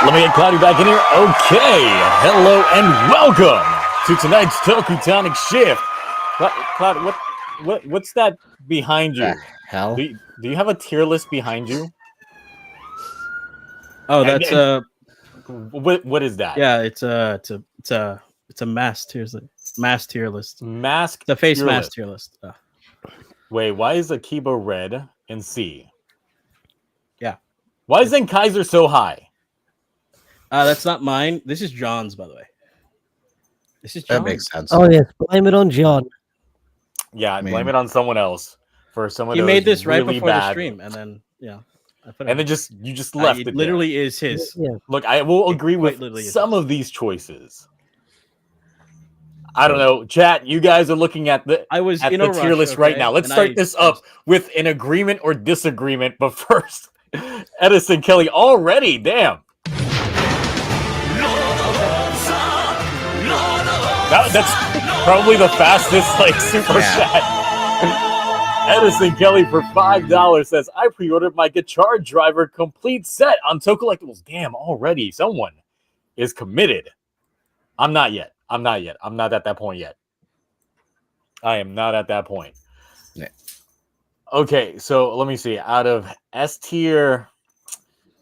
Let me get Cloudy back in here. Okay, hello and welcome to tonight's TokuTonic Shift. Cloud, what's that behind you? Hell? Do you have a tier list behind you? Oh, that's what is that? Yeah, it's a mass tier list. Mass tier list. The face mask tier list. Wait, why is Akiba red and C? Yeah. Why is then Kaiser so high? That's not mine. This is John's, by the way. This is John's. That makes sense. Oh yes, blame it on John. Yeah, blame it on someone else for some of He those made this really right before bad. the stream, and then I put it. And then you just left it. Literally is his. Yeah. Look, I will agree with some of these choices. I don't know, chat. You guys are looking at the tier list right now. Let's start this up with an agreement or disagreement. But first, Edison Kelly already. Damn. That's probably the fastest super chat. Edison Kelly for $5 says, I pre-ordered my Gotchard driver complete set on TokuCollectibles. Damn, already someone is committed. I'm not yet. I'm not at that point yet. I am not at that point. Yeah. Okay, so let me see. Out of S tier,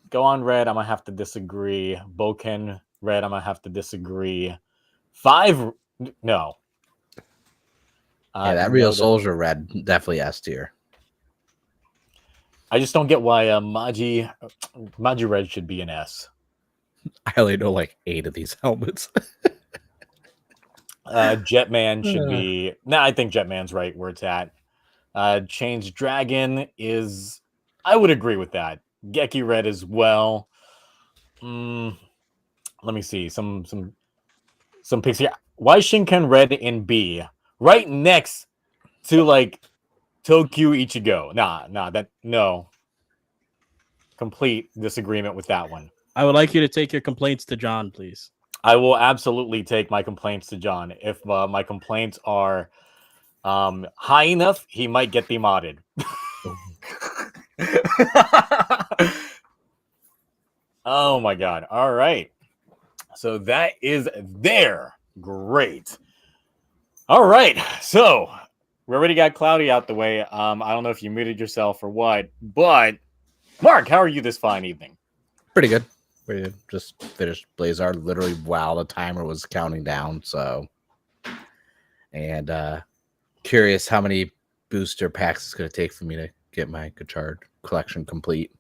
Go on Red, I'm going to have to disagree. Boken Red, I'm going to have to disagree. 5, no. Yeah, that Real Soldier Red, definitely S tier. I just don't get why Maji Red should be an S. I only know like 8 of these helmets. Jetman should be... I think Jetman's right where it's at. Change Dragon is... I would agree with that. Geki Red as well. Let me see. Some picks here. Why Shinken Red in B? Right next to Tokyo Ichigo. No. Complete disagreement with that one. I would like you to take your complaints to John, please. I will absolutely take my complaints to John. If my complaints are high enough, he might get demodded. Oh my god. All right. So that is there. Great. All right. So we already got Cloudy out the way. I don't know if you muted yourself or what, but Mark, how are you this fine evening? Pretty good. We just finished Blazard literally while the timer was counting down. So, and curious how many booster packs it's going to take for me to get my Gotchard collection complete.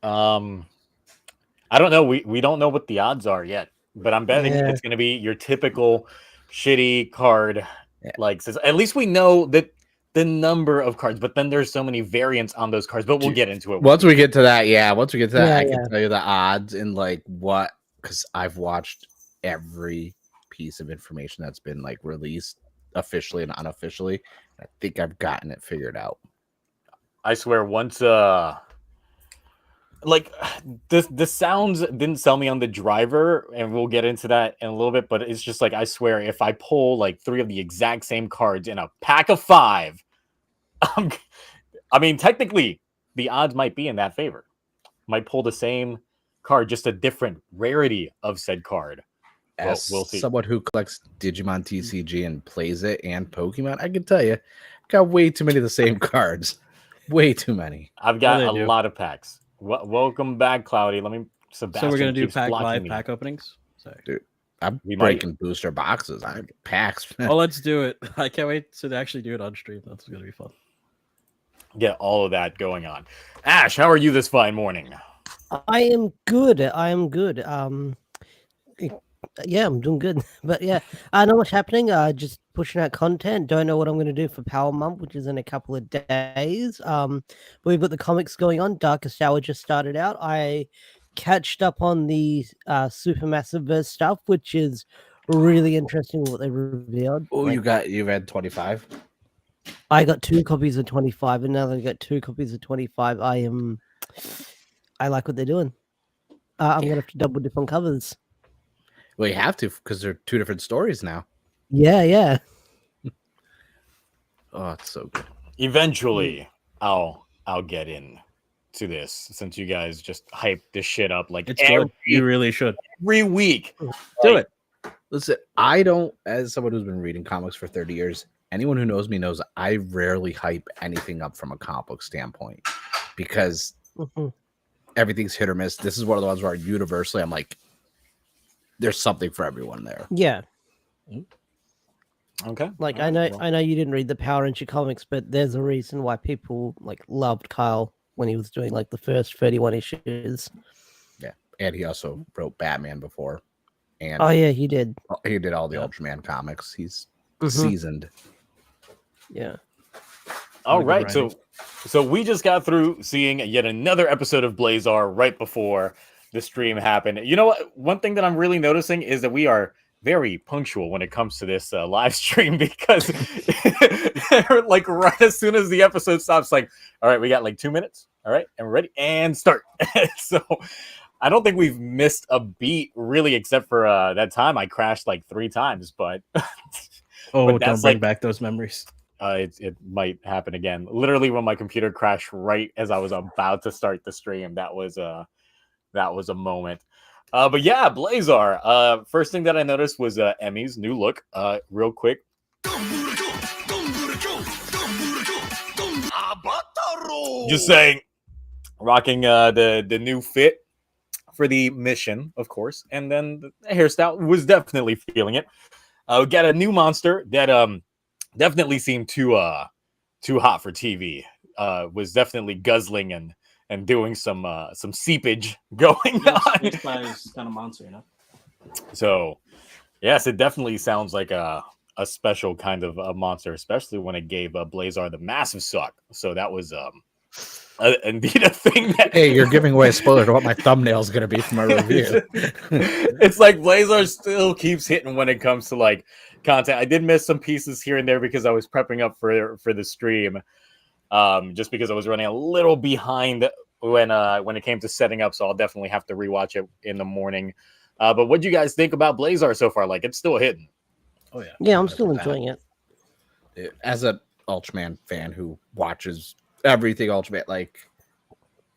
I don't know. We don't know what the odds are yet, but I'm betting it's going to be your typical shitty card. Yeah. At least we know that the number of cards, but then there's so many variants on those cards. But we'll get into it. Once we get to that, I can tell you the odds and what, because I've watched every piece of information that's been released officially and unofficially. I think I've gotten it figured out. I swear, once the sounds didn't sell me on the driver, and we'll get into that in a little bit, but it's just I swear if I pull 3 of the exact same cards in a pack of 5, I mean technically the odds might be in that favor. Might pull the same card, just a different rarity of said card. As we'll see. Someone who collects Digimon TCG and plays it and Pokemon, I can tell you, got way too many of the same cards. Way too many. I've got a lot of packs. Welcome back, Cloudy. Sebastian, so we're gonna do pack openings. Sorry. Dude, I'm breaking booster boxes. I get packs. Oh, let's do it. I can't wait to actually do it on stream. That's gonna be fun. Get all of that going on. Ash, how are you this fine morning? I am good. Yeah, I'm doing good. But yeah, I know what's happening. Just pushing out content. Don't know what I'm going to do for Power Month, which is in a couple of days. But we've got the comics going on. Darkest Hour just started out. I catched up on the Supermassive Verse stuff, which is really interesting what they revealed. Oh, you read 25? I got 2 copies of 25, and now that I got 2 copies of 25, I like what they're doing. I'm gonna have to double dip on covers. Well, you have to, because they're 2 different stories now. Yeah. Oh, it's so good. Eventually, I'll get in to this since you guys just hype this shit up like It's good. You really should every week. do it. Listen, I don't, as someone who's been reading comics for 30 years, anyone who knows me knows I rarely hype anything up from a comic book standpoint because everything's hit or miss. This is one of the ones where universally I'm like, there's something for everyone there. Yeah. Okay. Like All right, I know you didn't read the Power Ranger comics, but there's a reason why people like loved Kyle when he was doing like the first 31 issues. Yeah. And he also wrote Batman before. And Oh yeah, he did. he did all the Ultraman comics. He's Mhm. seasoned. Yeah. All Really right, good so writing. so we just got through seeing yet another episode of Blazar right before the stream happened. You know what? One thing that I'm really noticing is that we are very punctual when it comes to this live stream because like right as soon as the episode stops, like, all right, we got like 2 minutes. All right, and we're ready and start. So I don't think we've missed a beat really, except for that time I crashed like 3 times, but Oh, but don't that's bring like back those memories. it might happen again. Literally, when my computer crashed right as I was about to start the stream, that was a moment. But yeah, Blazar. First thing that I noticed was Emmy's new look. Real quick, just saying, rocking the new fit for the mission, of course, and then the hairstyle was definitely feeling it. We got a new monster that definitely seemed too hot for TV. Was definitely guzzling and doing some seepage going on. It's kind of monster, you know. So yes, it definitely sounds like a special kind of a monster, especially when it gave Blazar the massive suck. So that was indeed a thing that Hey, you're giving away a spoiler to what my thumbnail is going to be for my review. It's like Blazar still keeps hitting when it comes to like content. I did miss some pieces here and there because I was prepping up for the stream, just because I was running a little behind when it came to setting up. So I'll definitely have to rewatch it in the morning. But what do you guys think about Blazar so far? Like, it's still hitting. Oh yeah. Yeah, I'm still enjoying it. As a Ultraman fan who watches everything Ultraman, like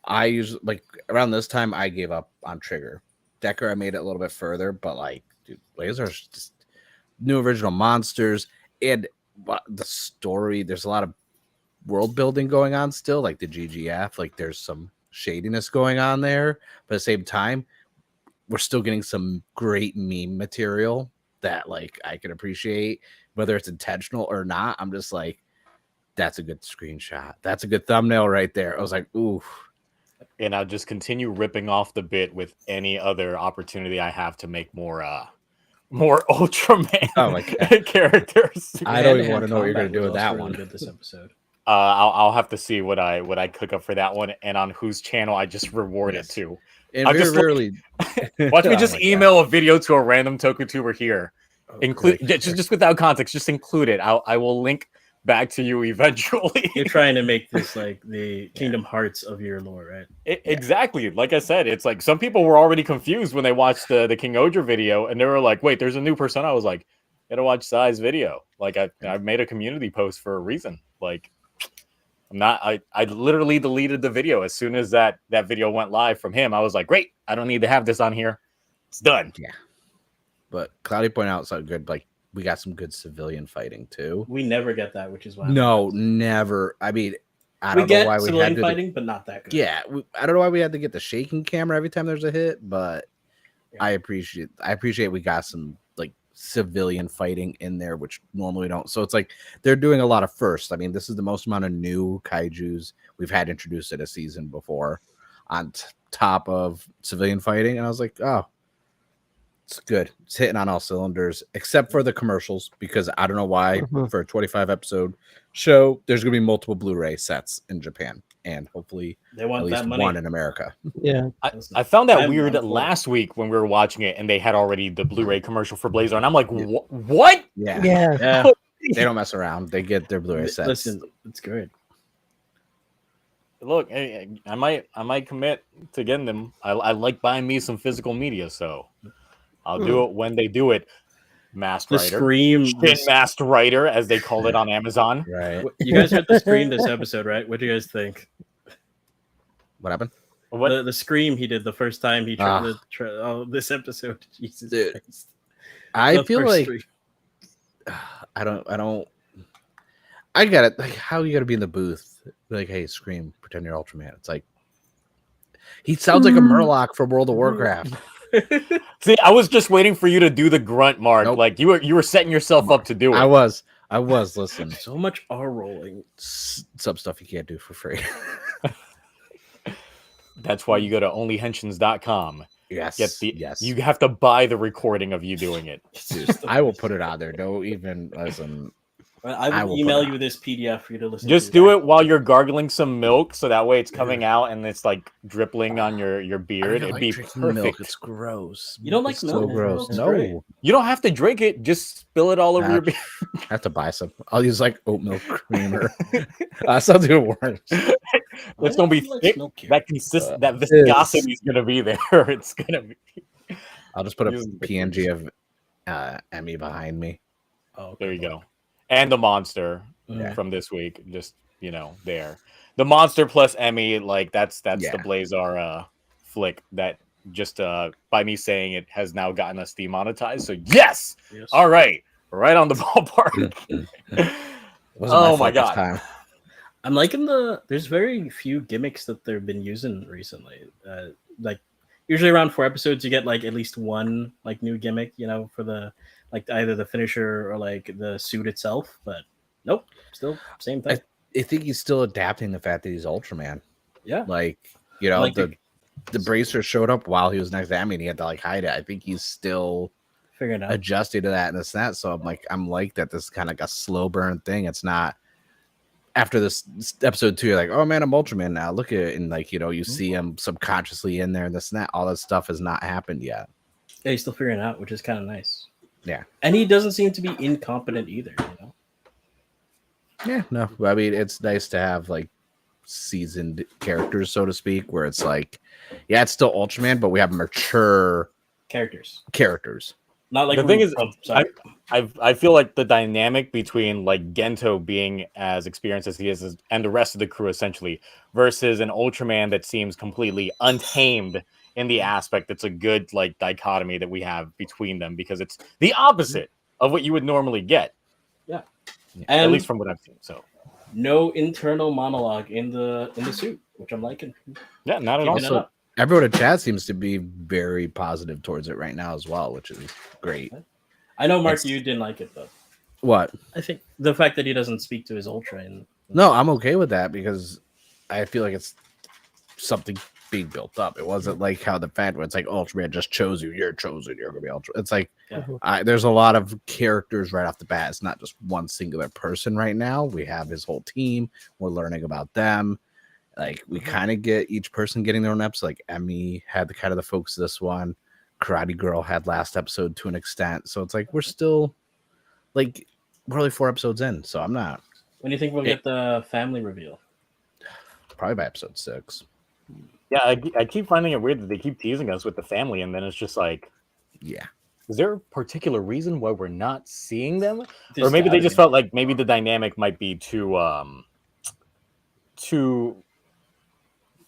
I usually like around this time I gave up on Trigger. Decker I made it a little bit further, but like, dude, Blazar's just new original monsters and the story. There's a lot of world building going on still, like the GGF. Like there's some shadiness going on there, but at the same time, we're still getting some great meme material that like I can appreciate, whether it's intentional or not. I'm just like, that's a good screenshot. That's a good thumbnail right there. I was like, ooh. And I'll just continue ripping off the bit with any other opportunity I have to make more Ultraman characters. I don't even want to know what you're going to do with that one. Good this episode. I'll have to see what I cook up for that one and on whose channel I just reward it to. And I'll very just rarely watch me Oh just my email a video to a random TokuTuber here. Include great. just without context, just include it. I will link back to you eventually. You're trying to make this like the Kingdom Hearts of your lore, right? Exactly. Like I said, it's like some people were already confused when they watched the King Odra video and they were like, wait, there's a new person. I was like, you gotta watch Sai's video. Like I made a community post for a reason. Like I literally deleted the video as soon as that video went live from him. I was like, great, I don't need to have this on here. It's done. Yeah. But Cloudy pointed out so good, like we got some good civilian fighting too. We never get that, which is why No, never. I mean, I we don't know get why we civilian had to fighting, but not that good. Yeah, I don't know why we had to get the shaking camera every time there's a hit, but Yeah. I appreciate we got some like civilian fighting in there, which normally we don't. So it's like they're doing a lot of firsts. I mean, this is the most amount of new kaijus we've had introduced in a season before, on top of civilian fighting, and I was like, oh, it's good. It's hitting on all cylinders, except for the commercials, because I don't know why for a 25 episode show, there's going to be multiple Blu-ray sets in Japan, and hopefully They at want least that money. one in America. Yeah. I found that I'm weird for it. last week when we were watching it and they had already the Blu-ray commercial for Blazar, and I'm like, what? Yeah, Yeah. Yeah. they don't mess around. They get their Blu-ray sets. Listen, it's good. Look, hey, I might commit to getting them. I like buying me some physical media, so I'll do it when they do it. Masked The Writer, scream. Shin Masked Writer, as they call it on Amazon. Right. You guys heard the scream this episode, right? What do you guys think? What happened? What? The scream he did the first time he tried Ah. to this episode. Jesus Dude, Christ. I The feel first like scream. I get it. Like, how you gotta be in the booth? Like, hey, scream, pretend you're Ultraman. It's like he sounds like a Murloc from World of Warcraft. See, I was just waiting for you to do the grunt, Mark. Nope. Like you were setting yourself up to do it. I was. Listen, So much R rolling. some stuff you can't do for free. That's why you go to onlyhensions.com. Yes. You have to buy the recording of you doing it. Dude, I will put it out there. Don't even listen. I will will email put it you out. this PDF for you to listen Just to. do it while you're gargling some milk, so that way it's coming out and it's like drippling on your I beard. don't It'd like be drinking perfect. milk. It's gross. You don't like It's milk? So gross. Milk's No, great. You don't have to drink it; just spill it all over your beard. I have to buy some. I'll use like oat milk creamer. Something worse. It's gonna be thick. That viscosity is gonna be there. It's gonna be. I'll just put a Use the PNG of Emmy behind me. Oh, There you go. And the monster Yeah. from this week, just there. The monster plus Emmy, like that's Yeah. the Blazar flick that just by me saying it has now gotten us demonetized. So yes, all right on the ballpark. Wasn't Oh fault my this God. time. I'm liking there's very few gimmicks that they've been using recently. Like usually around 4 episodes, you get like at least one like new gimmick, for the like either the finisher or like the suit itself. But nope, still same thing. I think he's still adapting the fact that he's Ultraman. Yeah, Like Like the bracer showed up while he was next to Emmy and he had to like hide it. I think he's still figuring out. adjusting to that and this and that. So I'm like that this is kind of like a slow burn thing. It's not after this episode 2, you're like, oh man, I'm Ultraman now. Look at it, and like you see him subconsciously in there and this and that. All that stuff has not happened yet. Yeah, he's still figuring it out, which is kind of nice. Yeah. And he doesn't seem to be incompetent either, Yeah, no. I mean, it's nice to have like seasoned characters, so to speak, where it's like, yeah, it's still Ultraman, but we have mature Characters. Not like The thing is, sorry. I feel like the dynamic between like Gento being as experienced as he is and the rest of the crew essentially versus an Ultraman that seems completely untamed in the aspect that's a good like dichotomy that we have between them because it's the opposite of what you would normally get. Yeah. At And least from what I've seen. So no internal monologue in the suit, which I'm liking. yeah, not at all. Keeping it Also, up. everyone in chat seems to be very positive towards it right now as well, which is great. I know, Mark, It's- you didn't like it though. What? I think the fact that he doesn't speak to his Ultra and No, I'm okay with that because I feel like it's something being built up. It wasn't like how the fact where it's like Ultraman just chose you, you're chosen, you're gonna be Ultra. It's like there's a lot of characters right off the bat. It's not just one singular person right now. We have his whole team. We're learning about them. Like we kind of get each person getting their own episode. Like Emmy had the kind of the focus of this one. Karate Girl had last episode to an extent. So it's like we're still like we're only 4 episodes in. So I'm not when do you think we'll get the family reveal? probably by episode 6. Yeah, I keep finding it weird that they keep teasing us with the family, and then it's just like, Yeah. is there a particular reason why we're not seeing them? There's Or maybe they gotta just be. felt like maybe the dynamic might be too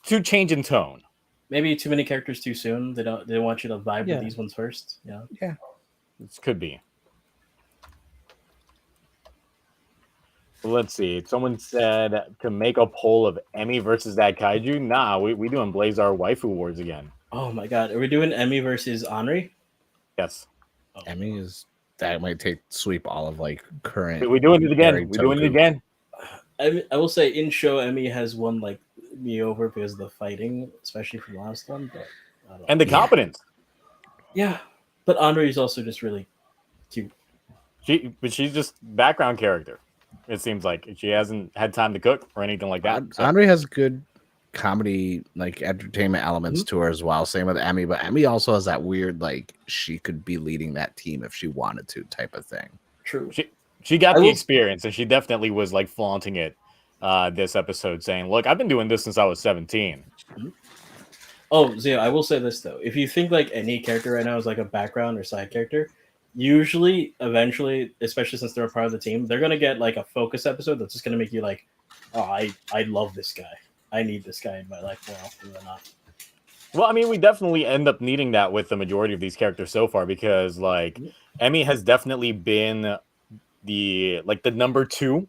change in tone. Maybe too many characters too soon. They don't want you to vibe Yeah. with these ones first. Yeah. This could be. Let's see. Someone said to make a poll of Emmy versus that kaiju. Nah, we doing Blazar Waifu Wars again. Oh my God, are we doing Emmy versus Henri? Yes. Emmy is that might sweep all of like current. We're doing it again. Very We're doing it Toku. again. I will say in show Emmy has won like me over because of the fighting, especially from the last one. But I don't know. And the competence. Yeah, but Henri is also just really cute. But she's just background character. It seems like she hasn't had time to cook or anything like that. So. Andre has good comedy, like entertainment elements to her as well. Same with Emmy, but Emmy also has that weird, like she could be leading that team if she wanted to, type of thing. True. She got the experience, and she definitely was like flaunting it this episode, saying, "Look, I've been doing this since I was 17." Oh, Zia, I will say this though: if you think like any character right now is like a background or side character, usually, eventually, especially since they're a part of the team, they're gonna get like a focus episode that's just gonna make you like, "Oh, I love this guy." I need this guy in my life more often than not. Well, I mean, we definitely end up needing that with the majority of these characters so far because, like, Emmy has definitely been the number 2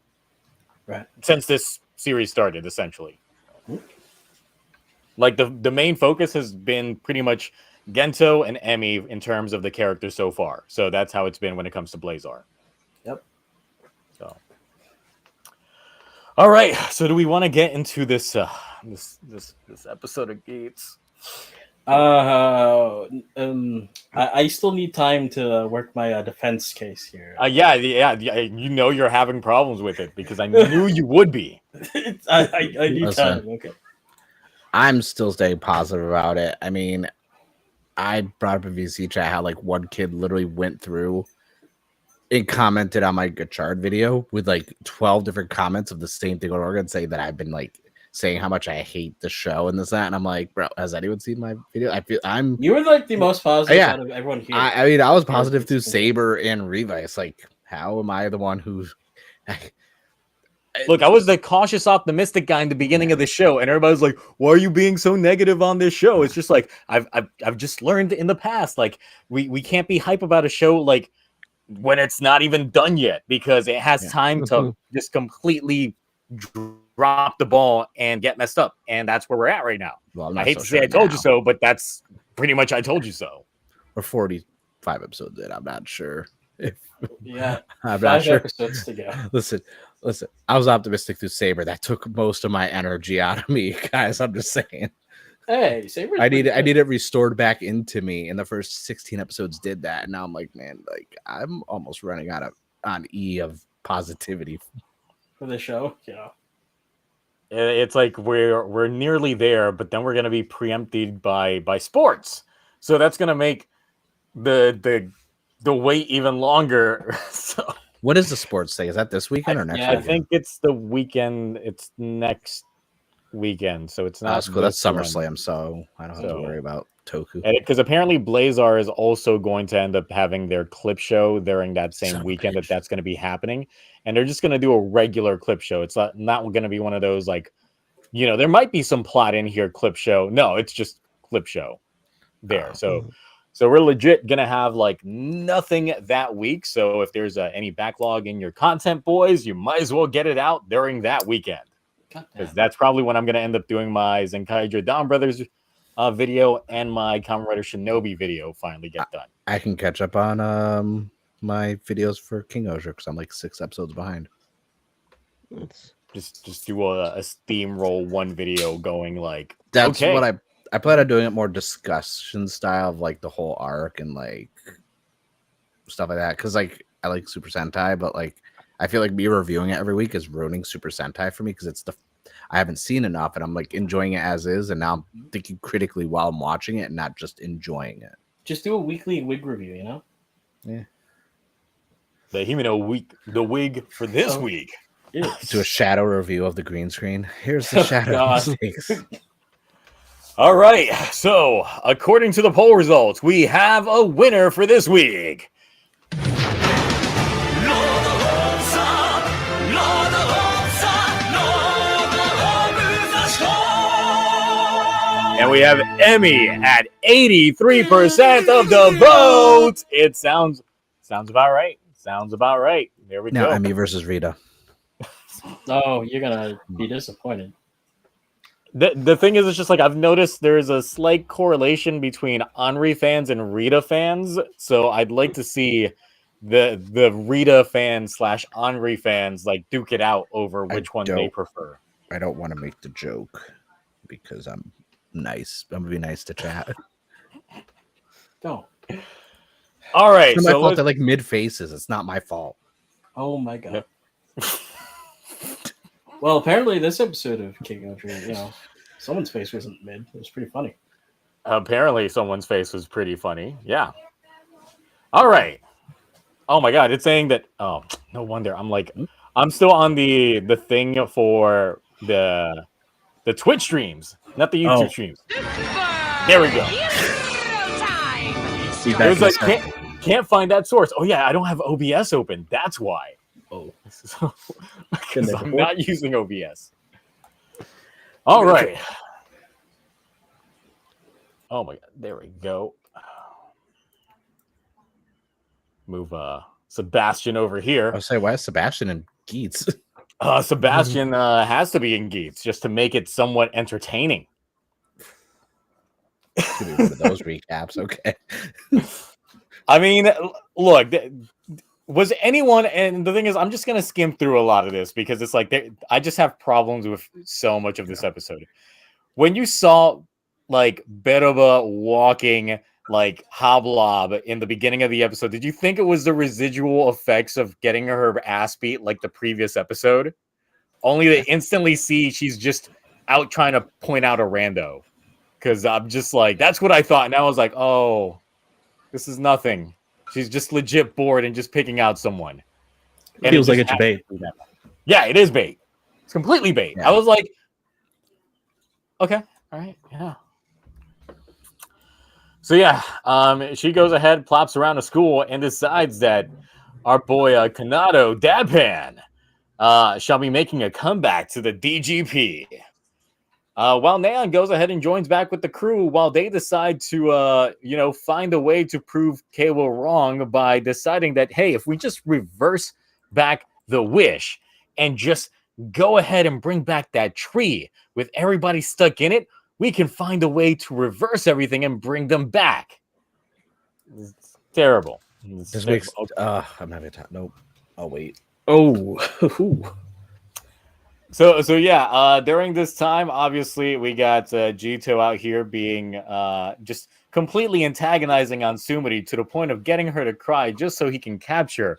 Right. since this series started, essentially. Mhm. Like, the main focus has been pretty much Gento and Emmy in terms of the characters so far. So that's how it's been when it comes to Blazar. Yep. So, all right. So, do we want to get into this this episode of Gates? I still need time to work my defense case here. Yeah. You know you're having problems with it because I knew you would be. I need Listen. time. Okay. I'm still staying positive about it. I mean, I brought up in VC chat how like one kid literally went through and commented on my Gotchard video with like 12 different comments of the same thing over again, saying that I've been like saying how much I hate the show and this that, and I'm like, bro, has anyone seen my video? You were like the most positive Yeah. out of everyone here. I mean, I was positive through Saber and Revice. Like, how am I the one who's Look, I was the cautious optimistic guy in the beginning of the show, and everybody's like, "Why are you being so negative on this show?" It's just like I've just learned in the past, like we can't be hype about a show like when it's not even done yet because it has time to just completely drop the ball and get messed up, and that's where we're at right now. Well, I hate to say I told you so, but that's pretty much I told you so. Or 45 episodes in. I'm not sure. Yeah, I'm 5 not sure. episodes to go. Listen. I was optimistic through Saber. That took most of my energy out of me, guys. I'm just saying. Hey, Saber's I need it restored back into me, and the first 16 episodes did that. And now I'm like, man, like I'm almost running out on E of positivity for the show. Yeah, it's like we're nearly there, but then we're gonna be preempted by sports, so that's gonna make the wait even longer. So. What is the sports thing? Is that this weekend or next weekend? I think it's the weekend. It's next weekend, so it's not. That's cool. That's SummerSlam, so I don't have to worry about Toku. Because apparently Blazar is also going to end up having their clip show during that same weekend that's going to be happening, and they're just going to do a regular clip show. It's not going to be one of those like, there might be some plot in here clip show. No, it's just clip show there. So we're legit going to have like nothing that week. So if there's any backlog in your content, boys, you might as well get it out during that weekend. Because that's probably when I'm going to end up doing my Zenkaidra Dawn Brothers video and my Kamen Rider Shinobi video finally get done. I can catch up on my videos for King Osher because I'm like 6 episodes behind. Just do a steamroll one video going like... That's what I plan on doing it more discussion style of like the whole arc and like stuff like that. Cause like I like Super Sentai, but like I feel like me reviewing it every week is ruining Super Sentai for me because I haven't seen enough and I'm like enjoying it as is. And now I'm thinking critically while I'm watching it and not just enjoying it. Just do a weekly wig review, Yeah. The Himeno the wig for this week. Do a shadow review of the green screen. Here's the shadow mistakes. All right, so according to the poll results, we have a winner for this week. And we have Emmy at 83% of the votes. It sounds about right. Sounds about right. There we go. Now Emmy versus Rita. Oh, you're gonna be disappointed. The thing is, it's just like I've noticed there's a slight correlation between Henri fans and Rita fans. So I'd like to see the Rita fans / Henri fans like duke it out over which one they prefer. I don't want to make the joke because I'm nice. I'm gonna be nice to chat. Don't. All right, it's my fault. They're like mid faces. It's not my fault. Oh my god. Well, apparently this episode of King Gotchard, someone's face wasn't mid. It was pretty funny. Apparently someone's face was pretty funny. Yeah. All right. Oh my god, it's saying that. Oh, no wonder. I'm still on the thing for the Twitch streams, not the YouTube streams. There we go. It was like can't find that source. Oh yeah, I don't have OBS open. That's why. Oh, because I'm not using OBS. All right. Oh my god, there we go. Move Sebastian over I here. was say, why is Sebastian and Geets? Sebastian has to be in Geets just to make it somewhat entertaining. Could be one of those recaps. Okay. I mean, look, was anyone, and the thing is, I'm just going to skim through a lot of this because it's like, I just have problems with so much of this episode. When you saw like Beroba walking like Hoblob in the beginning of the episode, did you think it was the residual effects of getting her ass beat like the previous episode? Only to instantly see she's just out trying to point out a rando. Because I'm just like, that's what I thought. And I was like, oh, this is nothing. She's just legit bored and just picking out someone. It feels like it's bait. Yeah, it is bait. It's completely bait. Yeah. I was like, okay, all right, yeah. So yeah, she goes ahead, plops around the school, and decides that our boy Kanado Dabpan shall be making a comeback to the DGP. While Neon goes ahead and joins back with the crew, while they decide to, find a way to prove Kawa wrong by deciding that, hey, if we just reverse back the wish and just go ahead and bring back that tree with everybody stuck in it, we can find a way to reverse everything and bring them back. It's terrible. This makes. I'm not gonna talk. Nope. I'll wait. Oh. So yeah, during this time, obviously, we got Jito out here being just completely antagonizing on Sumari to the point of getting her to cry just so he can capture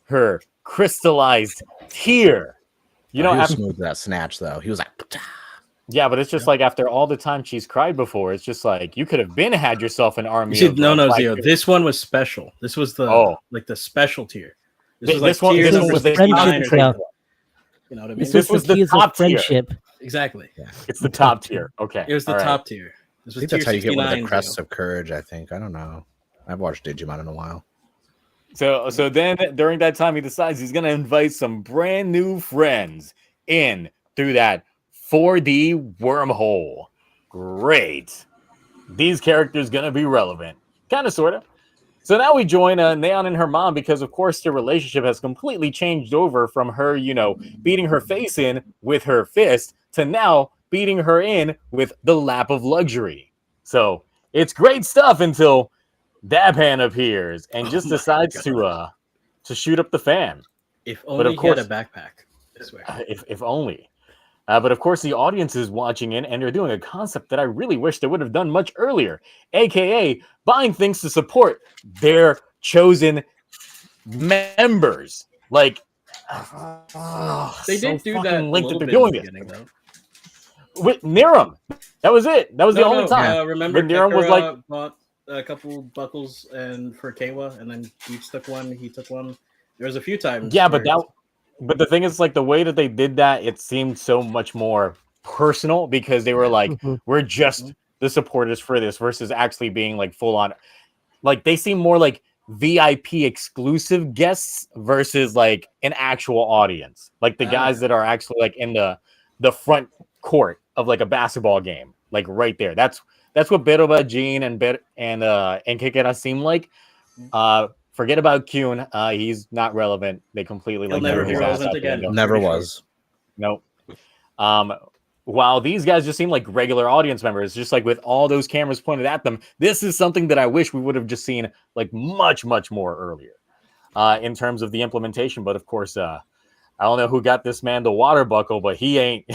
her crystallized tear. He was smooth with that snatch, though. He was like, "Ptah." Yeah, but it's just like after all the time she's cried before, it's just like you could have had yourself an army. No, Zio. This one was special. This was the the special tier. This was one was the friendship tier. You know what I mean? This was the top friendship. tier. Exactly. Yeah. It's the top tier. Okay. It was the top tier. This I was think that's how you get one of the 69, crests Zio. of courage. I think. I don't know. I've watched Digimon in a while. So then during that time, he decides he's gonna invite some brand new friends in through that 4D wormhole. Great. These characters gonna be relevant. Kind of, sort of. So now we join Neon and her mom because, of course, their relationship has completely changed over from her, beating her face in with her fist to now beating her in with the lap of luxury. So it's great stuff until Dabhan appears and just decides to shoot up the fan. If only he had a backpack. I swear. If only. But of course, the audience is watching in, and they're doing a concept that I really wish they would have done much earlier, aka buying things to support their chosen members. Like, they did do that. Link that they're doing this with Niram. That was it. That was the only time. Remember, Niram was like bought a couple buckles and for Kawa, and then each took one. He took one. There was a few times. Yeah, but the thing is, like, the way that they did that, it seemed so much more personal because they were like, we're just the supporters for this versus actually being like full on. Like, they seem more like VIP exclusive guests versus like an actual audience. Like the guys that are actually like in the front court of like a basketball game, like right there. That's what Beroba, Jean, and Kikera seem like. Forget about Kyun. He's not relevant. They completely never be relevant again. Never was. Nope. While these guys just seem like regular audience members, just like with all those cameras pointed at them, this is something that I wish we would have just seen like much, much more earlier in terms of the implementation. But of course, I don't know who got this man the water buckle, but he ain't.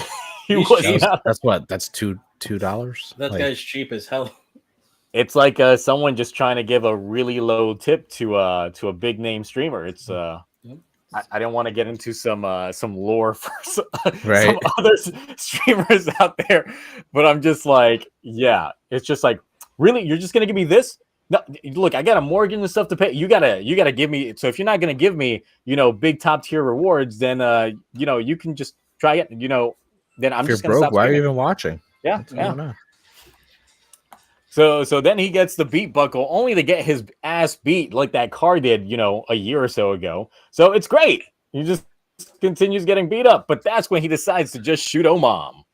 That's what? That's $2. That guy's cheap as hell. It's like someone just trying to give a really low tip to a big name streamer. It's I don't want to get into some lore for some other streamers out there, but I'm just like, yeah, it's just like, really, you're just gonna give me this? No, look, I got a mortgage and stuff to pay. You gotta give me. So if you're not gonna give me, big top tier rewards, then you can just try it. Then I'm just gonna broke. stop. Why are you even watching? Yeah. So then he gets the beat buckle only to get his ass beat like that car did, a year or so ago. So it's great. He just continues getting beat up. But that's when he decides to just shoot Omam.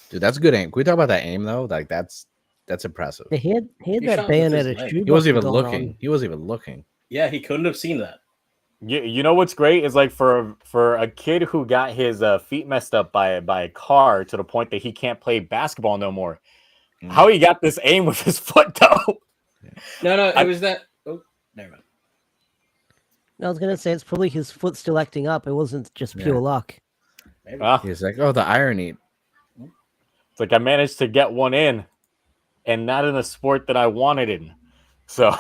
Dude, that's good aim. Can we talk about that aim though? Like that's impressive. He had He that shot with his Bayonetta leg. shoe. He wasn't even buckle going looking. on. He wasn't even looking. Yeah, he couldn't have seen that. You know what's great is like for a kid who got his feet messed up by a car to the point that he can't play basketball no more. How he got this aim with his foot though? No, it was that. Oh, never mind. I was gonna say it's probably his foot still acting up. It wasn't just pure Yeah. luck. Maybe. He's like, oh, the irony. It's like I managed to get one in, and not in a sport that I wanted in. So,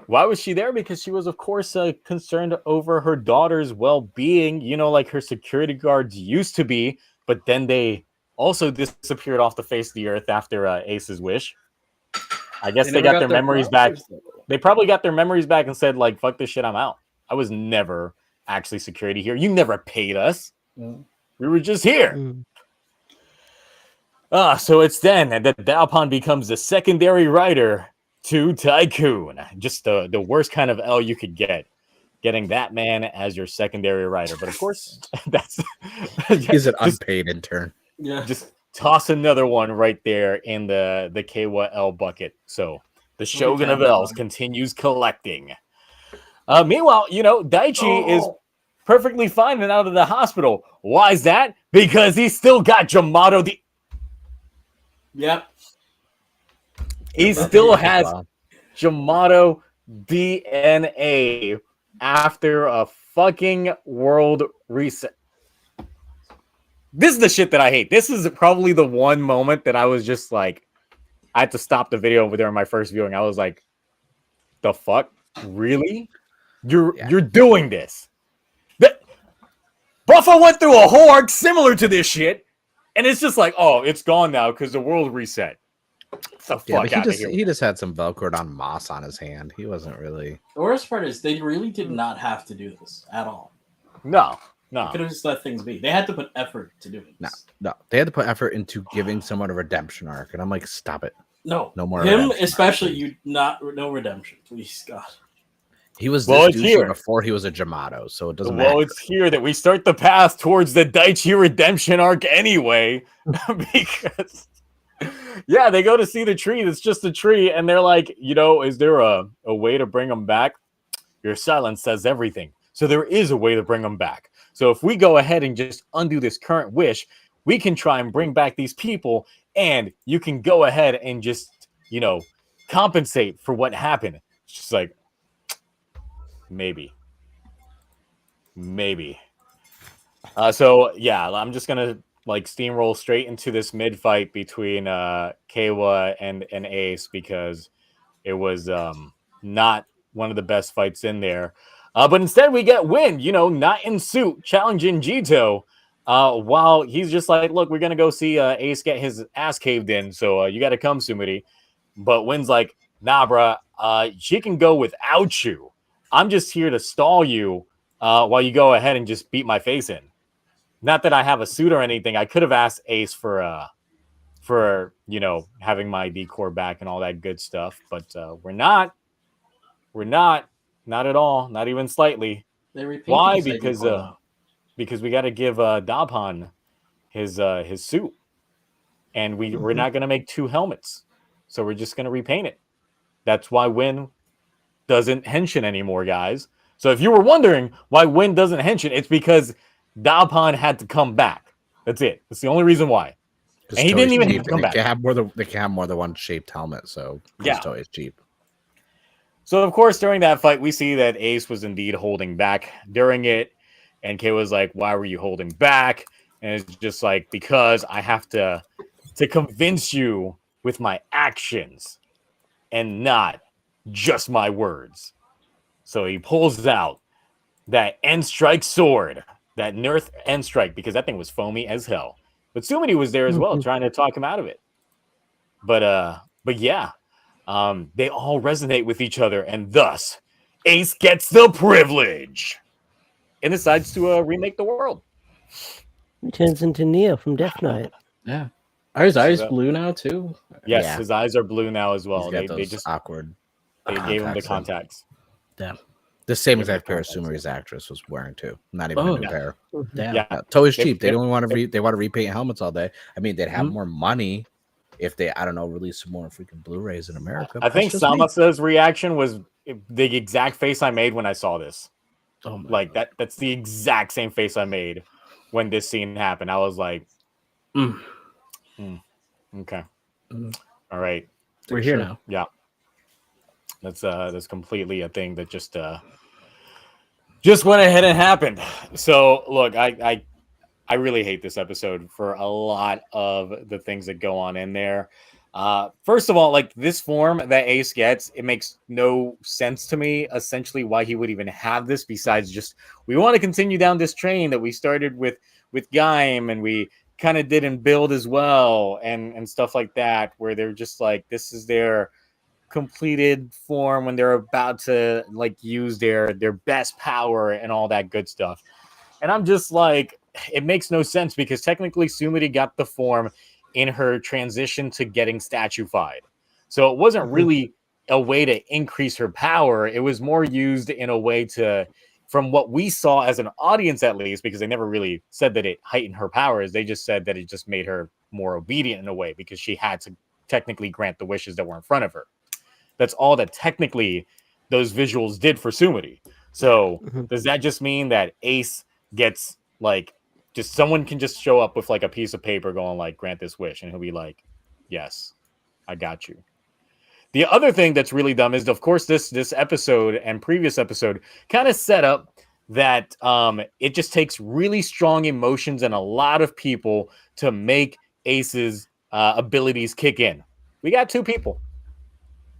why was she there? Because she was, of course, concerned over her daughter's well-being. You know, like her security guards used to be, but then they also disappeared off the face of the earth after Ace's wish. I guess they got their memories back. They probably got their memories back and said, like, fuck this shit, I'm out. I was never actually security here. You never paid us. Mm. We were just here. Mm. So it's then that Dalpon becomes the secondary writer to Tycoon. Just the worst kind of L you could get. Getting that man as your secondary writer. But of course, that's He's an unpaid intern. Yeah. just toss another one right there in the Keiwa L bucket. So the Shogun of L's continues collecting. Meanwhile, you know, Daichi is perfectly fine and out of the hospital. Why is that? Because he still got Yamato. Yep. He still has Yamato DNA after a fucking world reset. This is the shit that I hate. This is probably the one moment that I was just like, I had to stop the video over there in my first viewing. I was like, the fuck? Really? You're doing this? Buffa went through a whole arc similar to this shit, and it's just like, oh, it's gone now because the world reset. The fuck out of here. He just had some Velcroed on moss on his hand. He wasn't really. The worst part is they really did not have to do this at all. No. They could have just let things be. They had to put effort to do it. No. They had to put effort into giving someone a redemption arc, and I'm like, stop it. No more. Him especially. No redemption, please, God. He was this dude before he was a Yamato, so it doesn't matter. Well, it's here that we start the path towards the Daichi redemption arc anyway, because yeah, they go to see the tree. It's just a tree, and they're like, you know, is there a way to bring them back? Your silence says everything. So there is a way to bring them back. So if we go ahead and just undo this current wish, we can try and bring back these people, and you can go ahead and just, you know, compensate for what happened. It's just like, maybe. So yeah, I'm just gonna like steamroll straight into this mid fight between Keiwa and Ace, because it was not one of the best fights in there. But instead we get Win, you know, not in suit, challenging Jito, while he's just like, look, we're gonna go see Ace get his ass caved in, so you gotta come, Sumiri. But Win's like, nah, bruh, she can go without you. I'm just here to stall you while you go ahead and just beat my face in. Not that I have a suit or anything. I could have asked Ace for you know, having my decor back and all that good stuff, but we're not at all, not even slightly. Why? Because we got to give Dabhan his suit, and we're not going to make two helmets, so we're just going to repaint it. That's why Win doesn't henshin anymore, guys. So if you were wondering why Win doesn't henshin, it's because Dalpon had to come back. That's it. That's the only reason why. And he didn't even have to come back. They can have more than one shaped helmet, so yeah, Toy is cheap. So of course, during that fight, we see that Ace was indeed holding back during it, and Kay was like, "Why were you holding back?" And it's just like, because I have to convince you with my actions and not just my words. So he pulls out that end strike sword, that Nerf end strike, because that thing was foamy as hell. But Sumidi was there as well, trying to talk him out of it. But yeah, they all resonate with each other, and thus Ace gets the privilege and decides to remake the world. He turns into Neo from Death Knight. Yeah. Are his eyes blue now too? Yes, his eyes are blue now as well. They just awkward. They gave him the contacts. Yeah. The same Give me exact pair context. Sumeri's actress was wearing too. Not even a new yeah. pair. Damn. Yeah. Yeah, toys They- cheap. They they- don't want to. They want to repaint helmets all day. I mean, they'd have Mhm. more money if they, I don't know, release some more freaking Blu-rays in America. I think That's just me. Samasa's reaction was the exact face I made when I saw this. Oh my Like God. that's the exact same face I made when this scene happened. I was like, Mm. okay, Mm. all right, We're here Sure. now. yeah. That's completely a thing that just went ahead and happened. So look, I really hate this episode for a lot of the things that go on in there. First of all, like this form that Ace gets, it makes no sense to me. Essentially, why he would even have this, besides just we want to continue down this train that we started with Gaim, and we kind of did in Build as well, and stuff like that, where they're just like this is their completed form when they're about to like use their best power and all that good stuff. And I'm just like, it makes no sense because technically Sumeri got the form in her transition to getting statuified. So it wasn't really a way to increase her power. It was more used in a way to, from what we saw as an audience at least, because they never really said that it heightened her powers. They just said that it just made her more obedient in a way because she had to technically grant the wishes that were in front of her. That's all that technically those visuals did for Sumeri. So does that just mean that Ace gets like just someone can just show up with like a piece of paper going like grant this wish and he'll be like, yes, I got you. The other thing that's really dumb is of course this episode and previous episode kind of set up that it just takes really strong emotions and a lot of people to make Ace's abilities kick in. We got two people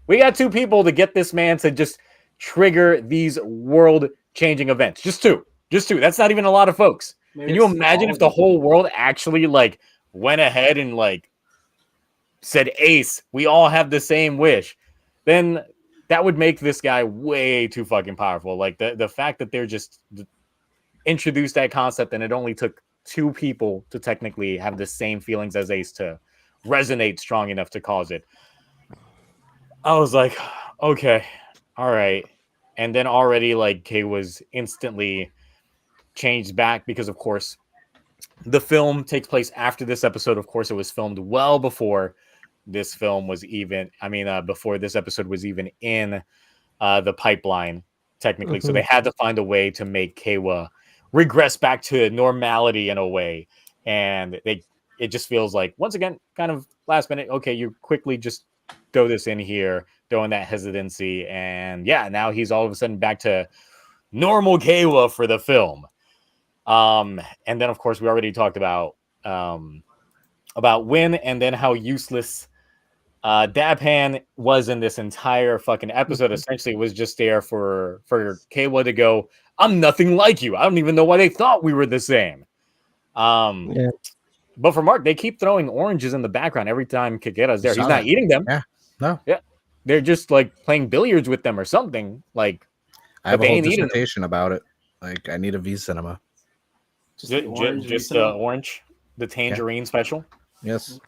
to get this man to just trigger these world-changing events. Just two. That's not even a lot of folks. Maybe Can you it's imagine all if the of them. whole world actually like went ahead and like said, Ace, we all have the same wish? Then that would make this guy way too fucking powerful. Like the fact that they're just introduced that concept and it only took two people to technically have the same feelings as Ace to resonate strong enough to cause it. I was like, okay, all right. And then already like Kay was instantly changed back because of course the film takes place after this episode. Of course, it was filmed well before this film was even, before this episode was even in the pipeline, technically. So they had to find a way to make Kayla regress back to normality in a way. And it just feels like, once again, kind of last minute, okay, you quickly just throw this in here, throwing that hesitancy. And yeah, now he's all of a sudden back to normal Kayla for the film. And then, of course, we already talked about Win and then how useless Dabhan was in this entire fucking episode. Essentially, it was just there for Kayla to go, I'm nothing like you. I don't even know why they thought we were the same. Yeah. But for Mark, they keep throwing oranges in the background every time Kagera's there. He's not eating them. Yeah. No. Yeah. They're just like playing billiards with them or something. Like, I have but a they whole ain't eating them. dissertation about it. Like, I need a V cinema. Just the orange. Orange, the tangerine special. Yes.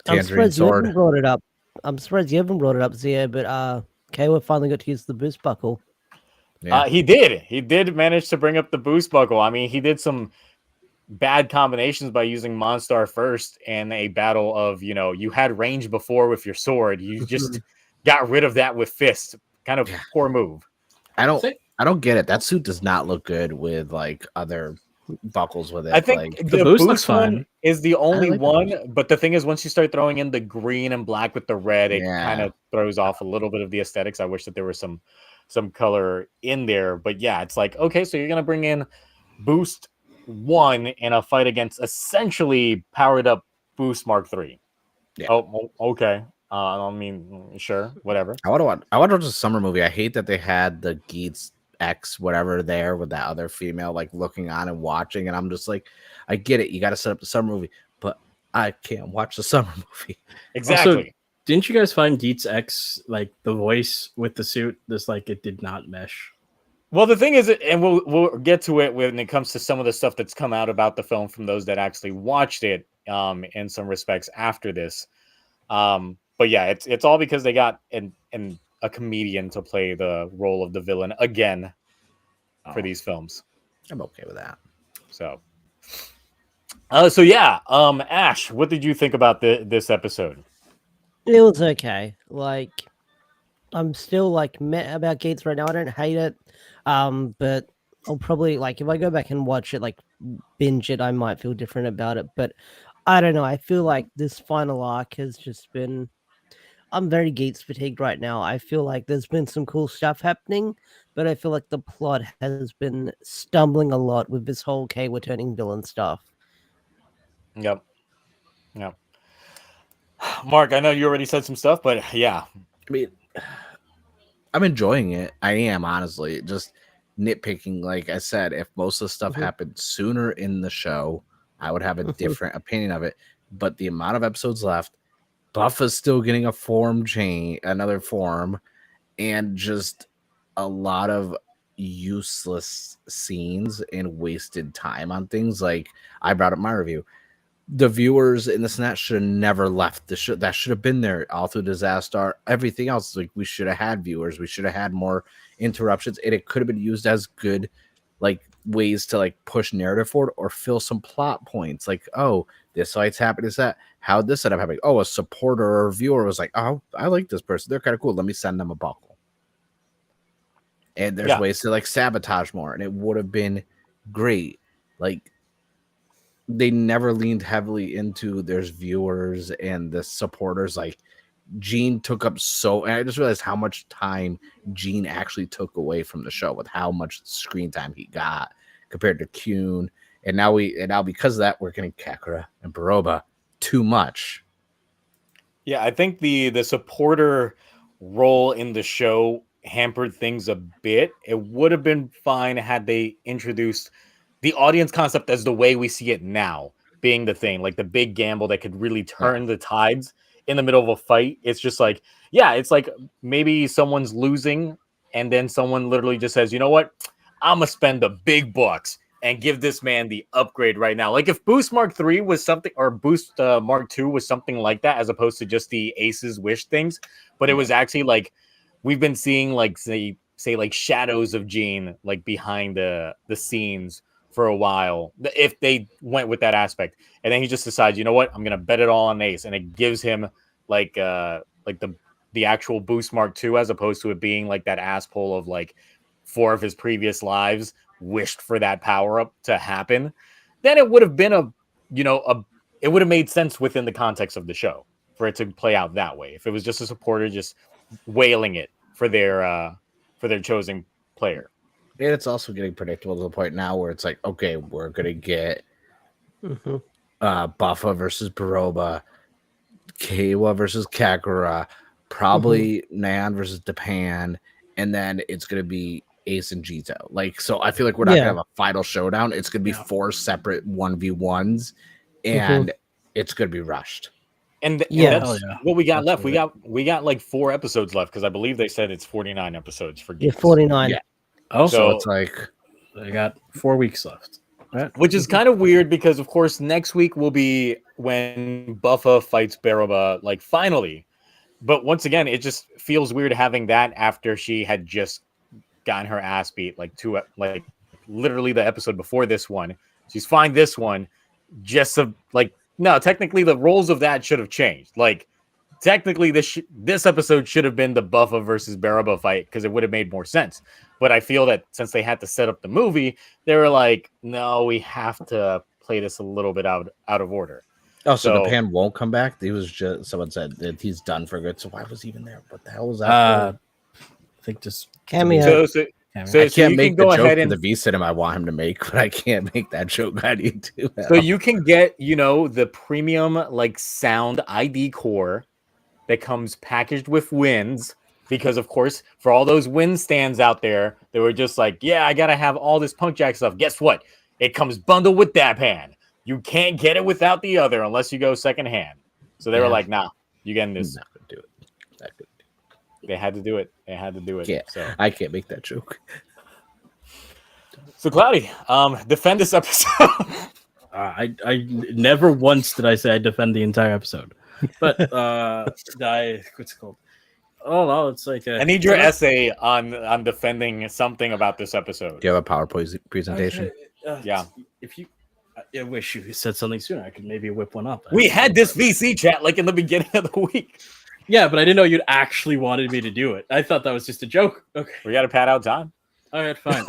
I'm Tangerine surprised you haven't sword. brought it up. I'm surprised you haven't brought it up, Zio, but Kayla finally got to use the boost buckle. Yeah. He did manage to bring up the boost buckle. I mean, he did some bad combinations by using Monstar first in a battle of, you had range before with your sword. You just got rid of that with fist. Kind of poor move. I don't get it. That suit does not look good with like other buckles with it. I think like, the boost boost looks one fine. is the only like the one, but the thing is, once you start throwing in the green and black with the red, it Yeah. kind of throws off a little bit of the aesthetics. I wish that there was some color in there, but yeah, it's like, okay, so you're gonna bring in boost 1 in a fight against essentially powered up boost Mark 3. Yeah. Oh, okay. Sure, whatever. I want to watch a summer movie. I hate that they had the Geets X whatever there with that other female like looking on and watching, and I'm just like, I get it. You got to set up the summer movie, but I can't watch the summer movie. Exactly. Also, didn't you guys find Geets X like the voice with the suit? This like it did not mesh. Well, the thing is, and we'll get to it when it comes to some of the stuff that's come out about the film from those that actually watched it in some respects after this. But yeah, it's all because they got and a comedian to play the role of the villain again for these films. I'm okay with that. So, so yeah, Ash, what did you think about this episode? It was okay. Like, I'm still like meh about Gates right now. I don't hate it. But I'll probably like if I go back and watch it, like binge it, I might feel different about it. But I don't know. I feel like this final arc has just been. I'm very Gates fatigued right now. I feel like there's been some cool stuff happening, but I feel like the plot has been stumbling a lot with this whole "okay, we're turning villain" stuff. Yep. Mark, I know you already said some stuff, but yeah. I mean, I'm enjoying it. I am, honestly. Just nitpicking, like I said, if most of the stuff happened sooner in the show, I would have a different opinion of it. But the amount of episodes left, Buffa's still getting a form change, another form, and just a lot of useless scenes and wasted time on things. Like I brought up my review. The viewers in this and that should have never left. That should have been there all through Disaster. Everything else, like we should have had viewers. We should have had more interruptions, and it could have been used as good, like ways to like push narrative forward or fill some plot points. Like, oh, this fight's happening. Is that how this ended up happening? Oh, a supporter or a viewer was like, oh, I like this person. They're kind of cool. Let me send them a buckle. And there's ways to like sabotage more, and it would have been great. Like, they never leaned heavily into there's viewers and the supporters. Like Gene took up and I just realized how much time Gene actually took away from the show with how much screen time he got compared to Kyun. And now because of that, we're getting Kakura and Baroba too much. Yeah, I think the supporter role in the show hampered things a bit. It would have been fine had they introduced the audience concept as the way we see it now, being the thing, like the big gamble that could really turn the tides in the middle of a fight. It's just like, it's like maybe someone's losing and then someone literally just says, you know what? I'm going to spend the big bucks and give this man the upgrade right now. Like if Boost Mark 3 was something, or Boost Mark 2 was something like that, as opposed to just the Aces Wish things, but it was actually like, we've been seeing like, say like shadows of Gene, like behind the scenes for a while, if they went with that aspect, and then he just decides, you know what, I'm gonna bet it all on Ace, and it gives him like the actual Boost Mark 2, as opposed to it being like that asshole of like 4 of his previous lives wished for that power up to happen. Then it would have been it would have made sense within the context of the show for it to play out that way. If it was just a supporter just wailing it for their chosen player. And it's also getting predictable to the point now where it's like, okay, we're gonna get Buffa versus Baroba, Kawa versus Kakura, probably Nan versus Japan, and then it's gonna be Ace and Jito. Like, so I feel like we're not gonna have a final showdown. It's gonna be 4 separate 1v1s, and it's gonna be rushed. And that's what we got left. We got like 4 episodes left, because I believe they said it's 49 episodes for Geeks. 49. Yeah. So it's like they got 4 weeks left, right? Which is kind of weird because, of course, next week will be when Buffa fights Baroba, like finally. But once again, it just feels weird having that after she had just gotten her ass beat, like literally the episode before this one. She's fine this one, no. Technically, the roles of that should have changed. Like, technically, this episode should have been the Buffa versus Baroba fight, because it would have made more sense. But I feel that since they had to set up the movie, they were like, no, we have to play this a little bit out of order. Oh, so Japan won't come back? He was just, someone said that he's done for good. So why was he even there? What the hell was that? I think just cameo. So I can't make the joke ahead for the V cinema I want him to make, but I can't make that joke. I need to. So you can get, the premium like sound ID core that comes packaged with wins, because of course, for all those win stands out there, they were just like, yeah, I gotta have all this Punk Jack stuff. Guess what? It comes bundled with Dapan. You can't get it without the other unless you go secondhand. So they were like, nah, you getting this. Not gonna do it. They had to do it. Yeah, so I can't make that joke. So Cloudy, defend this episode. I never once did I say I defend the entire episode, but what's it called? Oh no, it's like I need your essay on defending something about this episode. Do you have a PowerPoint presentation? Okay. Yeah. If you, I wish you said something sooner. I could maybe whip one up. We had this VC chat like in the beginning of the week. Yeah, but I didn't know you'd actually wanted me to do it. I thought that was just a joke. Okay. We got to pad out time. All right, fine.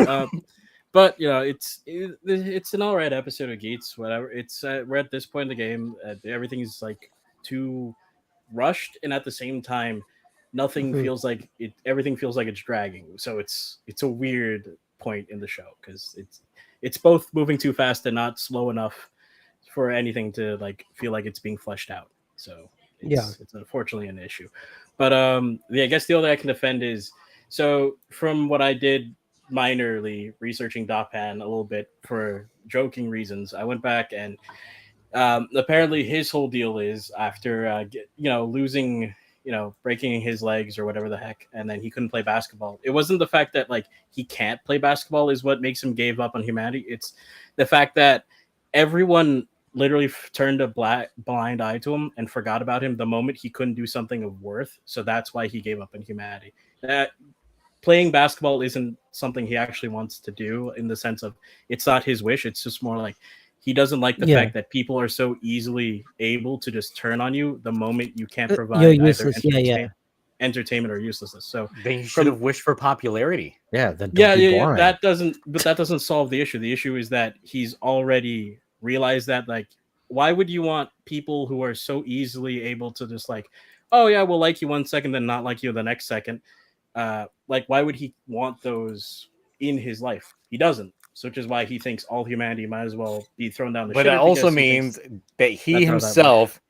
But it's an all right episode of Gates. Whatever. It's we're at this point in the game. Everything's like too rushed, and at the same time, nothing feels like it. Everything feels like it's dragging. So it's a weird point in the show because it's both moving too fast and not slow enough for anything to like feel like it's being fleshed out. So it's unfortunately an issue. But I guess the only I can defend is so from what I did minorly researching Dopan a little bit for joking reasons, I went back and apparently his whole deal is after losing, breaking his legs or whatever the heck, and then he couldn't play basketball. It wasn't the fact that like he can't play basketball is what makes him give up on humanity. It's the fact that everyone literally turned a blind eye to him and forgot about him the moment he couldn't do something of worth. So that's why he gave up on humanity. Playing basketball isn't something he actually wants to do in the sense of it's not his wish. It's just more like he doesn't like the fact that people are so easily able to just turn on you the moment you can't provide either entertainment or uselessness. So they should have wished for popularity. Yeah, that doesn't solve the issue. The issue is that he's already realized that like why would you want people who are so easily able to just like, oh yeah, we'll like you 1 second, then not like you the next second. Like why would he want those in his life? He doesn't. So which is why he thinks all humanity might as well be thrown down the shitter. But it also means that he himself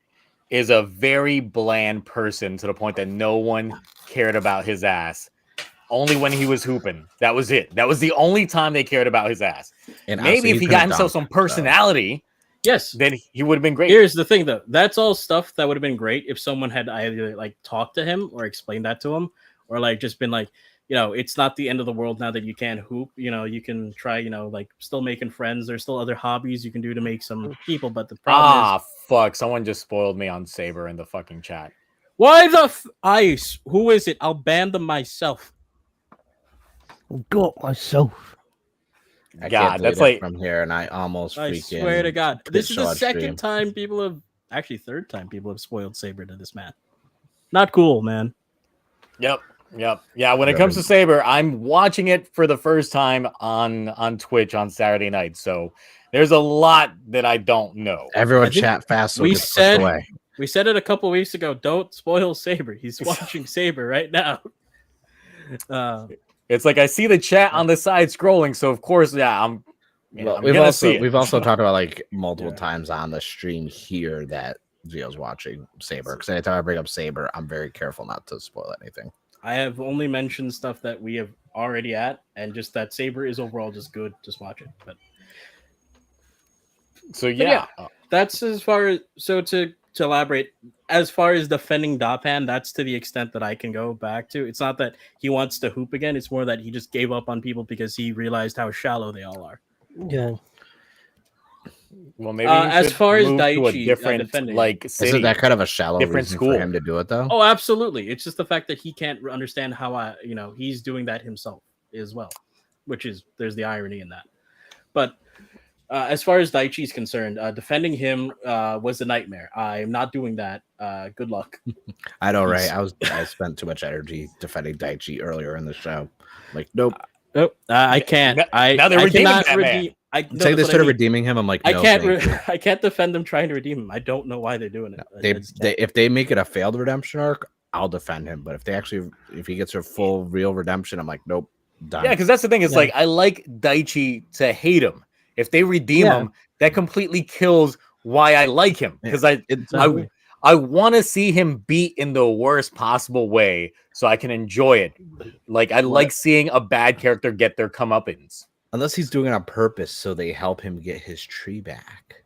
is a very bland person to the point that no one cared about his ass. Only when he was hooping. That was it. That was the only time they cared about his ass. And maybe if he got himself some personality, yes, then he would have been great. Here's the thing, though. That's all stuff that would have been great if someone had either like talked to him or explained that to him, or like just been like, it's not the end of the world now that you can't hoop. You can try, like still making friends. There's still other hobbies you can do to make some people. But the problem is, fuck! Someone just spoiled me on Saber in the fucking chat. Why the ice? Who is it? I'll ban them myself. Got myself. God, that's like from here, and I almost freaking. I swear to God, this is the second time people have, actually third time people have spoiled Saber to this man. Not cool, man. Yep. Yeah, when it comes to Saber, I'm watching it for the first time on Twitch on Saturday night. So there's a lot that I don't know. Everyone chat fast. So we said it a couple weeks ago. Don't spoil Saber. He's watching Saber right now. It's like I see the chat on the side scrolling, so of course, I'm we've also talked about like multiple times on the stream here that Gio's watching Saber. Because anytime I bring up Saber, I'm very careful not to spoil anything. I have only mentioned stuff that we have already at, and just that Saber is overall just good. Just watch it. But that's as far as to elaborate. As far as defending Dopan, that's to the extent that I can go back to. It's not that he wants to hoop again. It's more that he just gave up on people because he realized how shallow they all are. Yeah. Well, maybe as far as Daichi, different like city, isn't that kind of a shallow different reason school for him to do it though? Oh, absolutely. It's just the fact that he can't understand how he's doing that himself as well, which is there's the irony in that. But as far as Daichi is concerned, defending him was a nightmare. I'm not doing that. Good luck. I know, right? I spent too much energy defending Daichi earlier in the show. Like, nope. I can't. Now they're redeeming that man. Say they started redeeming him. I'm like, no, I can't defend them trying to redeem him. I don't know why they're doing it. If they make it a failed redemption arc, I'll defend him. But if he gets a full real redemption, I'm like, nope, done. Yeah, because that's the thing. It's like I like Daichi to hate him. If they redeem him, that completely kills why I like him. Because I want to see him beat in the worst possible way so I can enjoy it. Like I like seeing a bad character get their comeuppance. Unless he's doing it on purpose so they help him get his tree back.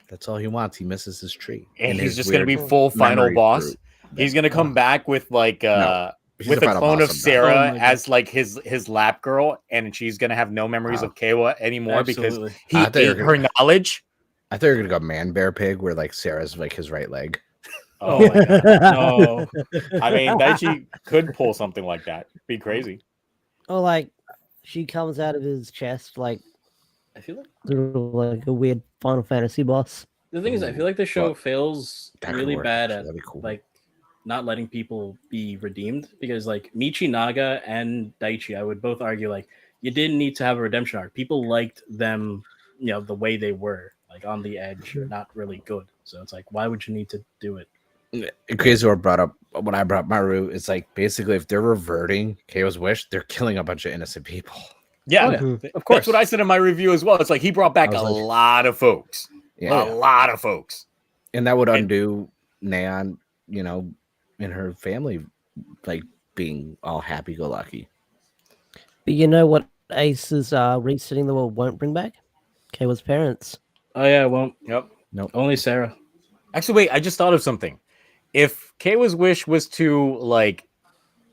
That's all he wants. He misses his tree. And he's just going to be full final boss. He's going to come back with like with a clone of Sarah as like his lap girl, and she's going to have no memories of Kawa anymore because he ate her knowledge. I thought you were going to go man bear pig where like Sarah's like his right leg. Oh my god, no! I mean, Daichi could pull something like that. Be crazy. Or like she comes out of his chest like I feel like like a weird Final Fantasy boss. the thing is, I feel like the show fails That could really work, bad actually. at That'd be cool. like not letting people be redeemed because like Michi Naga and Daichi, I would both argue like you didn't need to have a redemption arc. People liked them, the way they were, like on the edge, not really good. So it's like, why would you need to do it? Crazy Lord brought up when I brought Maru. It's like basically if they're reverting KO's wish, they're killing a bunch of innocent people. Yeah, Oh, yeah. Mhm. Of course. that's what I said in my review as well. It's like he brought back I a was like- lot of folks. Yeah, A lot of folks. and that would And- undo Neon, and her family, like being all happy-go-lucky. But you know what Ace's resetting the world won't bring back? Kayla's parents. Oh yeah, well, Yep. only Sarah. Actually, wait, I just thought of something. If Keiwa's wish was to like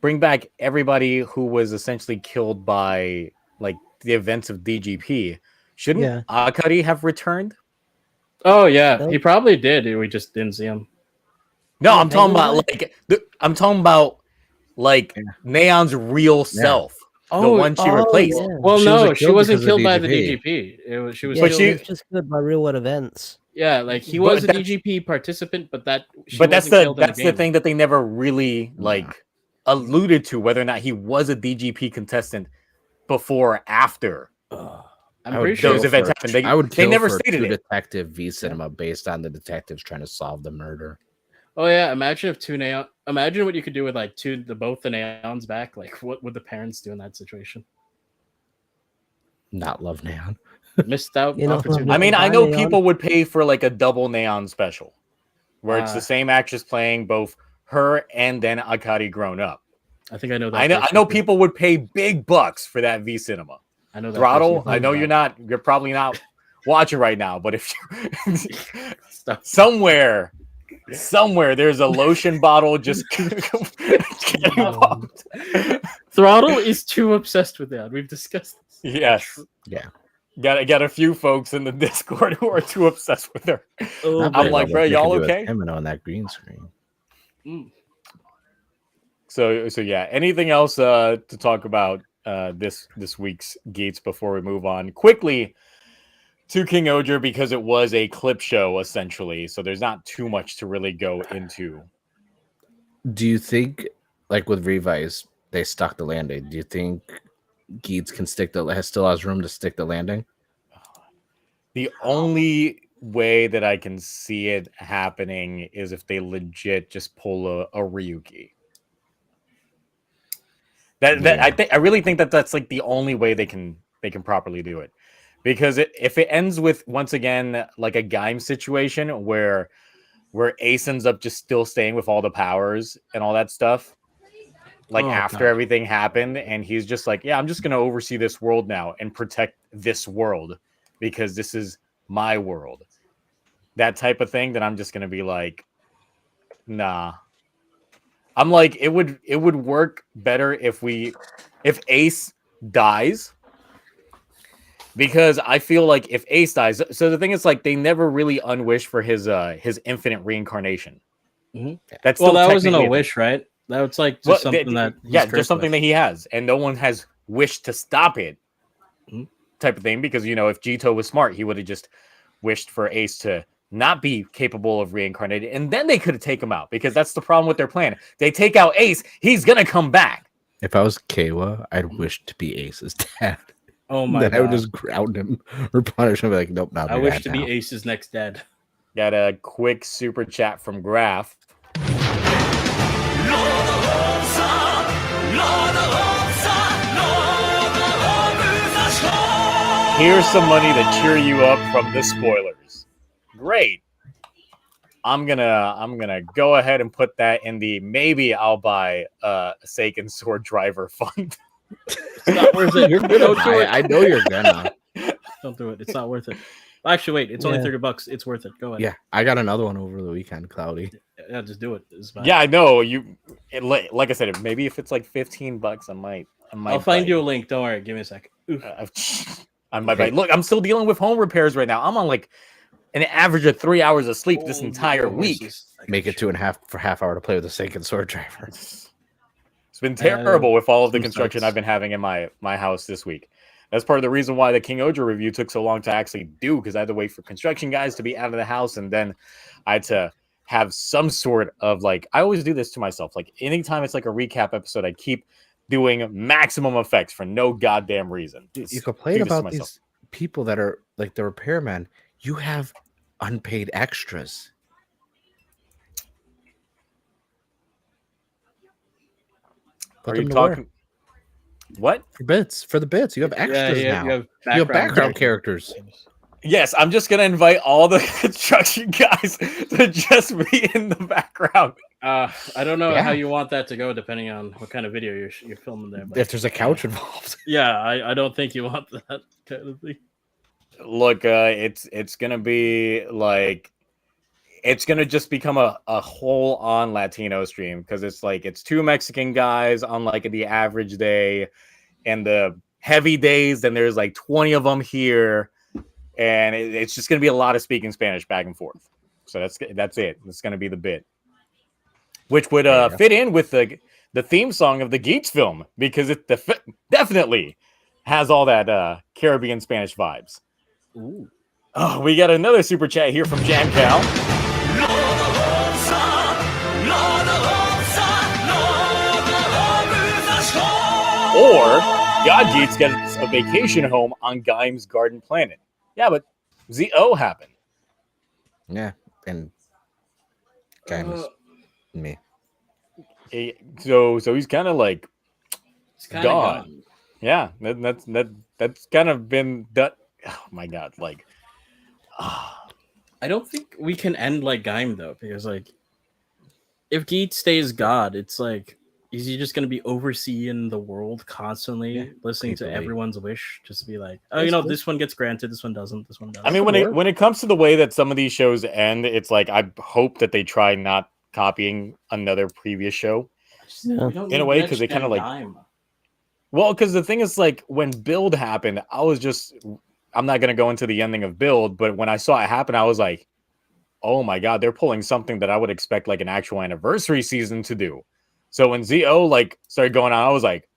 bring back everybody who was essentially killed by like the events of DGP, shouldn't Yeah. Akari have returned? Oh yeah, No. he probably did. We just didn't see him. No, Yeah, I'm talking maybe about I'm talking about like Yeah. Neon's real self, the one she replaced. Yeah. Well, She no, wasn't she killed wasn't because of killed by the DGP. DGP. She was Yeah, But killed. she- was just good by real world events. Yeah, like he But was a that's- DGP participant, but that's But killed that's in the game. thing that they never really like alluded to, whether or not he was a DGP contestant before or after I'm I would pretty kill sure. those events for- happened. They, I would they kill never for stated True it. Detective V Cinema based on the detectives trying to solve the murder. Oh yeah, imagine if two neon. Imagine what you could do with like both the neons back. Like, what would the parents do in that situation? Not love Neon. Missed out You know, opportunity. I mean, I Buy know Neon. people would pay for like a double Neon special, where it's Ah. the same actress playing both her and then Akari grown up. I think I know that. I know person. people would pay big bucks for that V Cinema. I know that Throttle, person. I know you're probably not watching right now, but if you Stop. somewhere there's a lotion bottle just Throttle is too obsessed with that. We've discussed this. yes. Yeah. Got a few folks in the Discord who are too obsessed with her. Oh, I'm boy. like, bro, y'all okay? Him on that green screen. Mm. So yeah. Anything else to talk about this week's Gates before we move on quickly to King Oger, because it was a clip show essentially. So there's not too much to really go into. Do you think, like with Revise, they stuck the landing? Do you think Geets can still has room to stick the landing? The only way that I can see it happening is if they legit just pull a Ryuki. I really think that that's like the only way they can properly do it, because if it ends with once again like a Gaim situation where Ace ends up just still staying with all the powers and all that stuff, like after God. everything happened, and he's just like, yeah, I'm just gonna oversee this world now and protect this world because this is my world, that type of thing, then I'm just gonna be like, nah. I'm like, it would work better if Ace dies, because I feel like if Ace dies, so the thing is like they never really unwish for his infinite reincarnation. Mhm. That's Well, still that wasn't a technically wish, right? That was like just Well, something that he's yeah, cursed just something with. that he has, and no one has wished to stop it, Mhm. type of thing. Because if Jito was smart, he would have just wished for Ace to not be capable of reincarnating, and then they could have taken him out. Because that's the problem with their plan. They take out Ace, he's gonna come back. If I was Kawa, I'd wish to be Ace's dad. Oh my Then god! I would just ground him or punish him. Like, nope, not. I wish to be Ace's next dad. Got a quick super chat from Graph. Here's some money to cheer you up from the spoilers. Great. I'm gonna go ahead and put that in the maybe I'll buy a Seiken Sword Driver fund. It's not worth it. Don't do it. I know you're gonna. Don't do it. It's not worth it. Actually, wait. It's only Yeah. $30. It's worth it. Go ahead. Yeah, I got another one over the weekend, Cloudy. Yeah, just do it. It's fine. Yeah, I know like I said, maybe if it's like $15, I might. I'll find you a link. Don't worry. Give me a second. Oof. I might buy. Look, I'm still dealing with home repairs right now. I'm on like an average of 3 hours of sleep this entire week. Make it 2.5 for half hour to play with the Seiken Sword Driver. It's been terrible with all of the construction sucks. I've been having in my house this week. That's part of the reason why the King Oja review took so long to actually do, because I had to wait for construction guys to be out of the house, and then I had to have some sort of like, I always do this to myself. Like anytime it's like a recap episode, I keep doing maximum effects for no goddamn reason. You complain about these people that are like the repairmen. You have unpaid extras. Are you talking? What? For the bits. You have extras now. You have background characters. Yes, I'm just gonna invite all the construction guys to just be in the background. I don't know how you want that to go, depending on what kind of video you're filming there. But if there's a couch involved, yeah, I don't think you want that kind of thing. Look, it's gonna be like, it's gonna just become a whole on Latino stream, because it's like it's 2 Mexican guys on like the average day, and the heavy days, then there's like 20 of them here. And it's just going to be a lot of speaking Spanish back and forth. So that's it. It's going to be the bit, which would fit in with the theme song of the Geats film, because it definitely has all that Caribbean Spanish vibes. Ooh. Oh, we got another super chat here from Jan Cal. Or God Geats gets a vacation home on Gaim's Garden Planet. Yeah, but ZO happened. Yeah, and Gaim is me. So he's kind of like gone. Yeah, that's kind of been done. Oh my god, like I don't think we can end like Gaim though, because like if Geet stays God, it's like, is he just going to be overseeing the world constantly, listening to everyone's wish, just to be like, oh, you know, this one gets granted, this one doesn't, this one doesn't. I mean, when it comes to the way that some of these shows end, it's like I hope that they try not copying another previous show in a way, because they kind of like. Well, because the thing is, like when Build happened, I'm not going to go into the ending of Build, but when I saw it happen, I was like, oh my god, they're pulling something that I would expect like an actual anniversary season to do. So when ZO like started going on, I was like,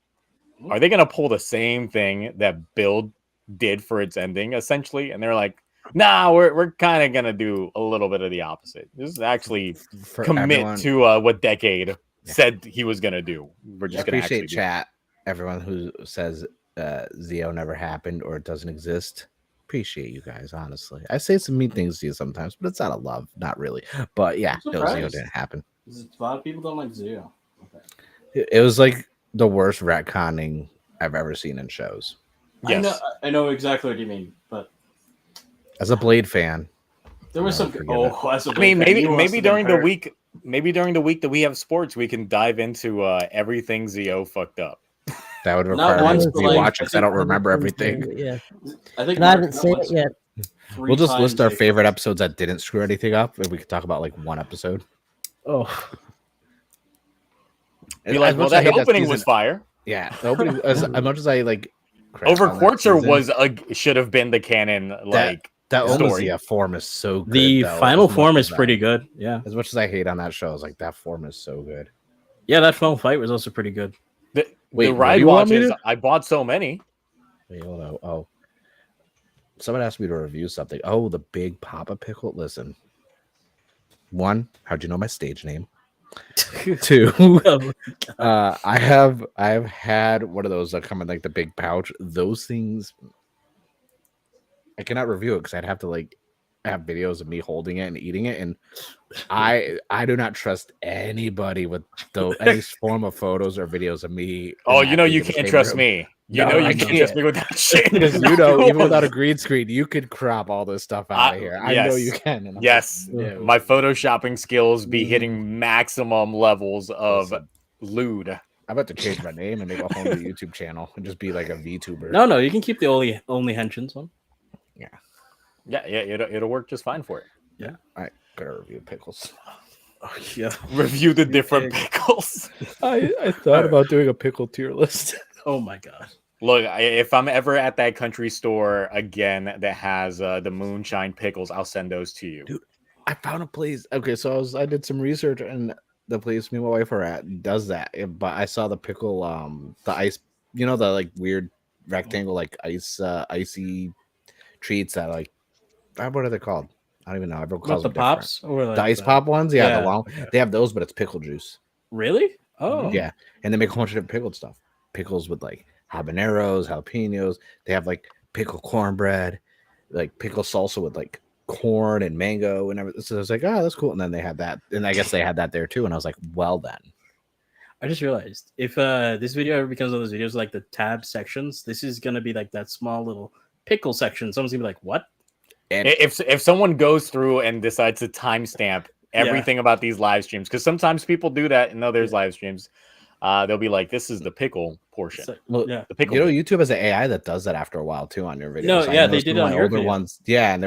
are they going to pull the same thing that Build did for its ending, essentially? And they're like, nah, we're kind of going to do a little bit of the opposite. This is actually commit to what Decade said he was going to do. We're just going to appreciate chat. Everyone who says ZO never happened or it doesn't exist. Appreciate you guys, honestly. I say some mean things to you sometimes, but it's out of love, not really. But yeah, no, ZO didn't happen. A lot of people don't like ZO. Okay. It was like the worst retconning I've ever seen in shows. Yes. I know exactly what you mean, but as a Blade fan, there was some. I mean, maybe during the week, that we have sports, we can dive into everything ZO fucked up. That would require me to rewatch it because I don't remember everything. Yeah, I think I haven't seen it yet. We'll just list our favorite episodes that didn't screw anything up, and we could talk about like one episode. Oh, be like, well, that opening was fire. Yeah, the opening, as much as I like, Over Quartzer should have been the canon like that story. Form is so good. The final form is pretty good. Yeah, as much as I hate on that show, I was like, that form is so good. Yeah, that final fight was also pretty good. The ride watches, I bought so many. Wait, hold on. Oh, someone asked me to review something. Oh, the Big Papa Pickle. Listen, one, how'd you know my stage name? Two, I have had one of those that come in like the big pouch. Those things, I cannot review it because I'd have to like have videos of me holding it and eating it, and I do not trust anybody with any form of photos or videos of me. Oh, you know you can't trust me. You can't trust me with that shit. Because even without a green screen, you could crop all this stuff out of here. I know you can. Yes, my photoshopping skills be hitting maximum levels of lewd. I'm about to change my name and make a whole new YouTube channel and just be like a VTuber. No, you can keep the only henchins one. Yeah, it'll work just fine for it. Yeah. All right, gotta review pickles. Oh, yeah. Review the different pickles. I thought about doing a pickle tier list. Oh my god. Look, if I'm ever at that country store again that has the moonshine pickles, I'll send those to you. Dude, I found a place. Okay, so I did some research, and the place me and my wife are at does that. But I saw the pickle, the ice, the like weird rectangle, like icy treats that like, what are they called? I don't even know. Everyone calls What, the them different. pops or like The ice pop ones, yeah, yeah, the long. okay. They have those, but it's pickle juice. Really? Oh, Yeah, and they make a bunch of different pickled stuff. Pickles with like habaneros, jalapenos. They have like pickle cornbread, like pickle salsa with like corn and mango and everything. So I was like, oh, that's cool. And then they had that, and I guess they had that there too. And I was like, well, then. I just realized if this video ever becomes one of those videos like the tab sections, this is gonna be like that small little pickle section. Someone's gonna be like, "What?" And If someone goes through and decides to timestamp everything about these live streams, because sometimes people do that and there's live streams, they'll be like, "This is the pickle portion." It's like, well, yeah, The pickle. YouTube has an AI that does that after a while too on your videos. No, I yeah, know they some did of on my your older video. ones. Yeah, and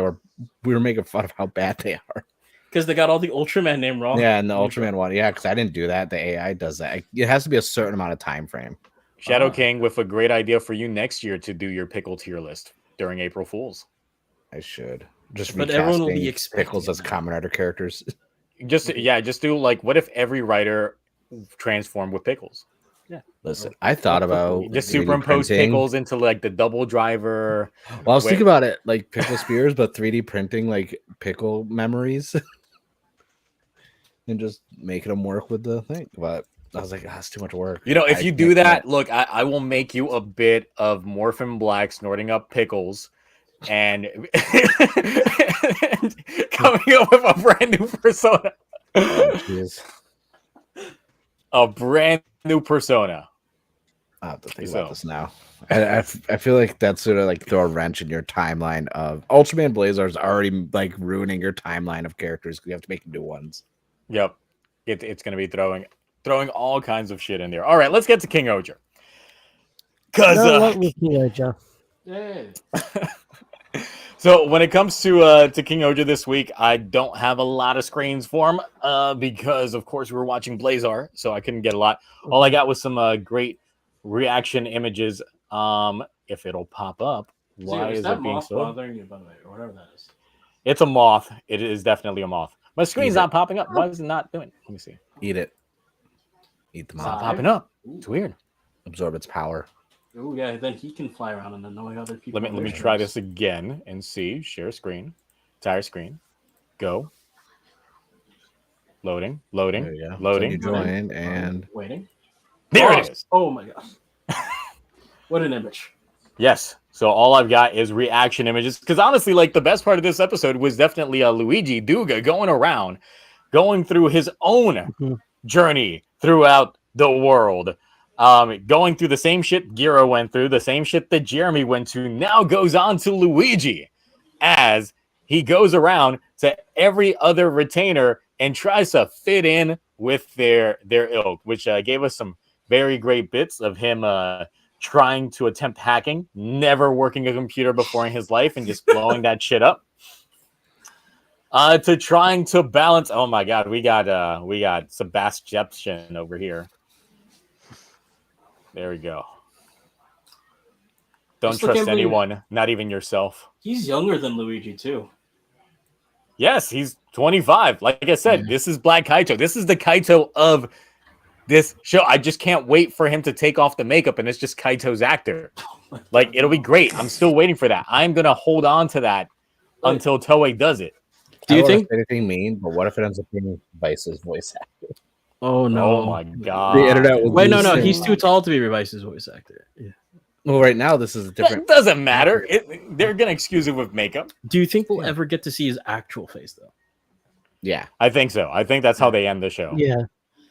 we were making fun of how bad they are. because they got all the Ultraman name wrong. Yeah, and the Ultraman one, yeah, because I didn't do that. The AI does that. It has to be a certain amount of time frame. Shadow King with a great idea for you next year to do your pickle tier list during April Fools. I should just. But everyone will be recasting expecting pickles as that. common writer characters. Just do like, what if every writer transformed with pickles? Listen, I thought about Just 3D superimpose printing. pickles into like the double driver. Well, I was thinking about it like pickle spears, but 3D printing like pickle memories, and just making them work with the thing. But I was like, that's too much work. If I you can't do do that, look, I will make you a bit of Morphin Black snorting up pickles and coming up with a brand new persona. Oh, jeez. A brand new persona. I have to think So- about this now. I feel like that's sort of like throw a wrench in your timeline of Ultraman Blazar is already like ruining your timeline of characters because you have to make new ones. Yep. It's going to be throwing all kinds of shit in there. All right, let's get to King Oger. Because No, not with King Oger. so when it comes to King Oger this week, I don't have a lot of screens for him because, of course, we were watching Blazar, so I couldn't get a lot. All I got was some great reaction images. If it'll pop up, why is it being so? bothering you, by the way, or whatever that is? It's a moth. It is definitely a moth. My screen's Eat it. not popping up. Why is it not doing it? Let me see. Eat it. Eat the It's not moth. popping up. It's weird. Absorb its power. Oh yeah, then he can fly around and annoy other people. Let me try this again and see. Share screen. Entire screen. Go. Loading. Loading. There you go. Loading. So you joined and waiting. There it is. Oh my gosh. What an image. Yes. So all I've got is reaction images. Because honestly, like the best part of this episode was definitely Luigi Duga going around, going through his own journey throughout the world. Going through the same shit Giro went through, the same shit that Jeremy went to, now goes on to Luigi as he goes around to every other retainer and tries to fit in with their ilk, which gave us some very great bits of him trying to attempt hacking, never working a computer before in his life and just blowing that shit up. To trying to balance. Oh my god, we got Sebastian over here. There we go. Don't Just can't trust believe- anyone, not even yourself. He's younger than Luigi too. Yes, he's 25. Like I said, this is Black Kaito. This is the Kaito of this show. I just can't wait for him to take off the makeup and it's just Kaito's actor. Like, it'll be great. I'm still waiting for that. I'm going to hold on to that until Toei does it. Do you I don't think? wanna say anything mean? But what if it ends up being Vice's voice actor? Oh no! Oh my god. The internet will Wait, no, lose it. he's too tall to be Revice's voice actor. Yeah. Well, right now this is a different. That doesn't matter. They're going to excuse it with makeup. Do you think we'll ever get to see his actual face though? Yeah, I think so. I think that's how they end the show. Yeah.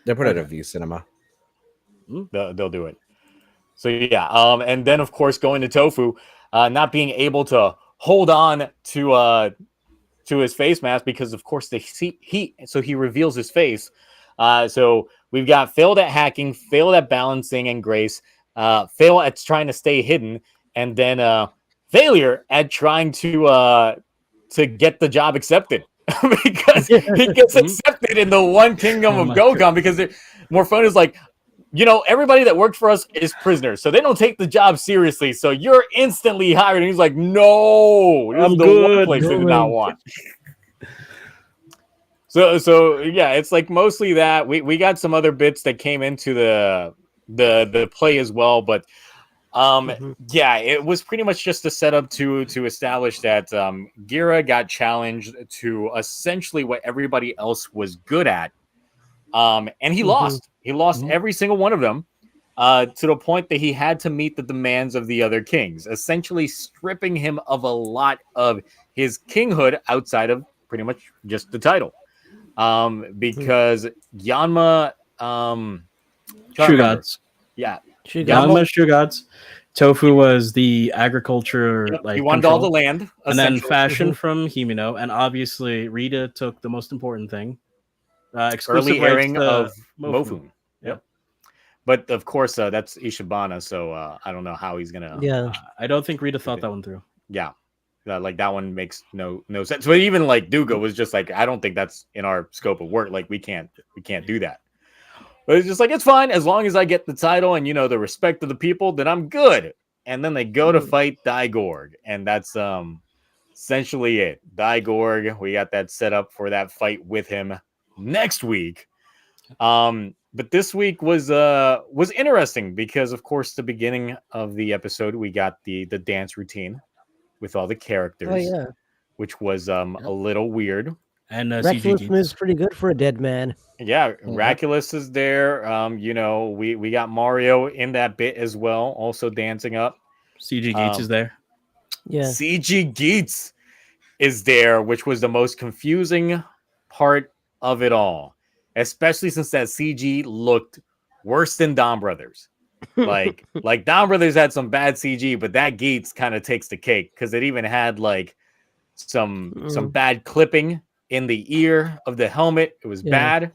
they put it at V Cinema. They'll do it. So yeah, and then of course going to Tofu, not being able to hold on to his face mask because of course he reveals his face. So we've got failed at hacking, failed at balancing and grace, fail at trying to stay hidden, and then failure at trying to get the job accepted. Because he gets accepted in the one kingdom Oh of my Gokon because Morphone is like, everybody that worked for us is prisoners, so they don't take the job seriously. So you're instantly hired. And he's like, no, this I'm is the good. one place they did not want. So yeah, it's like mostly that. We got some other bits that came into the play as well, but yeah, it was pretty much just a setup to establish that Gira got challenged to essentially what everybody else was good at. And he lost. He lost every single one of them, to the point that he had to meet the demands of the other kings, essentially stripping him of a lot of his kinghood outside of pretty much just the title. Because Yanma, True Gods. Yeah. Yanma, True Gods. Tofu was the agriculture, Yep, like he wanted control. all the land, And then essentially. fashion from Himino, and obviously Rita took the most important thing. early Exclusive rights airing to of Mofun. Mofun. Yep. But of course, that's Ishibana, so I don't know how he's gonna. Yeah. I don't think Rita thought that one through. Yeah, like that one makes no sense. But even like Duga was just like, I don't think that's in our scope of work. Like we can't do that. But it's just like, it's fine as long as I get the title and the respect of the people, then I'm good. And then they go to fight Daigorg, and that's essentially it. Daigorg, we got that set up for that fight with him next week. But this week was interesting because, of course, the beginning of the episode we got the dance routine with all the characters, which was a little weird. And Raculus moves pretty good for a dead man. Yeah, Raculus is there. We got Mario in that bit as well, also dancing up. CG Gates is there. Yeah, CG Gates is there, which was the most confusing part of it all, especially since that CG looked worse than Dom Brothers. Like Dom Brothers had some bad CG, but that Gates kind of takes the cake because it even had like some bad clipping in the ear of the helmet. It was bad.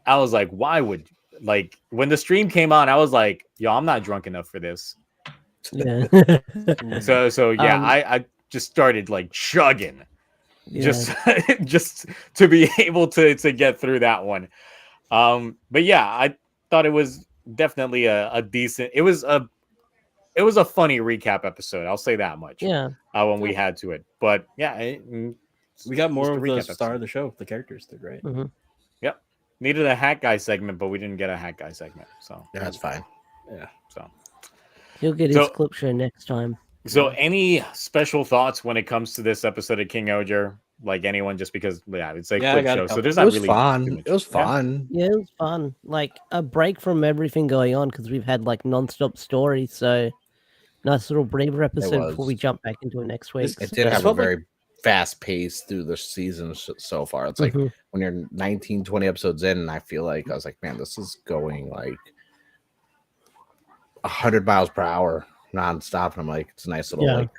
I was like, why would, like, when the stream came on, I was like, yo, I'm not drunk enough for this. yeah. So yeah, I just started like chugging, just to be able to get through that one. But yeah, I thought it was definitely a decent. It was a funny recap episode. I'll say that much. Yeah. When we had to it, but yeah, we got more of the recap star of the show. The characters did great. Yep, needed a hat guy segment, but we didn't get a hat guy segment, so Yeah, that's fine. Yeah, so he'll get his clip show next time. So, any special thoughts when it comes to this episode of King Oger? Like anyone, just because it's a clip show, so there's not really fun. It was fun. Yeah, it was fun. Like a break from everything going on because we've had like non-stop stories. So nice little breather episode before we jump back into it next week. It did have a very fast pace through the season so far. It's like when you're 19, 20 episodes in, and I feel like I was like, man, this is going like 100 miles per hour nonstop. And I'm like, it's a nice little like,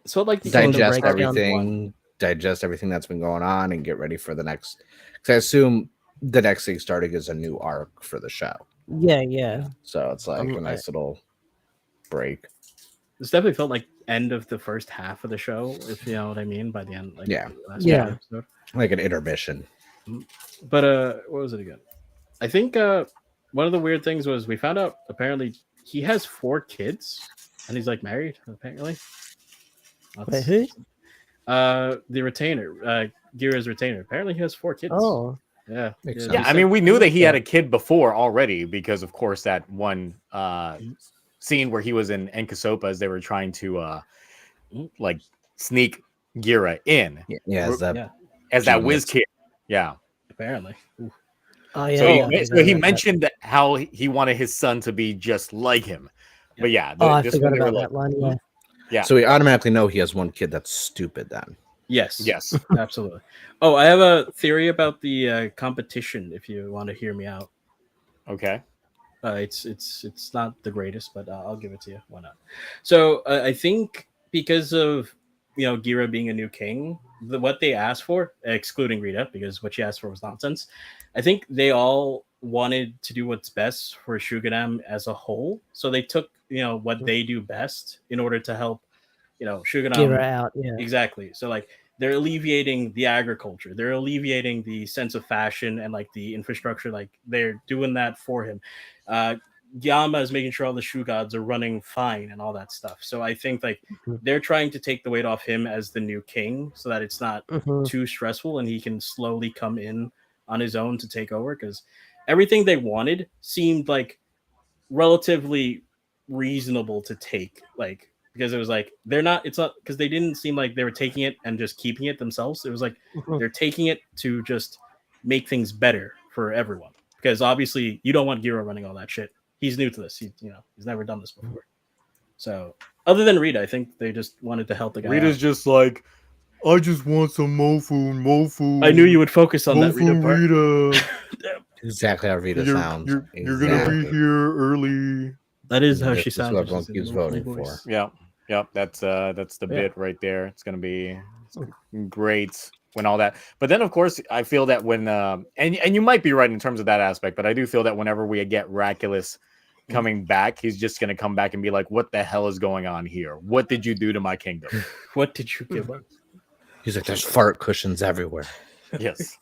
so like digest everything that's been going on and get ready for the next. Because I assume the next thing starting is a new arc for the show. Yeah. So it's like a nice little break. This definitely felt like end of the first half of the show, if you know what I mean. By the end, like last episode. Like an intermission. But what was it again? I think one of the weird things was we found out apparently he has 4 kids and he's like married. Apparently, wait, who? The retainer, Gira's retainer. Apparently, he has 4 kids. Oh, yeah. Yeah, I mean, we knew that he had a kid before already because, of course, that one scene where he was in Enkasopa as they were trying to like sneak Gira in. As that whiz kid. Yeah. Apparently. Ooh. Oh yeah. So he mentioned that how he wanted his son to be just like him. But yeah, I forgot about that line. Yeah. So we automatically know he has one kid that's stupid then. Yes. Yes. Absolutely. Oh, I have a theory about the competition. If you want to hear me out. Okay. It's not the greatest, but I'll give it to you. Why not? So I think because of Gira being a new king, what they asked for, excluding Rita, because what she asked for was nonsense. I think they all wanted to do what's best for Shugenam as a whole. So they took what they do best in order to help Shugenam Gira out. Yeah. Exactly. So like they're alleviating the agriculture, they're alleviating the sense of fashion and like the infrastructure. Like they're doing that for him. Yama is making sure all the Shoe Gods are running fine and all that stuff. So I think like Mhm. they're trying to take the weight off him as the new king, so that it's not Mhm. too stressful and he can slowly come in on his own to take over. Because everything they wanted seemed like relatively reasonable to take, like because it was like it's not because they didn't seem like they were taking it and just keeping it themselves. It was like Mhm. they're taking it to just make things better for everyone, because obviously you don't want Giro running all that shit. He's new to this. He's never done this before. So other than Rita, I think they just wanted to help the guy Rita's out. just like, I just want some Mofu. I knew you would focus on that Rita part. Rita. Exactly how Rita sounds. You're gonna be Exactly. here early. That is how This she is what sounds. everyone She's in keeps a low voting voice. for. Yep. That's the Yeah. bit right there. It's gonna be great when all that. But then, of course, I feel that when and you might be right in terms of that aspect, but I do feel that whenever we get Raculus coming back, he's just gonna come back and be like, "What the hell is going on here? What did you do to my kingdom?" What did you give us? He's like, there's fart cushions everywhere. Yes.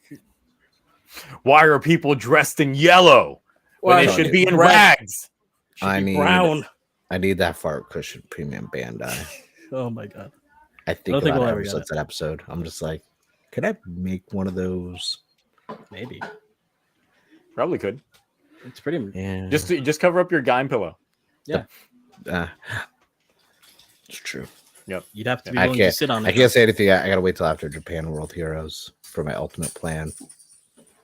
Why are people dressed in yellow when Why they are should they be in red? rags? Should I be need- brown. I need that fart cushion premium Bandai. Oh my god. I think don't think about we'll it ever ever get since that episode. I'm just like, could I make one of those? Maybe. Probably could. It's pretty. Yeah. Just cover up your Gaim pillow. It's true. You'd have to be I willing to can't. sit on I it. can't say anything. I gotta wait till after Japan World Heroes for my ultimate plan.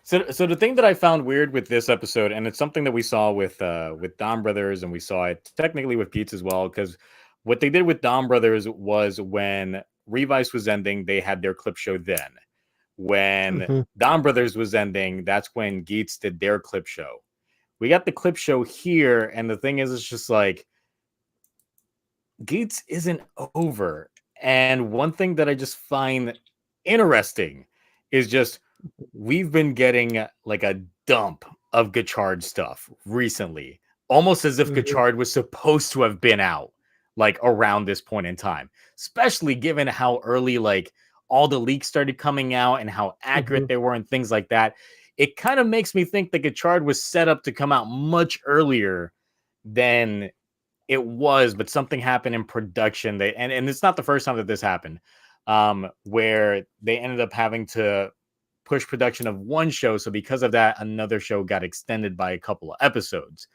So the thing that I found weird with this episode, and it's something that we saw with Dom Brothers, and we saw it technically with Beats as well, because what they did with Dom Brothers was when Revice was ending, they had their clip show then. When Mhm. Dom Brothers was ending, that's when Geats did their clip show. We got the clip show here, and the thing is, it's just like Geats isn't over. And one thing that I just find interesting is just we've been getting like a dump of Gotchard stuff recently, almost as if Mhm. Gotchard was supposed to have been out like around this point in time, especially given how early like all the leaks started coming out and how accurate Mhm. they were and things like that. It kind of makes me think that Gotchard was set up to come out much earlier than it was, but something happened in production. And it's not the first time that this happened, where they ended up having to push production of one show. So because of that, another show got extended by a couple of episodes.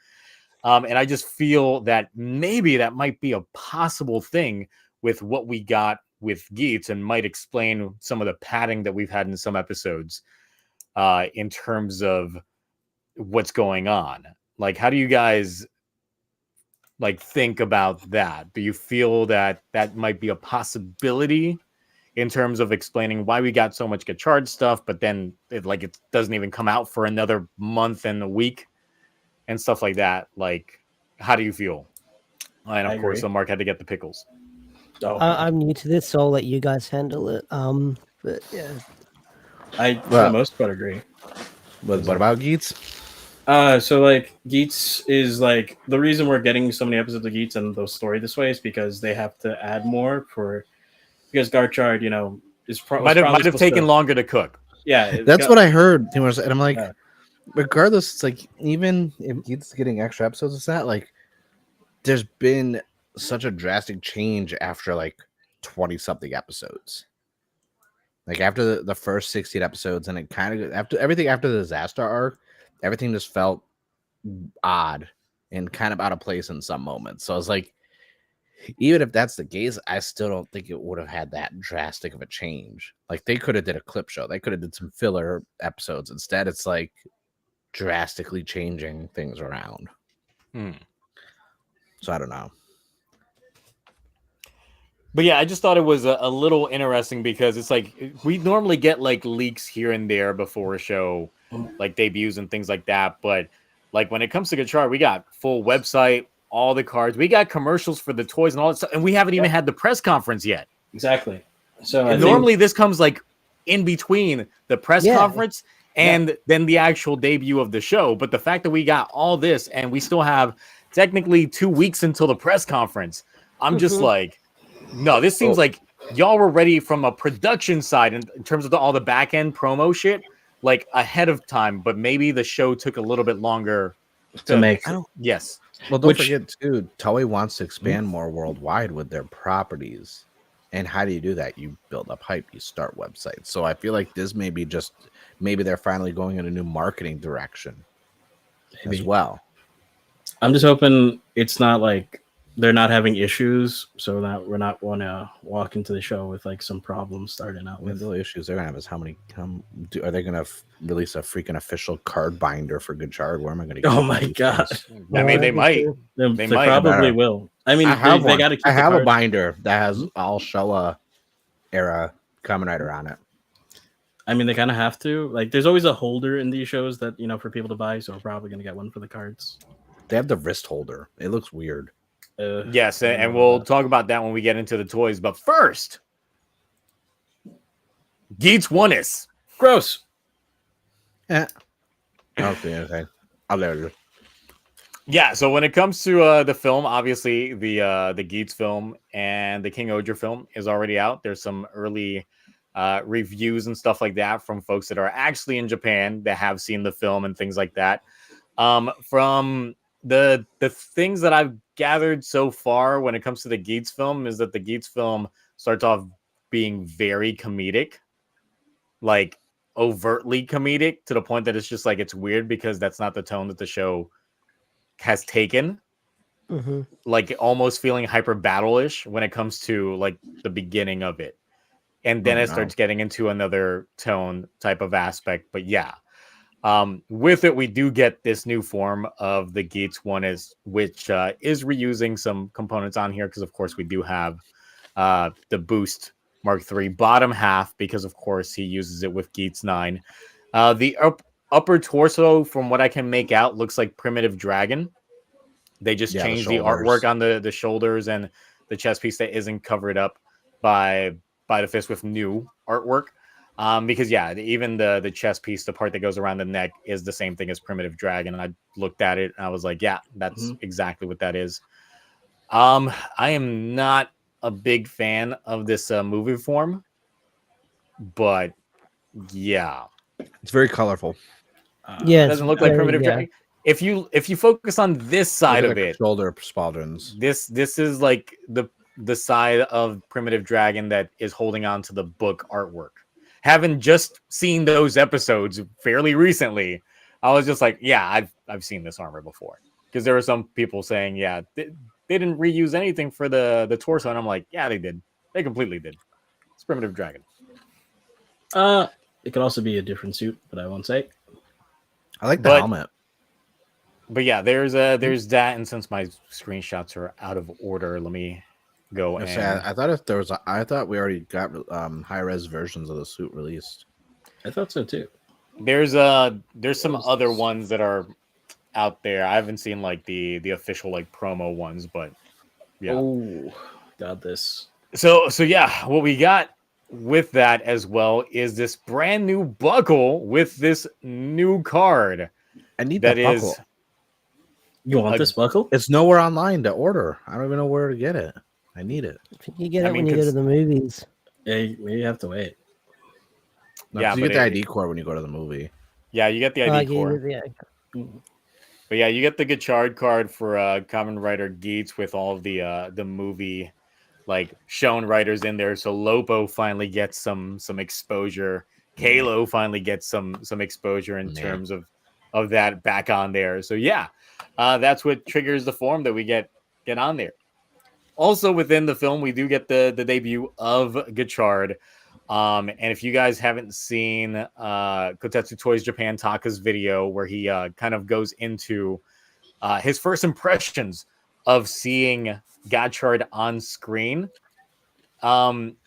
And I just feel that maybe that might be a possible thing with what we got with Geats, and might explain some of the padding that we've had in some episodes in terms of what's going on. Like, how do you guys like think about that? Do you feel that that might be a possibility in terms of explaining why we got so much Gotchard stuff, but then it doesn't even come out for another month and a week and stuff like that? Like, how do you feel? And of I course, agree. Mark had to get the pickles. Oh, I'm new to this, so I'll let you guys handle it. But yeah. I for the Well- most part agree. What about Geats? So like Geats is like the reason we're getting so many episodes of Geats and those story this way is because they have to add more because Gotchard, is Might have taken longer to cook. Yeah, That's what I heard. And I'm like, Yeah. regardless, it's like even if Geats is getting extra episodes, it's not like there's been such a drastic change after like 20 something episodes. Like after the first 16 episodes, and it kind of after the disaster arc, everything just felt odd and kind of out of place in some moments. So I was like, even if that's the case, I still don't think it would have had that drastic of a change. Like they could have did a clip show, they could have did some filler episodes. Instead, it's like drastically changing things around. So I don't know. But yeah, I just thought it was a little interesting because it's like we normally get like leaks here and there before a show, like debuts and things like that. But like when it comes to Gotchard, we got full website, all the cards, we got commercials for the toys and all that stuff, and we haven't even had the press conference yet. Exactly. So And normally this comes like in between the press conference and then the actual debut of the show. But the fact that we got all this and we still have technically 2 weeks until the press conference, I'm just like, no, this seems like y'all were ready from a production side in terms of all the back end promo shit, like ahead of time. But maybe the show took a little bit longer to make. I don't. Yes. Well, don't Which- forget too. Toei wants to expand more worldwide with their properties, and how do you do that? You build up hype. You start websites. So I feel like this may be just maybe they're finally going in a new marketing direction as Maybe. well. I'm just hoping it's not like they're not having issues, so that we're not want to walk into the show with like some problems starting out I mean, with. the only issues they're gonna have is are they gonna release a freaking official card binder for Gotchard? Where am I gonna get Oh all my these god, things? I mean, they might. they might. probably Better. will. I mean, I have they one. got to keep. I have the a cards. binder that has all Showa era Kamen Rider on it. I mean, they kind of have to. Like, there's always a holder in these shows that for people to buy. So we're probably gonna get one for the cards. They have the wrist holder. It looks weird. Yes, I don't and know we'll about talk about that when we get into the toys. But first, Geats Oneness. that. Gross. I don't see anything. Oh, there it is. Yeah, so when it comes to the film, obviously the Geats film and the King Oger film is already out. There's some early reviews and stuff like that from folks that are actually in Japan that have seen the film and things like that. From the things that I've gathered so far when it comes to the Geats film is that the Geats film starts off being very comedic, like overtly comedic, to the point that it's just like it's weird because that's not the tone that the show has taken. Mm-hmm. Like almost feeling hyper battle-ish when it comes to like the beginning of it, and then it starts getting into another tone type of aspect. But yeah, with it we do get this new form of the Geats Oneness, which is reusing some components on here because of course we do have the Boost Mark III bottom half, because of course he uses it with Geats 9. The upper torso, from what I can make out, looks like Primitive Dragon. They just changed the artwork on the shoulders and the chest piece that isn't covered up by the fist with new artwork. Because yeah, even the chest piece, the part that goes around the neck, is the same thing as Primitive Dragon. And I looked at it and I was like, yeah, that's exactly what that is. I am not a big fan of this movie form, but yeah, It's very colorful. Yeah, it doesn't look like Primitive Dragon. If you focus on this side of it, shoulder pauldrons. This is like the side of Primitive Dragon that is holding on to the book artwork. Having just seen those episodes fairly recently, I was just like, yeah, I've seen this armor before. Because there were some people saying, yeah, they didn't reuse anything for the torso, and I'm like, yeah, they did. They completely did. It's Primitive Dragon. It could also be a different suit, but I won't say. I like the helmet. But yeah, there's that, and since my screenshots are out of order, let me go. I thought if there was, I thought we already got high res versions of the suit released. I thought so too. There's some other ones that are out there. I haven't seen like the official like promo ones, but yeah. Oh, got this. So yeah, what we got with that as well is this brand new buckle with this new card. I need that buckle. Is. You want this buckle? It's nowhere online to order. I don't even know where to get it. I need it. You get it when you go to the movies. Yeah, you have to wait. No, yeah, you get the ID cord when you go to the movie. Yeah, you get the ID cord. Yeah. But yeah, you get the Gotchard card for Kamen Rider Geats with all of the movie like shown writers in there. So Lopo finally gets some exposure. Kalo finally gets some exposure in terms of that back on there. So yeah, that's what triggers the form that we get on there. Also within the film, we do get the debut of Gotchard. And if you guys haven't seen Kotetsu Toys Japan Taka's video where he kind of goes into his first impressions of seeing Gotchard on screen,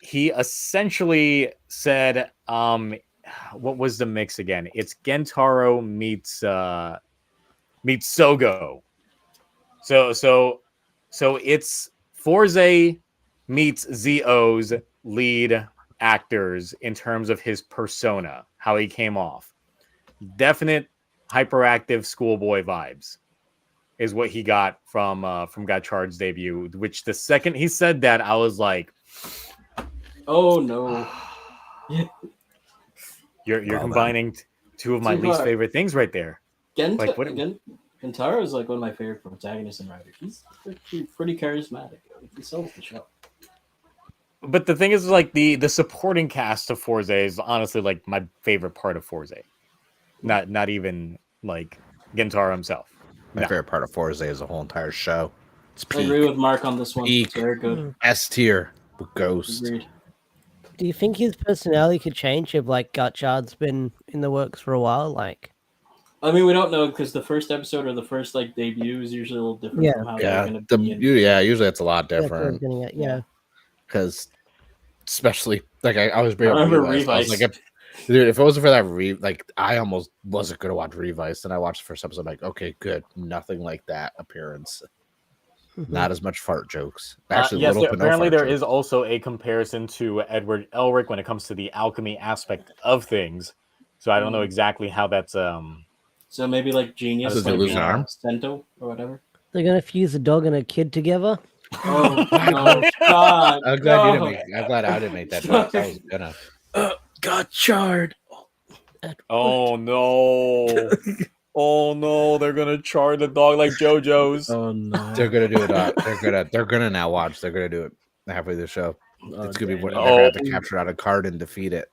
he essentially said, what was the mix again? It's Gentaro meets Sogo. So it's Forze meets Zo's lead actors in terms of his persona, how he came off. Definite hyperactive schoolboy vibes is what he got from Gotchard's debut. Which the second he said that, I was like, "Oh no!" You're combining two of my least favorite things right there. Genta, like what? again? Kentaro is like one of my favorite protagonists in Rider. He's pretty charismatic. He sells the show. But the thing is, like the supporting cast of Forza is honestly like my favorite part of Forza. Not even like Gentaro himself. My favorite part of Forza is the whole entire show. It's I peak. agree with Mark on this one. Peak. It's very good. S tier with Ghost. Agreed. Do you think his personality could change if like Gotchard's been in the works for a while? Like, I mean, we don't know because the first episode or the first like debut is usually a little different Yeah. from how Yeah, they're going to be. usually it's a lot that's what I was different getting at. Yeah. because, especially like I always bring up I remember Revice. I was Revice. like, dude, if it wasn't for that like I almost wasn't gonna watch Revice, and I watched the first episode. I'm like, okay, good, nothing like that appearance. Mhm. Not as much fart jokes. Actually, Yes, little to no apparently fart there jokes. is also a comparison to Edward Elric when it comes to the alchemy aspect of things. So I don't know exactly how that's So maybe like Genius, Does he like lose an arm? Sento or whatever. They're gonna fuse a dog and a kid together. Oh no, God! I'm glad you no. didn't make. I'm glad I didn't make that joke. I was gonna. Gotchard. oh no. Oh no, they're gonna char the dog like JoJo's. Oh no! They're gonna do it. They're gonna now watch. They're gonna do it halfway through the show. It's gonna be. dang They're it. gonna have to capture out a card and defeat it.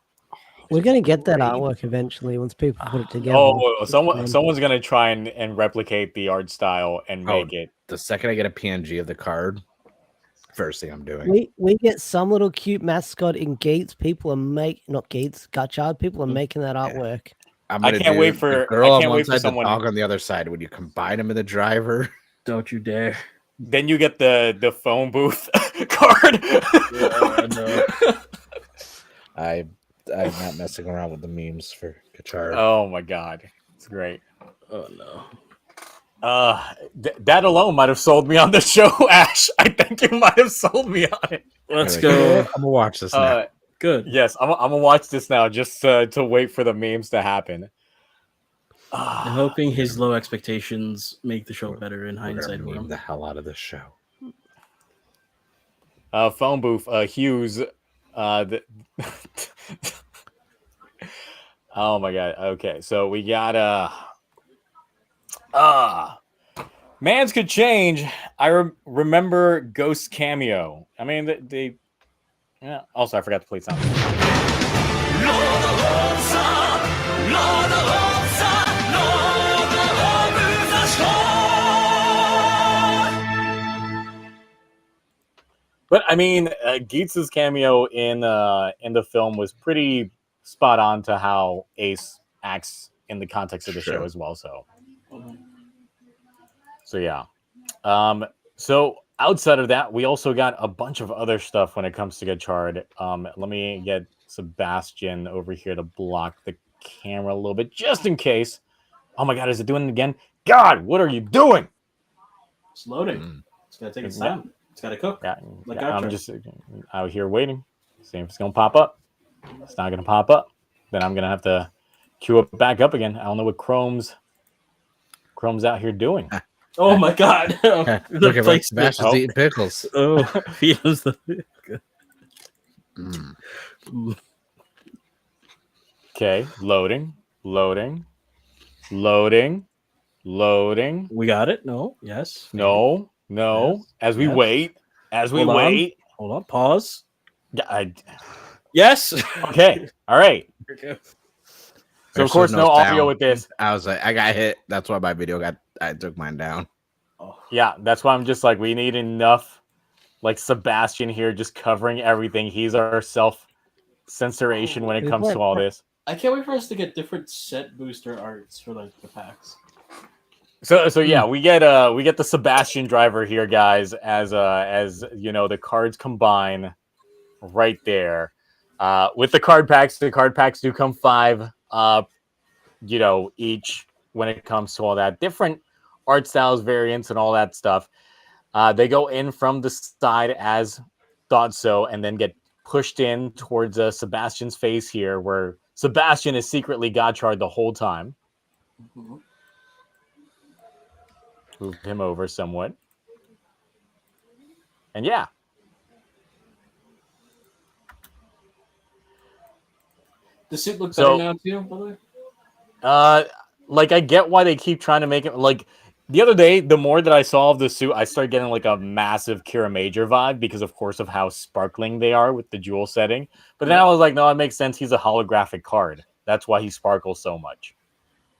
We're gonna get that Great. artwork eventually once people put it together. Oh, someone's gonna try and replicate the art style and Oh, make it. The second I get a PNG of the card, first thing I'm doing. We get some little cute mascot in Gates. People are not Gates, Gotchard. People are making that artwork. I'm I gonna can't do wait the for- girl I on can't one wait for side, someone- the dog on the other side. When you combine them in the driver, Don't you dare! Then you get the phone booth card. No. I'm not messing around with the memes for Gotchard. Oh my god, it's great. Oh no! That alone might have sold me on the show, Ash. I think you might have sold me on it. Let's I'm go. gonna watch this now. Good. Yes, I'm gonna watch this now just to wait for the memes to happen. I'm hoping his low expectations make the show better in We're hindsight gonna for meme him. the hell out of this show. Phone booth, Hughes. Oh my god. Okay, so we got Mans could change. I remember Ghost cameo. I mean, they yeah. Also, I forgot to play something. But I mean, Geetz's cameo in the film was pretty spot on to how Ace acts in the context of the show as well. So yeah. So outside of that, we also got a bunch of other stuff when it comes to Gotchard. Let me get Sebastian over here to block the camera a little bit, just in case. Oh my god, is it doing it again? God, what are you doing? It's loading. It's gonna take its time. It's gotta cook. Yeah, Like I'm Gotchard. just out here waiting, seeing if it's gonna pop up. It's not gonna pop up. Then I'm gonna have to queue it back up again. I don't know what Chrome's out here doing. Oh my God! The Look at place- Sebastian's eating pickles. Oh, he was the. Mm. Okay, loading. We got it. No. Yes. No. Yes. As we Yes. wait. Hold on. Hold on. Pause. Yeah, Yes. okay. All right. So There's of course, no no audio sound. with this. I was like, I got hit. That's why my video I took mine down. Oh. Yeah, that's why I'm just like, we need enough, like Sebastian here, just covering everything. He's our self-censoration when it comes to all this. I can't wait for us to get different set booster arts for like the packs. So yeah, we get the Sebastian driver here, guys, as you know, the cards combine right there. With the card packs do come 5 each when it comes to all that. Different art styles, variants, and all that stuff. They go in from the side as thought so, and then get pushed in towards Sebastian's face here, where Sebastian is secretly Gotchard the whole time. Mm-hmm. Move him over somewhat. And yeah. The suit looks So- better now too, by the way. Like I get why they keep trying to make it like The other day, the more that I saw of the suit, I started getting like a massive Kira Major vibe because, of course, of how sparkling they are with the jewel setting. But then I was like, no, it makes sense. He's a holographic card. That's why he sparkles so much.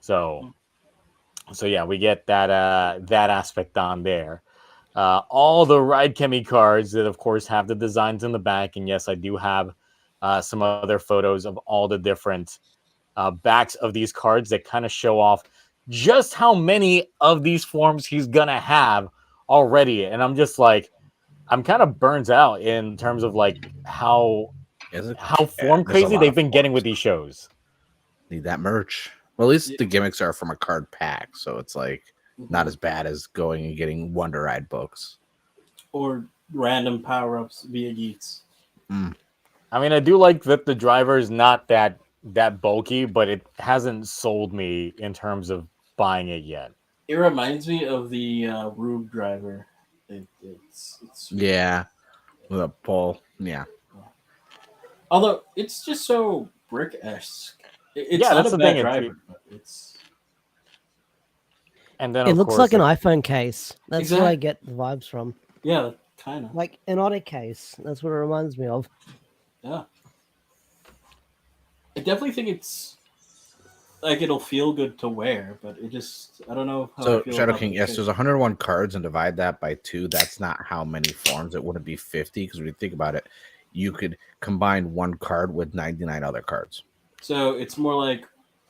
So yeah, we get that that aspect on there. All the Ride Chemi cards that, of course, have the designs in the back. And yes, I do have some other photos of all the different backs of these cards that kind of show off just how many of these forms he's gonna have already. And I'm just like, I'm kind of burns out in terms of like how form crazy they've been getting with these shows. Need that merch. Well, at least the gimmicks are from a card pack, so it's like not as bad as going and getting Wonder Ride books or random power-ups via Geats. I mean, I do like that the driver is not that bulky, but it hasn't sold me in terms of buying it yet. It reminds me of the Rube driver. It's yeah, with a pull. Yeah. Although it's just so brick-esque. It's Yeah, not that's a the bad thing, driver, but it's. And then It of looks course, like an iPhone case. That's Exactly. where I get the vibes from. Yeah, kind of. Like an Otter case. That's what it reminds me of. Yeah. I definitely think it's like it'll feel good to wear, but it just I don't know how So I feel Shadow about King, the yes, shape. there's 101 cards, and divide that by 2. That's not how many forms. It wouldn't be 50 because when you think about it, you could combine one card with 99 other cards. So it's more like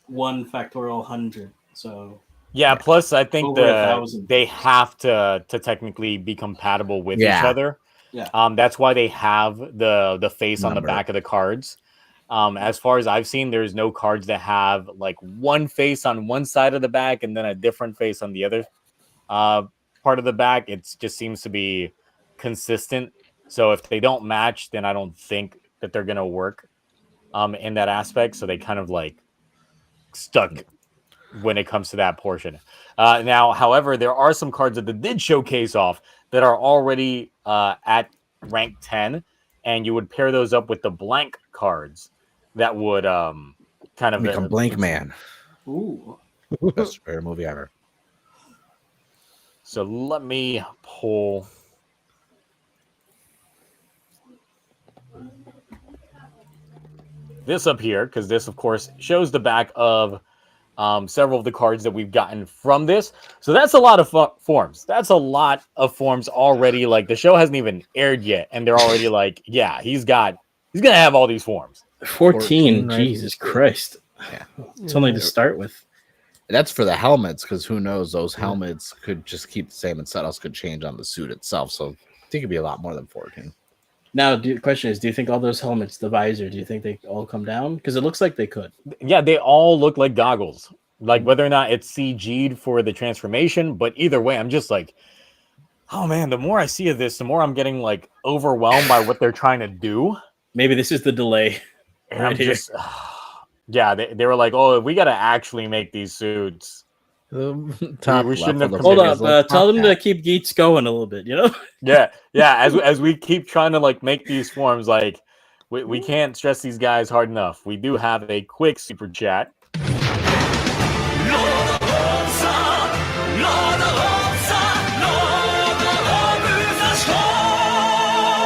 1 factorial 100. So yeah. Plus, I think Over 1,000. they have to technically be compatible with each Yeah. other. Yeah. That's why they have the face on the Number. back of the cards. As far as I've seen, there's no cards that have like one face on one side of the back and then a different face on the other part of the back. It just seems to be consistent. So if they don't match, then I don't think that they're gonna work in that aspect. So they kind of like stuck when it comes to that portion. Now, however, there are some cards that they did showcase off that are already at rank 10, and you would pair those up with the blank cards that would kind of Become Blank Man. Ooh. Best superhero movie ever. So let me pull this up here, because this, of course, shows the back of several of the cards that we've gotten from this. So that's a lot of forms. That's a lot of forms already. Like, the show hasn't even aired yet, and they're already like, yeah, he's gonna have all these forms. 14, right? Jesus Christ. Yeah. It's only to start with. That's for the helmets, because who knows? Those helmets could just keep the same, and settles could change on the suit itself. So I think it'd be a lot more than 14. Now, the question is, do you think all those helmets, the visor, do you think they all come down? Because it looks like they could. Yeah, they all look like goggles. Like, whether or not it's CG'd for the transformation, but either way, I'm just like, oh man, the more I see of this, the more I'm getting like overwhelmed by what they're trying to do. Maybe this is the delay. And I'm just, yeah, they were like, oh, we got to actually make these suits. Top we shouldn't have Hold committed. up, tell them to keep Geats going a little bit, you know? Yeah. As we keep trying to like make these forms, like we can't stress these guys hard enough. We do have a quick super chat.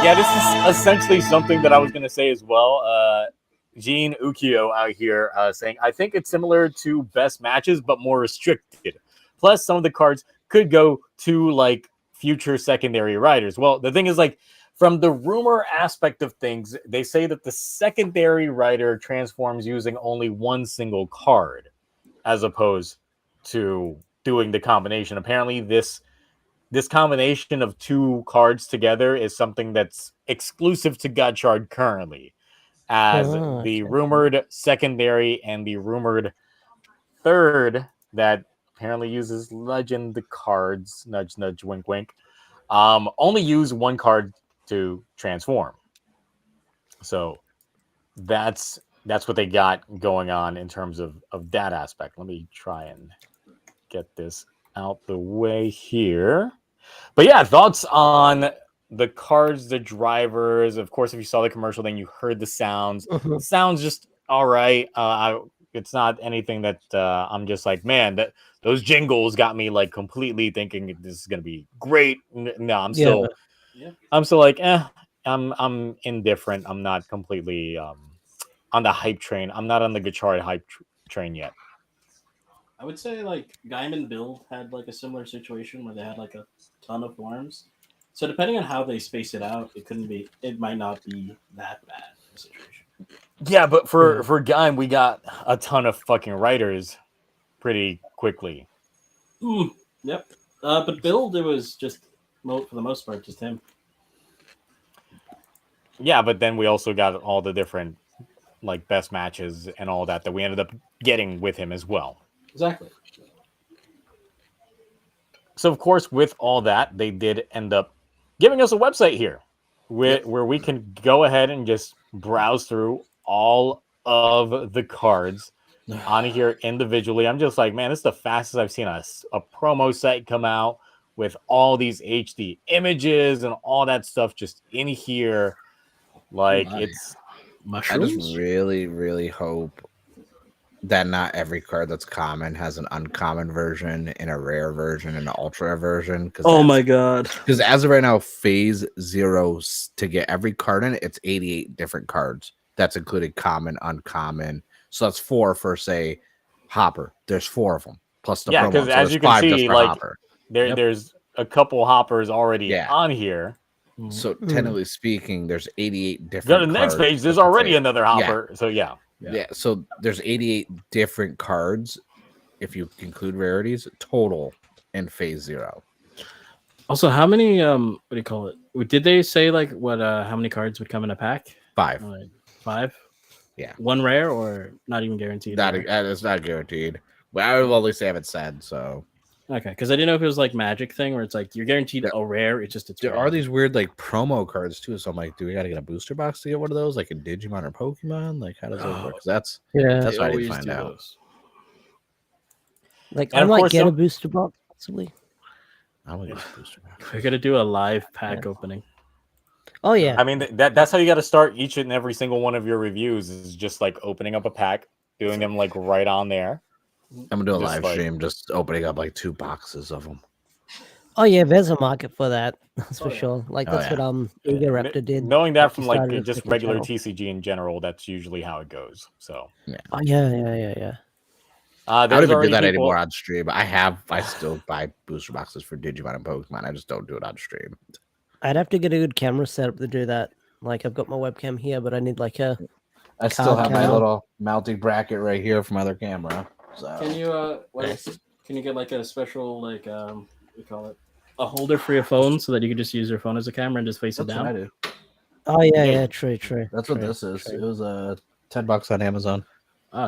Yeah, this is essentially something that I was going to say as well. Gene Ukio out here saying, I think it's similar to best matches, but more restricted. Plus, some of the cards could go to like future secondary riders. Well, the thing is, like, from the rumor aspect of things, they say that the secondary rider transforms using only one single card, as opposed to doing the combination. Apparently, this combination of two cards together is something that's exclusive to Gotchard currently, as the rumored secondary and the rumored third that apparently uses legend cards, nudge, nudge, wink, wink, only use one card to transform. So that's what they got going on in terms of that aspect. Let me try and get this out the way here. But yeah, thoughts on the cards, the drivers. Of course, if you saw the commercial, then you heard the sounds. Sounds just all right. It's not anything that I'm just like, man, that those jingles got me like completely thinking this is gonna be great. No, I'm still, like, I'm indifferent. I'm not completely on the hype train. I'm not on the Gotchard hype train yet. I would say like Gaiman Build had like a similar situation where they had like a ton of forms. So depending on how they space it out, it might not be that bad of a situation. Yeah, but for Gaim, we got a ton of fucking writers pretty quickly. Yep. But Build, it was just for the most part just him. Yeah, but then we also got all the different like best matches and all that we ended up getting with him as well. Exactly. So of course, with all that, they did end up giving us a website here where we can go ahead and just browse through all of the cards on here individually. I'm just like, man, this is the fastest I've seen a promo site come out with all these HD images and all that stuff just in here. Like, it's mushrooms. I just really, really hope that not every card that's common has an uncommon version and a rare version and an ultra version. Oh my god! Because as of right now, phase 0 to get every card in it's 88 different cards. That's including common, uncommon. So that's 4 for say Hopper. There's 4 of them plus the promo. Because as you can see, like there's a couple Hoppers already on here. So technically speaking, there's 88 different. Go to the next page. There's already another Hopper. So yeah. So there's 88 different cards, if you include rarities, total in phase 0. Also, how many what do you call it? Did they say like what how many cards would come in a pack? 5. 5? Yeah. 1 rare or not even guaranteed? It's not guaranteed. Well, I would only say haven't said so. Okay, because I didn't know if it was like Magic thing where it's like you're guaranteed a rare. There are these weird like promo cards too. So I'm like, do we got to get a booster box to get one of those, like in Digimon or Pokemon? Like, how does that work? That's what I didn't find out. Like, I might get a booster box possibly. I will get a booster box. We're gonna do a live pack opening. Oh yeah. I mean that's how you got to start each and every single one of your reviews is just like opening up a pack, doing them like right on there. I'm gonna do a live stream, just opening up like 2 boxes of them. Oh yeah, there's a market for that. That's for sure. Like that's what Ego Raptor did. Knowing that from like just regular TCG in general, that's usually how it goes. So Oh yeah. I don't even do that anymore on stream. I still buy booster boxes for Digimon and Pokemon. I just don't do it on stream. I'd have to get a good camera setup to do that. Like I've got my webcam here, but I need like a. I still have my little mounting bracket right here for my other camera. So. Can you can you get like a special like what do you call it, a holder for your phone so that you can just use your phone as a camera and just face it down? What I do. Oh yeah, true. That's what this is. It was $10 on Amazon.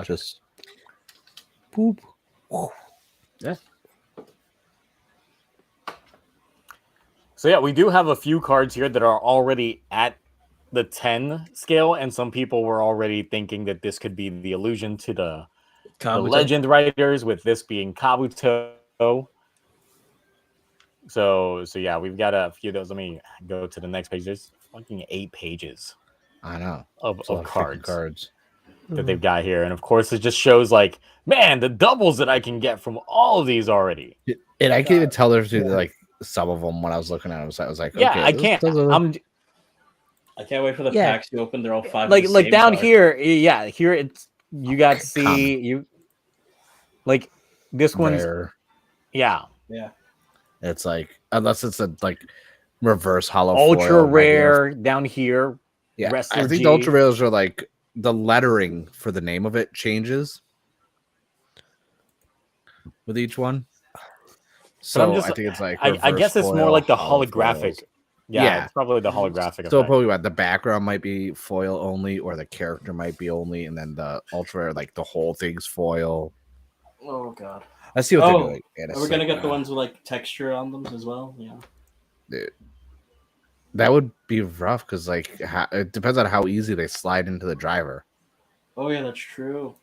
Just boop. Yeah. So yeah, we do have a few cards here that are already at the 10 scale, and some people were already thinking that this could be the allusion to the legend writers, with this being Kabuto. So yeah, we've got a few of those. Let me go to the next page. There's fucking 8 pages. I know of cards that they've Mm-hmm. got here, and of course it just shows like, man, the doubles that I can get from all of these already. And I can even tell there's like some of them when I was looking at them. So I was like, yeah, okay, I can't. I can't wait for the packs to open. They're all 5. Like down here, here it's you got you like this one's rare. Yeah. It's like, unless it's a like reverse hollow ultra foil, rare down here. Yeah, Wrestler I think G. the ultra rares are like the lettering for the name of it changes with each one. So I think it's like I guess it's more like the holographic. Foils. Yeah, it's probably the holographic. So effect. probably what the background might be foil only, or the character might be only, and then the ultra rare, like the whole thing's foil. Oh god. I see what they're doing. Are we gonna get the ones with like texture on them as well? Yeah. Dude, that would be rough because like it depends on how easy they slide into the driver. Oh yeah, that's true.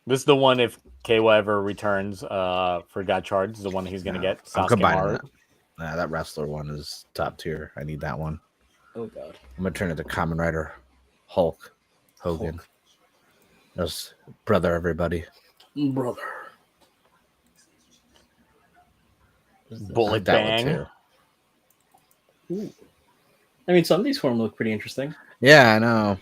This is the one if KY ever returns for Gotchard. This is the one he's gonna get. I'm combining that. That wrestler one is top tier. I need that one. Oh god. I'm gonna turn it to Common Rider Hulk Hogan. That's brother, everybody. Brother. I Bullet like that one Bang. too. Ooh. I mean, some of these forms look pretty interesting. Yeah, I know.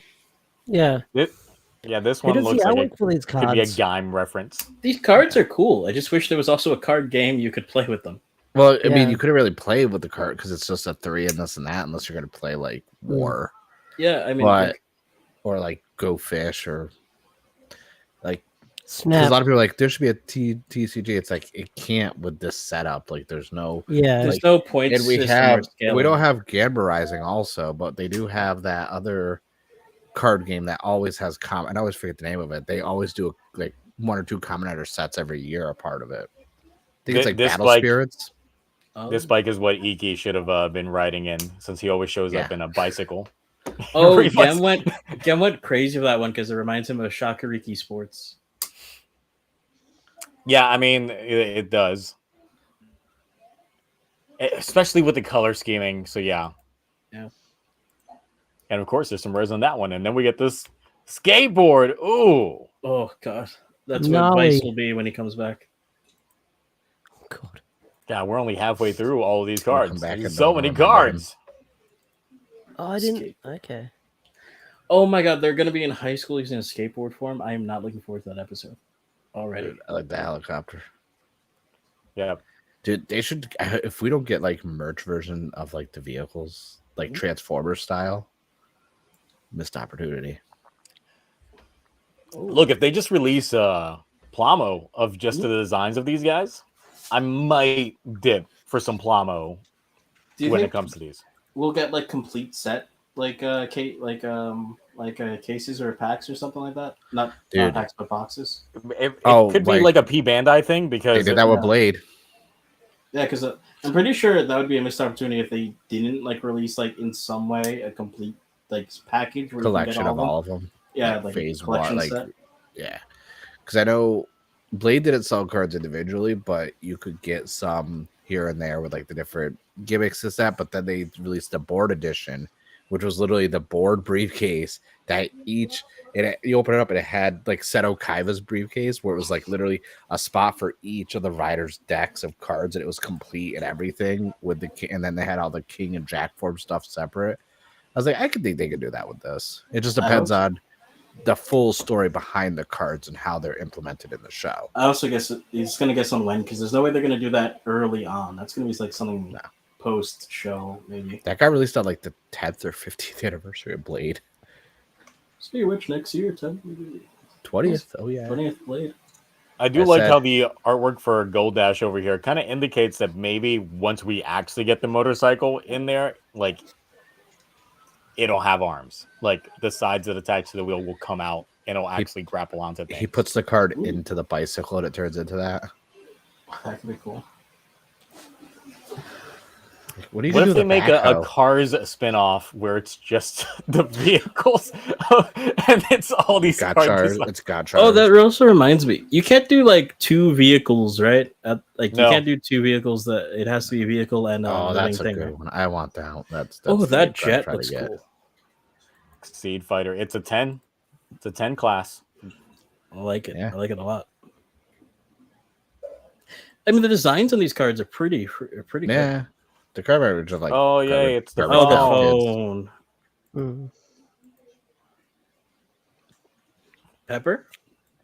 Yeah. This Who one does the looks like artwork for these could be a cards? Gaim reference. These cards are cool. I just wish there was also a card game you could play with them. Well, I mean, Yeah. you couldn't really play with the card because it's just a 3 and this and that, unless you're going to play like War. Yeah, I mean, But or like Go Fish or like because Snap. a lot of people are like there should be a TCG. It's like it can't with this setup. Like there's no Yeah. there's like, no point and we system or scaling. don't have Gamma Rising also, but they do have that other card game that always has I always forget the name of it. They always do like 1 or 2 Combinator sets every year a part of it. I think it's like This Battle bike- Spirits. This bike is what Iki should have been riding in, since he always shows up Yeah. in a bicycle. Oh, Pretty much. Gem went crazy for that one because it reminds him of Shakuriki Sports. Yeah, I mean, it does. Especially with the color scheming, so yeah. Yeah. And of course, there's some res on that one. And then we get this skateboard. Ooh. Oh god, that's No what Vice way. will be when he comes back. God. Yeah, we're only halfway through all of these We'll come cards. back There's and so don't many remember him. cards. Oh, I didn't. Okay. Oh my god, they're gonna be in high school using a skateboard form. I am not looking forward to that episode already. Dude, I like the helicopter. Yeah. Dude, they should if we don't get like merch version of like the vehicles, like Transformer style, missed opportunity. Look, if they just release Plamo of just the designs of these guys, I might dip for some Plamo Do you when it think comes to these. we'll get like complete set cases or packs or something like that? Not Dude. packs but boxes. It Oh, could be like- like a P Bandai thing They because did that with yeah. Blade. Yeah, because I'm pretty sure that would be a missed opportunity if they didn't like release like in some way a complete like package where Collection you can of get all of them. Yeah, like like phase a collection one, like set. yeah. Because I know Blade didn't sell cards individually, but you could get some here and there with like the different gimmicks and that. But then they released the board edition, which was literally the board briefcase that you open it up and it had like Seto Kaiba's briefcase where it was like literally a spot for each of the riders' decks of cards and it was complete and everything with and then they had all the King and Jack form stuff separate. I was like, I could think they could do that with this. It just depends on the full story behind the cards and how they're implemented in the show. I also guess he's gonna get some when because there's no way they're gonna do that early on. That's gonna be like something post show maybe. That got released on like the 10th or 15th anniversary of Blade. Speaking of which, next year, 20th. Oh yeah. 20th Blade. I do like how the artwork for Gold Dash over here kind of indicates that maybe once we actually get the motorcycle in there, like it'll have arms. Like the sides that attach to the wheel will come out and it'll actually grapple onto things. He puts the card into the bicycle and it turns into that. That could be cool. What do you What do if they with make a Cars spin-off where it's just the vehicles and it's all these cars? Gotchard? It's Gotchard. Oh, that also reminds me. You can't do like 2 vehicles, right? No. You can't do 2 vehicles. That it has to be a vehicle and Oh, living that's a thing. good Right? one. I want that. That's Oh, the that I'm jet trying looks to get. cool. Seed Fighter. It's a 10. It's a 10 class. I like it. Yeah. I like it a lot. I mean, the designs on these cards are pretty good. Yeah. The card are just like Oh, yeah, it's the Oh, the phone. phone. Mm. Pepper?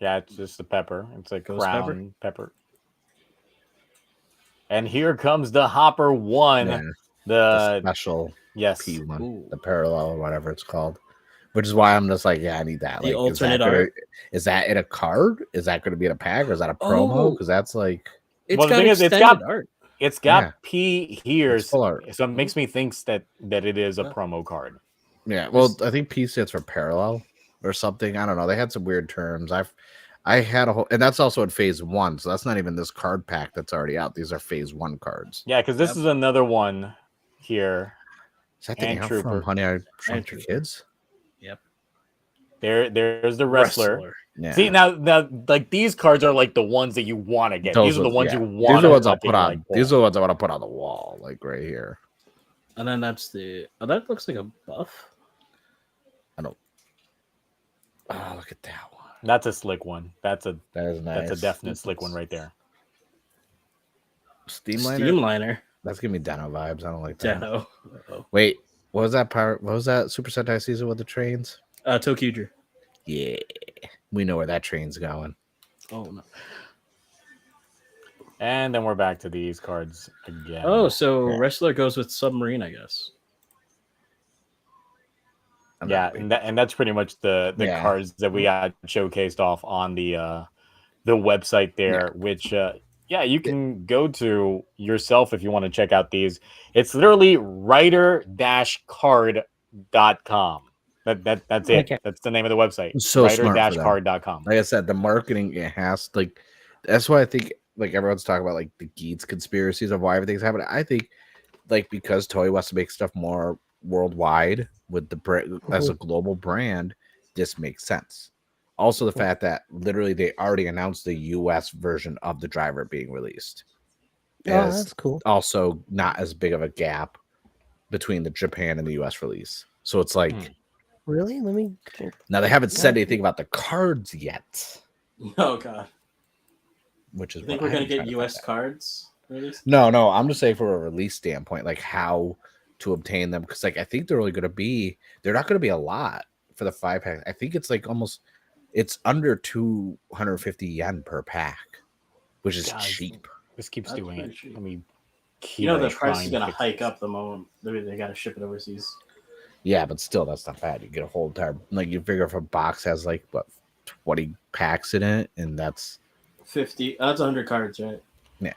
Yeah, it's just the pepper. It's a Ghost crown pepper. And here comes the Hopper 1. Yeah, the The special yes. P1, Ooh. the parallel or whatever it's called. Which is why I'm just like, yeah, I need that. The Like, alternate art. Is that in a card? Is that going to be in a pack, or is that a promo? Oh. Because that's like It's Well, the got thing is, it's extended got- art. It's got Yeah. P here, It's full art. so it makes me think that it is a promo card. yeah. Well, I think P stands for parallel or something. I don't know. They had some weird terms. I had a whole, and that's also in phase 1. So that's not even this card pack that's already out. These are phase 1 cards. Yeah, because this is another one here. Is that the And amp Trooper. from Honey I Shrunk Your Trooper. Kids? There's the wrestler. Yeah. See now, like these cards are like the ones that you want to get. These are the ones you want. These are the ones I'll put on. These are the ones I want to put on the wall, like right here. And then that's the. Oh, that looks like a buff. Oh, look at that one. That's a slick one. That is nice. That's a definite slick one right there. Steamliner. That's giving me Deno vibes. I don't like that. Deno. Uh-oh. Wait, what was that part? What was that Super Sentai season with the trains? TokuTonic. Yeah, we know where that train's going. Oh no. And then we're back to these cards again. Oh, so wrestler goes with submarine, I guess. Yeah, and that's pretty much the cards that we got showcased off on the website there, which you can go to yourself if you want to check out these. It's literally writer-card.com. That's it. Okay. That's the name of the website. So writer-card.com. Like I said, the marketing, it has like, that's why I think like everyone's talking about like the Geats conspiracies of why everything's happening. I think like because Toei wants to make stuff more worldwide with the brand as a global brand, this makes sense. Also, the fact that literally they already announced the US version of the driver being released. Oh, that's cool. Also, not as big of a gap between the Japan and the US release. So it's like, really? Let me. Now they haven't said anything about the cards yet. Oh god. Which is I think we're gonna get US cards released? No, I'm just saying for a release standpoint, like how to obtain them, because like I think they're only gonna be, they're not gonna be a lot for the 5-pack. I think it's like almost, it's under 250 yen per pack, which is cheap. This keeps doing it. Cheap. Let me keep the price is gonna hike up the moment they gotta ship it overseas. Yeah, but still, that's not bad. You get a whole entire, like, you figure if a box has like what 20 packs in it, and that's 50. That's 100 cards, right? Yeah.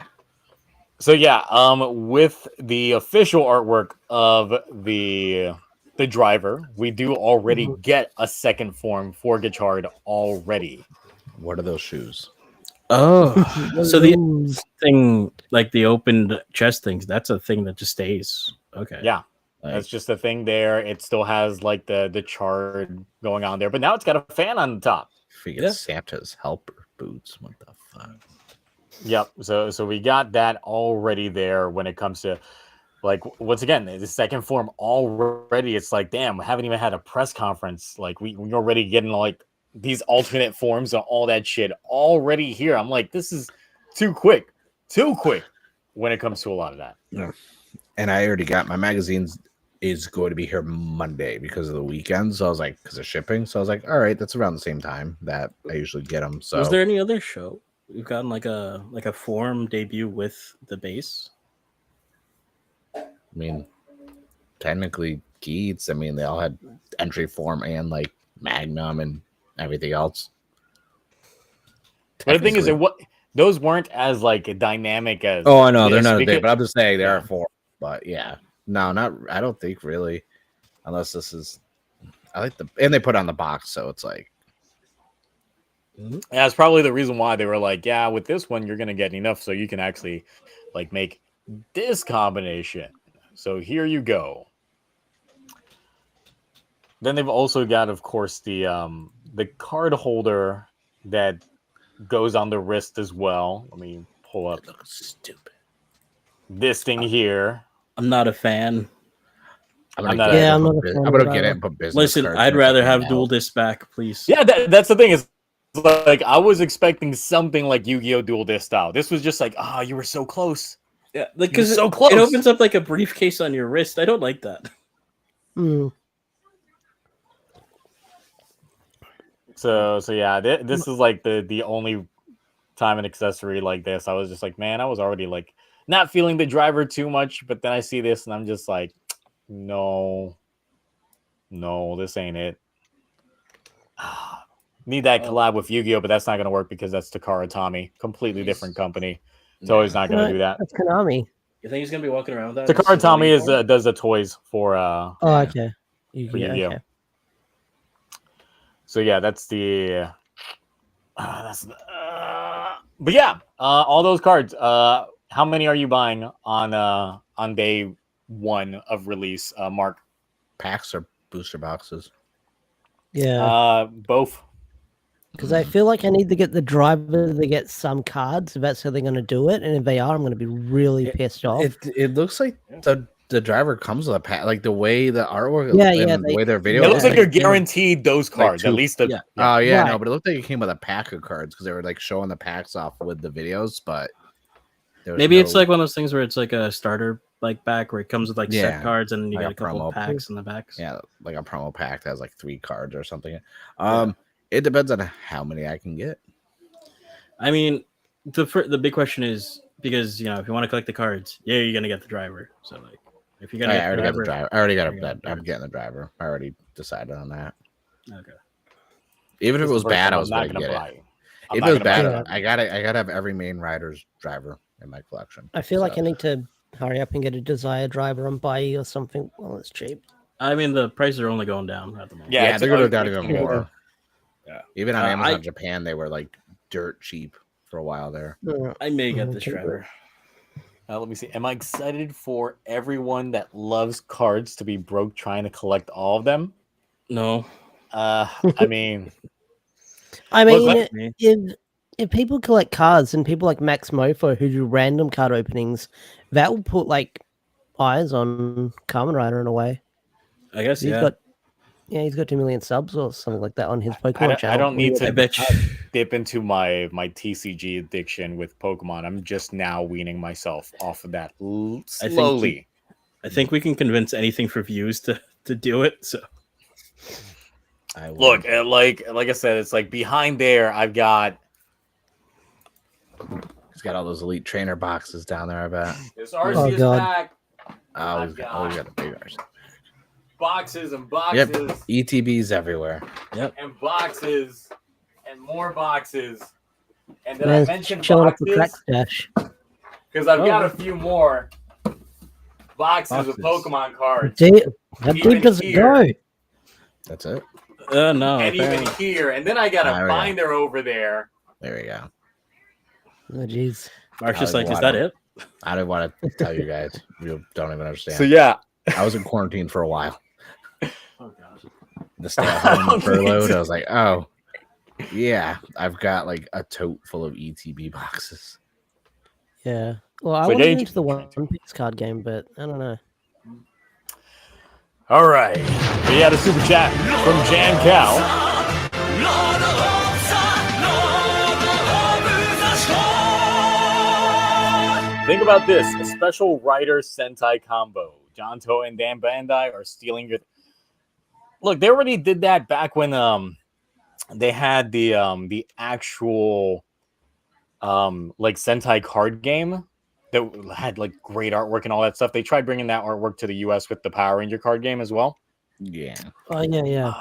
So with the official artwork of the driver, we do already get a second form for Gotchard already. What are those shoes? Oh, so the thing, like the opened chest things, that's a thing that just stays. Okay. Yeah. That's just a thing there. It still has like the chard going on there, but now it's got a fan on the top. Forget Santa's helper boots. What the fuck? Yep. So we got that already there when it comes to, like, once again, the second form already. It's like, damn, we haven't even had a press conference. Like we're already getting like these alternate forms and all that shit already here. I'm like, this is too quick when it comes to a lot of that. Yeah. And I already got my magazines is going to be here Monday because of the weekend. So I was like, because of shipping. So I was like, all right, that's around the same time that I usually get them. So was there any other show we've gotten like a form debut with the base? I mean, technically Geats. I mean, they all had entry form and like Magnum and everything else. But the thing is, those weren't as like dynamic as. Oh, I know they're not a big, but I'm just saying there are four. But yeah, no, not. I don't think really, unless this is. I like and they put on the box, so it's like. Yeah, that's probably the reason why they were like, yeah, with this one you're gonna get enough, so you can actually like make this combination. So here you go. Then they've also got, of course, the card holder that goes on the wrist as well. Let me pull up. That looks stupid. This thing here. I'm not a fan. I'm gonna get it and put business. Listen, I'd rather have dual disc back, please. Yeah, that's the thing is, like, I was expecting something like Yu-Gi-Oh! Dual disc style. This was just like, you were so close. Yeah, like because so close. It opens up like a briefcase on your wrist. I don't like that. So yeah, this is like the only time an accessory like this. I was just like, man, I was already like not feeling the driver too much, but then I see this and I'm just like, no, this ain't it. Need that collab with Yu-Gi-Oh, but that's not gonna work because that's Takara Tomy, completely different company. So he's not gonna do that. That's Konami. You think he's gonna be walking around with that? Takara Tomy does the toys for okay. Yu-Gi-Oh. Okay. So yeah, that's the but yeah, all those cards. How many are you buying on day one of release, Mark? Packs or booster boxes? Yeah. Both. Because I feel like I need to get the driver to get some cards if that's how they're going to do it. And if they are, I'm going to be really pissed off. It looks like the the driver comes with a pack. Like the way the artwork, Yeah, and yeah, the way their video. It looks like it you're came with, guaranteed those cards. At two- least the yeah. Oh yeah, no, Right. but it looked like it came with a pack of cards because they were like showing the packs off with the videos. But there was Maybe it's no- like one of those things where it's like a starter like pack where it comes with like Yeah, set cards and you like get a a couple promo. packs in the backs. yeah, like a promo pack that has like 3 cards or something. It depends on how many I can get. I mean, the big question is because if you want to collect the cards, you're gonna get the driver. So like, if you're gonna, I already got the driver. I already got you got it. the I'm getting the driver. I already decided on that. Okay. Even if This it is was the first bad, time I was I'm not going to gonna get buy it. I'm If not it was gonna bad, buy it. I gotta have every main rider's driver in my collection. I feel like So, I need to hurry up and get a Desire driver on Buy or something while it's cheap. I mean, the prices are only going down at the moment. Yeah, yeah, it's- they're going to go down it's- even more. Yeah. Even on Uh, Amazon I- Japan, they were like dirt cheap for a while there. I may get Mhm. this driver. Let me see. Am I excited for everyone that loves cards to be broke trying to collect all of them? No. I mean, I Look, mean, like me. if people collect cards and people like Max Mofo who do random card openings, that will put like eyes on Kamen Rider in a way. I guess He's got 2 million subs or something like that on his Pokemon channel. I don't need I to bet you. dip into my TCG addiction with Pokemon. I'm just now weaning myself off of that I think slowly. I think we can convince anything for views to do it. So I will- Look, like I said, it's like behind there. I've got he's got all those elite trainer boxes down there. I bet. this Oh, Arceus God. pack, Oh, I've he's got got- a big arse. boxes and Yep, boxes ETBs everywhere. and boxes and more boxes. And then I Man's mentioned chilling up the crack boxes stash. because I've got Oh. a few more boxes of Boxes. Pokemon cards. Deep, how Even deep does it here. go? That's it. no. And even apparently- here, and then I got There a we go. binder over there. There we go. Oh, jeez. Mark's just I like, is want that it. it? I don't want to tell you guys. You don't even understand. So yeah, I was in quarantine for a while. Oh gosh. The stay at home furloughed. I was like, oh, yeah, I've got like a tote full of ETB boxes. Yeah. Well, I So want to yeah, get you into the can- One Piece card game, but I don't know. all right. We had a super chat from Jan Cal. Think about this: a special writer Sentai combo. John Toa and Dan Bandai are stealing your. Look, they already did that back when they had the actual like Sentai card game that had like great artwork and all that stuff. They tried bringing that artwork to the US with the Power Ranger card game as well. Yeah. Oh, yeah, yeah.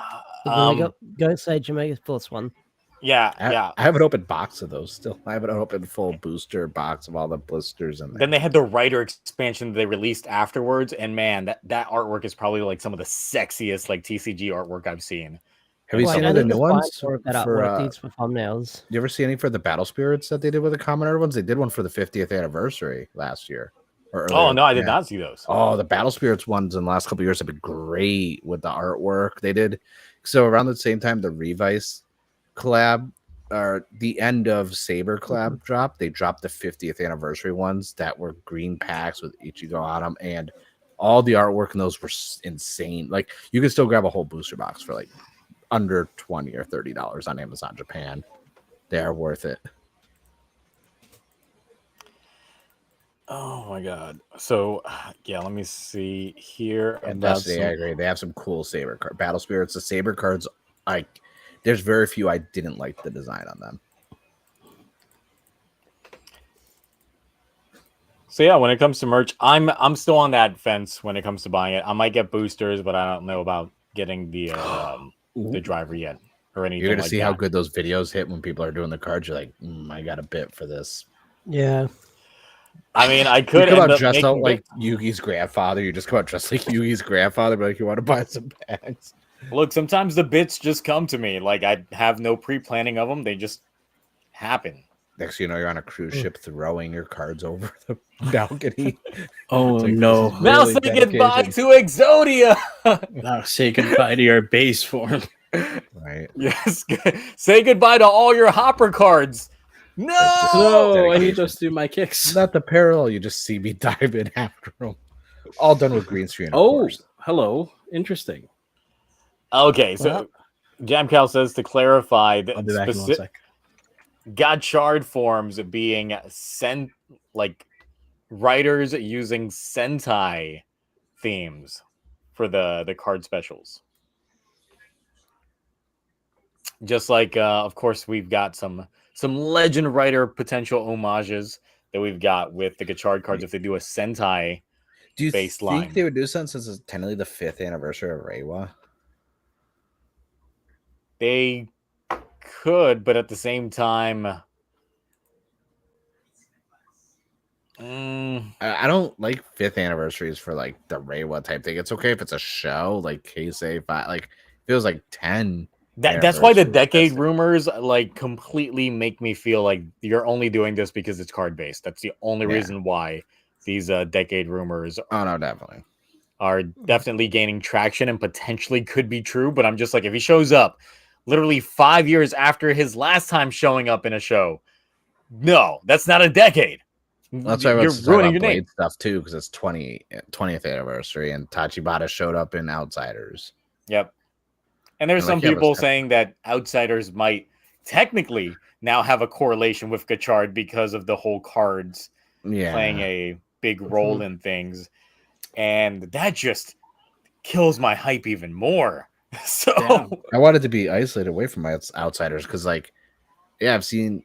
But then we got Ghost Age Omega Plus one. Yeah, I, yeah. I have an open box of those still. I have an open full booster box of all the blisters and Then they had the writer expansion that they released afterwards, and man, that artwork is probably like some of the sexiest like TCG artwork I've seen. Have you Like, seen I any need of the to new find ones? more of that For, artwork these for thumbnails. you ever see any for the Battle Spirits that they did with the Common Era ones? They did one for the 50th anniversary last year. Or Oh earlier. no, I did Yeah. not see those. Oh, the Battle Spirits ones in the last couple of years have been great with the artwork they did. So around the same time the Revice collab or the end of Saber collab dropped, they dropped the 50th anniversary ones that were green packs with Ichigo on them, and all the artwork in those were insane. Like you can still grab a whole booster box for like under $20 or $30 on Amazon Japan. They are worth it. Oh my god. So yeah, let me see here. And about Destiny, I agree. They have some cool Saber card Battle Spirits. The Saber cards, like there's very few I didn't like the design on them. So yeah, when it comes to merch, I'm still on that fence when it comes to buying it. I might get boosters, but I don't know about getting the driver yet or anything. You're gonna like see that. how good those videos hit when people are doing the cards. You're like, I got a bit for this. Yeah. I mean, I You could come end out up dressed out making like Yugi's grandfather. You just come out dressed like Yugi's grandfather, but like you want to buy some bags. Look, sometimes the bits just come to me. Like I have no pre-planning of them; they just happen. Next thing you know, you're on a cruise ship throwing your cards over the balcony. Oh It's like, no! this is Now really say goodbye dedication. to Exodia. Now say goodbye to your base form. Right. Yes, say goodbye to all your hopper cards. No, No, I need dedication. those to do my kicks. It's not the parallel. You just see me dive in after them. all done with green screen. Of Oh, course. hello. Interesting. Okay, so Jamcal says to clarify I'll that be back in 1 sec. Gotchard forms being like writers using Sentai themes for the card specials. Just like, of course, we've got some Legend Writer potential homages that we've got with the Gotchard cards if they do a Sentai. Do you baseline. think they would do something since it's technically the 5th anniversary of Reiwa? They could, but at the same time, I don't like 5th anniversaries for like the Reiwa type thing. It's okay if it's a show like Keisei 5, like feels like 10. That's why the anniversaries. decade That's rumors like completely make me feel like you're only doing this because it's card based. That's the only reason why these decade rumors Oh no, definitely are definitely gaining traction and potentially could be true. But I'm just like, if he shows up literally 5 years after his last time showing up in a show, no, that's not a decade. That's why you're ruining your Blade name stuff too, because it's 20th anniversary and Tachibana showed up in Outsiders. Yep. And there's And, some like, yeah, people but- saying that Outsiders might technically now have a correlation with Gotchard because of the whole cards playing a big role in things. And that just kills my hype even more. So I wanted to be isolated away from my Outsiders because, like, yeah, I've seen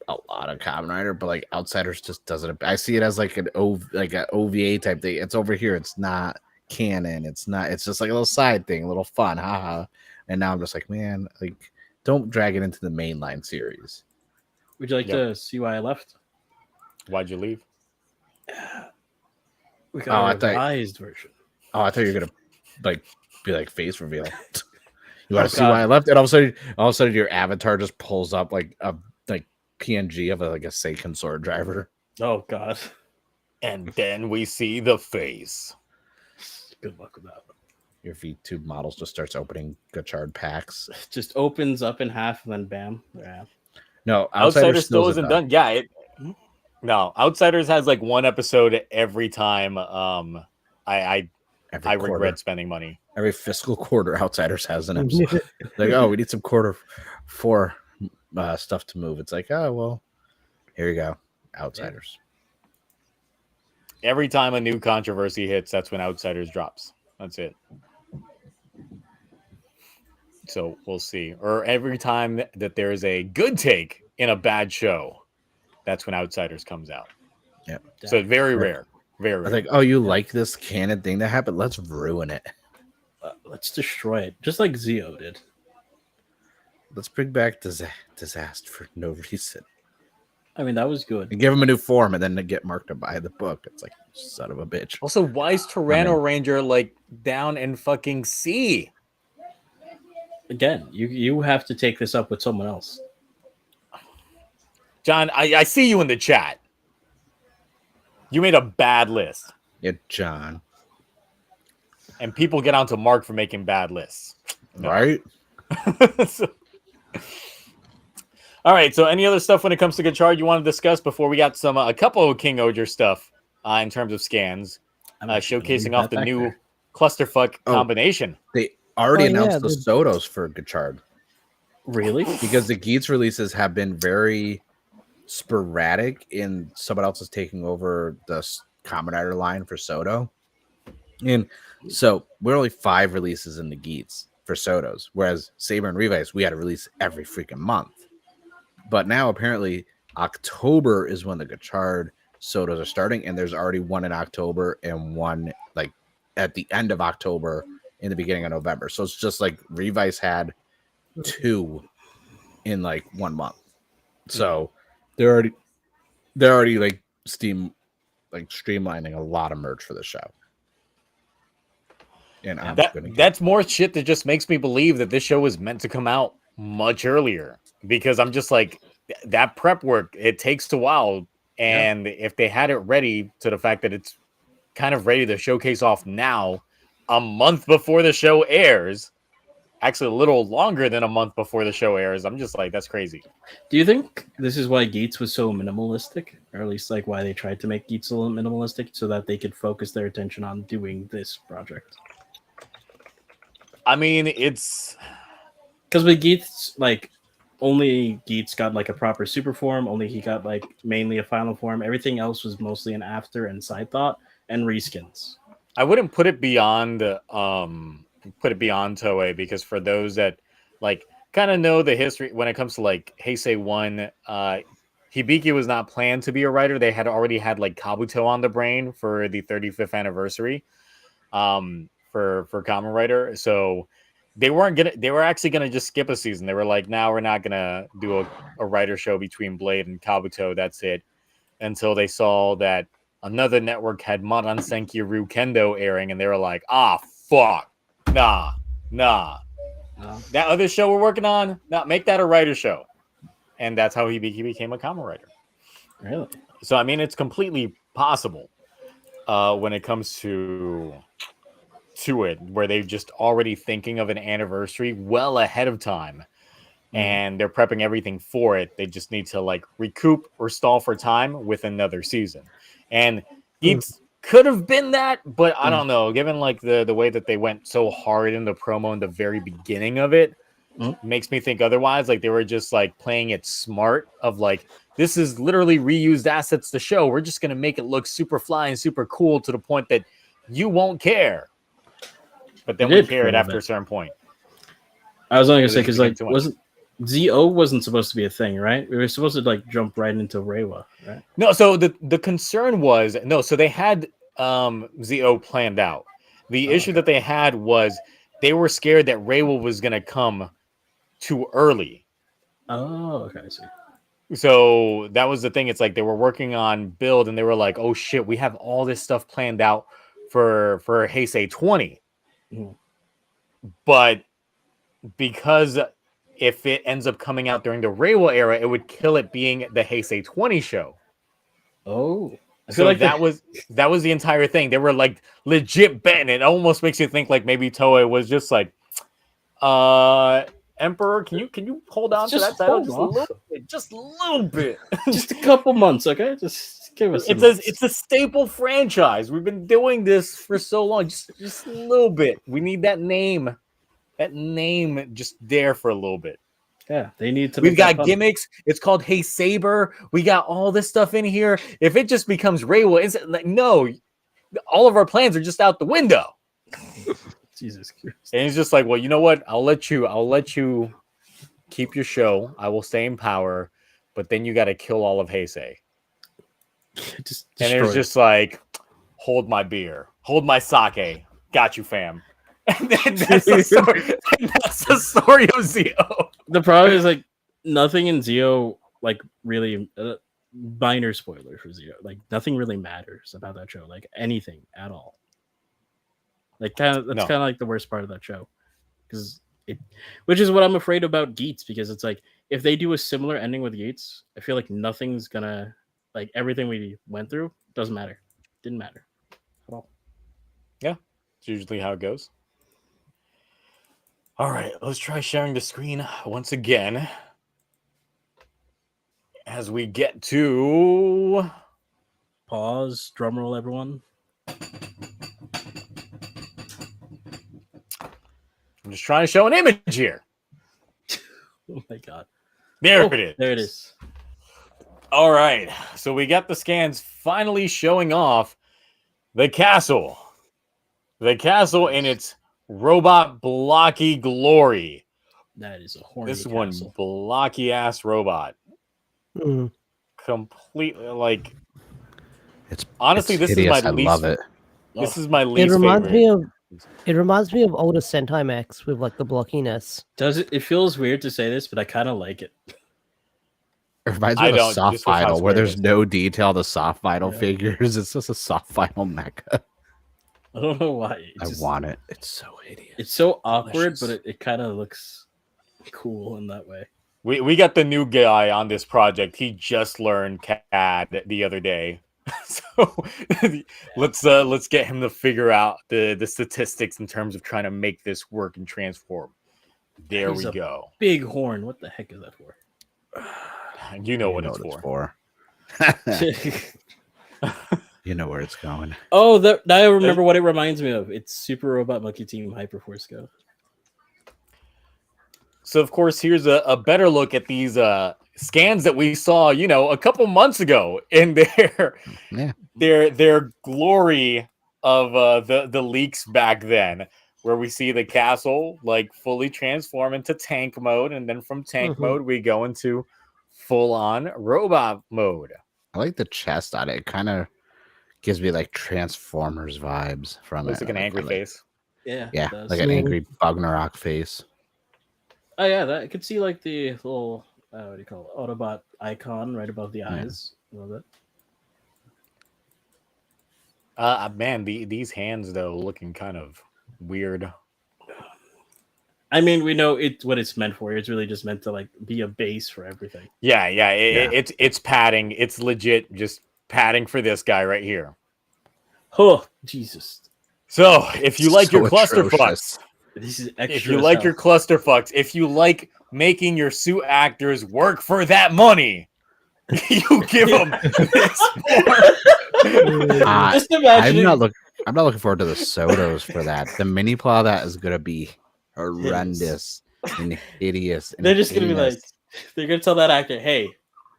a lot of Kamen Rider, but like Outsiders just doesn't. I see it as like an OVA type thing. It's over here. It's not canon. It's not. It's just like a little side thing, a little fun, haha. And now I'm just like, man, like, don't drag it into the mainline series. Would you like to see why I left? Why'd you leave? We got I a thought- revised version. Oh, I thought you were gonna like be like face reveal. You want to see God. why I left? And all of a sudden, your avatar just pulls up like a PNG of a Seiken sword driver. Oh God! And then we see the face. Good luck with that. Your VTube models just starts opening Gotchard packs. It just opens up in half and then bam. Yeah. No, Outsiders still isn't done. Yeah, no. Outsiders has like one episode every time. I regret spending money. Every fiscal quarter, Outsiders has an episode. Like, oh, we need some quarter 4 stuff to move. It's like, oh well, here you go, Outsiders. Every time a new controversy hits, that's when Outsiders drops. That's it. So we'll see. Or every time that there is a good take in a bad show, that's when Outsiders comes out. Yeah. So it's very rare. Very rare. I think, oh, you like this canon thing that happened? Let's ruin it. Let's destroy it, just like Zio did. Let's bring back disaster for no reason. I mean, that was good. And give him a new form, and then to get marked up by the book. It's like, son of a bitch. Also, why is Tyranno Ranger like down in fucking C? Again, you have to take this up with someone else. John, I see you in the chat. You made a bad list. Yeah, John. And people get onto Mark for making bad lists. No. Right? All right. So, any other stuff when it comes to Gotchard you want to discuss before we got some a couple of King Oger stuff in terms of scans, showcasing off the new clusterfuck combination. They already announced the Sotos for Gotchard. Really? Because the Geats releases have been very sporadic in someone else is taking over the Kamen Rider line for Soto. And so we're only 5 releases in the Geats for Sotos, whereas Saber and Revice, we had to release every freaking month. But now apparently October is when the Gotchard Sotos are starting, and there's already one in October and one like at the end of October in the beginning of November. So it's just like Revice had 2 in like 1 month. So they're already like streamlining a lot of merch for the show. And that's more shit that just makes me believe that this show was meant to come out much earlier, because I'm just like, that prep work, it takes a while. And if they had it ready to the fact that it's kind of ready to showcase off now, a month before the show airs, actually a little longer than a month before the show airs. I'm just like, that's crazy. Do you think this is why Geats was so minimalistic, or at least like why they tried to make Geats a little minimalistic so that they could focus their attention on doing this project? I mean, it's because with Geats, like only Geats got like a proper super form. Only he got like mainly a final form. Everything else was mostly an after and side thought and reskins. I wouldn't put it beyond Toei, because for those that like kind of know the history when it comes to like Heisei 1, Hibiki was not planned to be a writer. They had already had like Kabuto on the brain for the 35th anniversary for Kamen Rider. So they were actually gonna just skip a season. They were like, now we're not gonna do a writer show between Blade and Kabuto. That's it. Until they saw that another network had Madan Senkyu Kendo airing, and they were like, fuck. Nah. That other show we're working on, make that a writer show. And that's how he became a Kamen Rider. Really? So, I mean, it's completely possible when it comes to it, where they're just already thinking of an anniversary well ahead of time. And they're prepping everything for it. They just need to like recoup or stall for time with another season. And it could have been that, but I don't know. Given like the way that they went so hard in the promo in the very beginning of it, makes me think otherwise. Like they were just like playing it smart of like, this is literally reused assets to show. We're just gonna make it look super fly and super cool to the point that you won't care. But then we cared after a certain point. I was only gonna say because like wasn't supposed to be a thing, right? We were supposed to like jump right into Reiwa, right? No, so the concern was so they had ZO planned out. The issue that they had was they were scared that Reiwa was gonna come too early. Oh, okay, I see. So that was the thing. It's like they were working on build, and they were like, "Oh shit, we have all this stuff planned out for Heisei 20." But because if it ends up coming out during the Reiwa era, it would kill it being the Heisei 20 show. Oh, I feel like that was the entire thing. They were like legit betting. It almost makes you think like maybe Toei was just like, Emperor, can you hold on to that title just a little bit, just a couple months, okay? Just give us. It's a staple franchise. We've been doing this for so long. Just a little bit. We need that name just there for a little bit. Yeah, they need to. We've got gimmicks. It's called Hey Saber. We got all this stuff in here. If it just becomes Reiwa, it's like no, all of our plans are just out the window. Jesus Christ. And he's just like, well, you know what? I'll let you keep your show. I will stay in power, but then you got to kill all of Heisei. And it's just like, hold my beer, hold my sake. Got you, fam. And then that's the story. That's the story of Zio. The problem is like nothing in Zio like really minor spoiler for Zio. Like nothing really matters about that show. Like anything at all. Like kind of kind of like the worst part of that show, which is what I'm afraid about Geats, because it's like if they do a similar ending with Geats, I feel like nothing's gonna like everything we went through doesn't matter, didn't matter at all. Yeah, it's usually how it goes. All right, let's try sharing the screen once again as we get to pause. Drum roll, everyone. I'm just trying to show an image here. Oh my god. There it is. There it is. All right. So we got the scans finally showing off the castle. The castle in its robot blocky glory. That is a horny This castle. one blocky ass robot. Completely like it's honestly it's this hideous. is my least. I love it. This is my least favorite. It reminds me of older Sentai mechs with like the blockiness. Does it? It feels weird to say this, but I kind of like it. It reminds me of a soft vinyl where there's no detail to soft vinyl figures. It's just a soft vinyl mecha. I don't know why. I want it. It's so hideous. It's so awkward, but it kind of looks cool in that way. We got the new guy on this project. He just learned CAD the other day. So let's get him to figure out the statistics in terms of trying to make this work and transform. There He's we a go. big horn. What the heck is that for? You know what it's for. You know where it's going. Oh, now I remember what it reminds me of. It's Super Robot Monkey Team Hyperforce Go. So, of course, here's a better look at these scans that we saw, a couple months ago in their glory of the leaks back then, where we see the castle like fully transform into tank mode, and then from tank mode we go into full-on robot mode. I like the chest on it. It kind of gives me like Transformers vibes from Looks it. like an angry face. Yeah, Yeah, it does. like an angry Ragnarok face. Oh yeah, I could see like the little what do you call it? Autobot icon right above the eyes. A little bit. Man, these hands though looking kind of weird. I mean, we know what it's meant for. It's really just meant to like be a base for everything. Yeah. It's padding. It's legit just padding for this guy right here. Oh Jesus! So if you like your clusterfucks, this is extra. If you like your clusterfucks, if you like making your suit actors work for that money, you give them this. Just imagine. I'm not looking forward to the Sotos for that. The mini plow that is gonna be horrendous and hideous. And they're just gonna be like, they're gonna tell that actor, "Hey,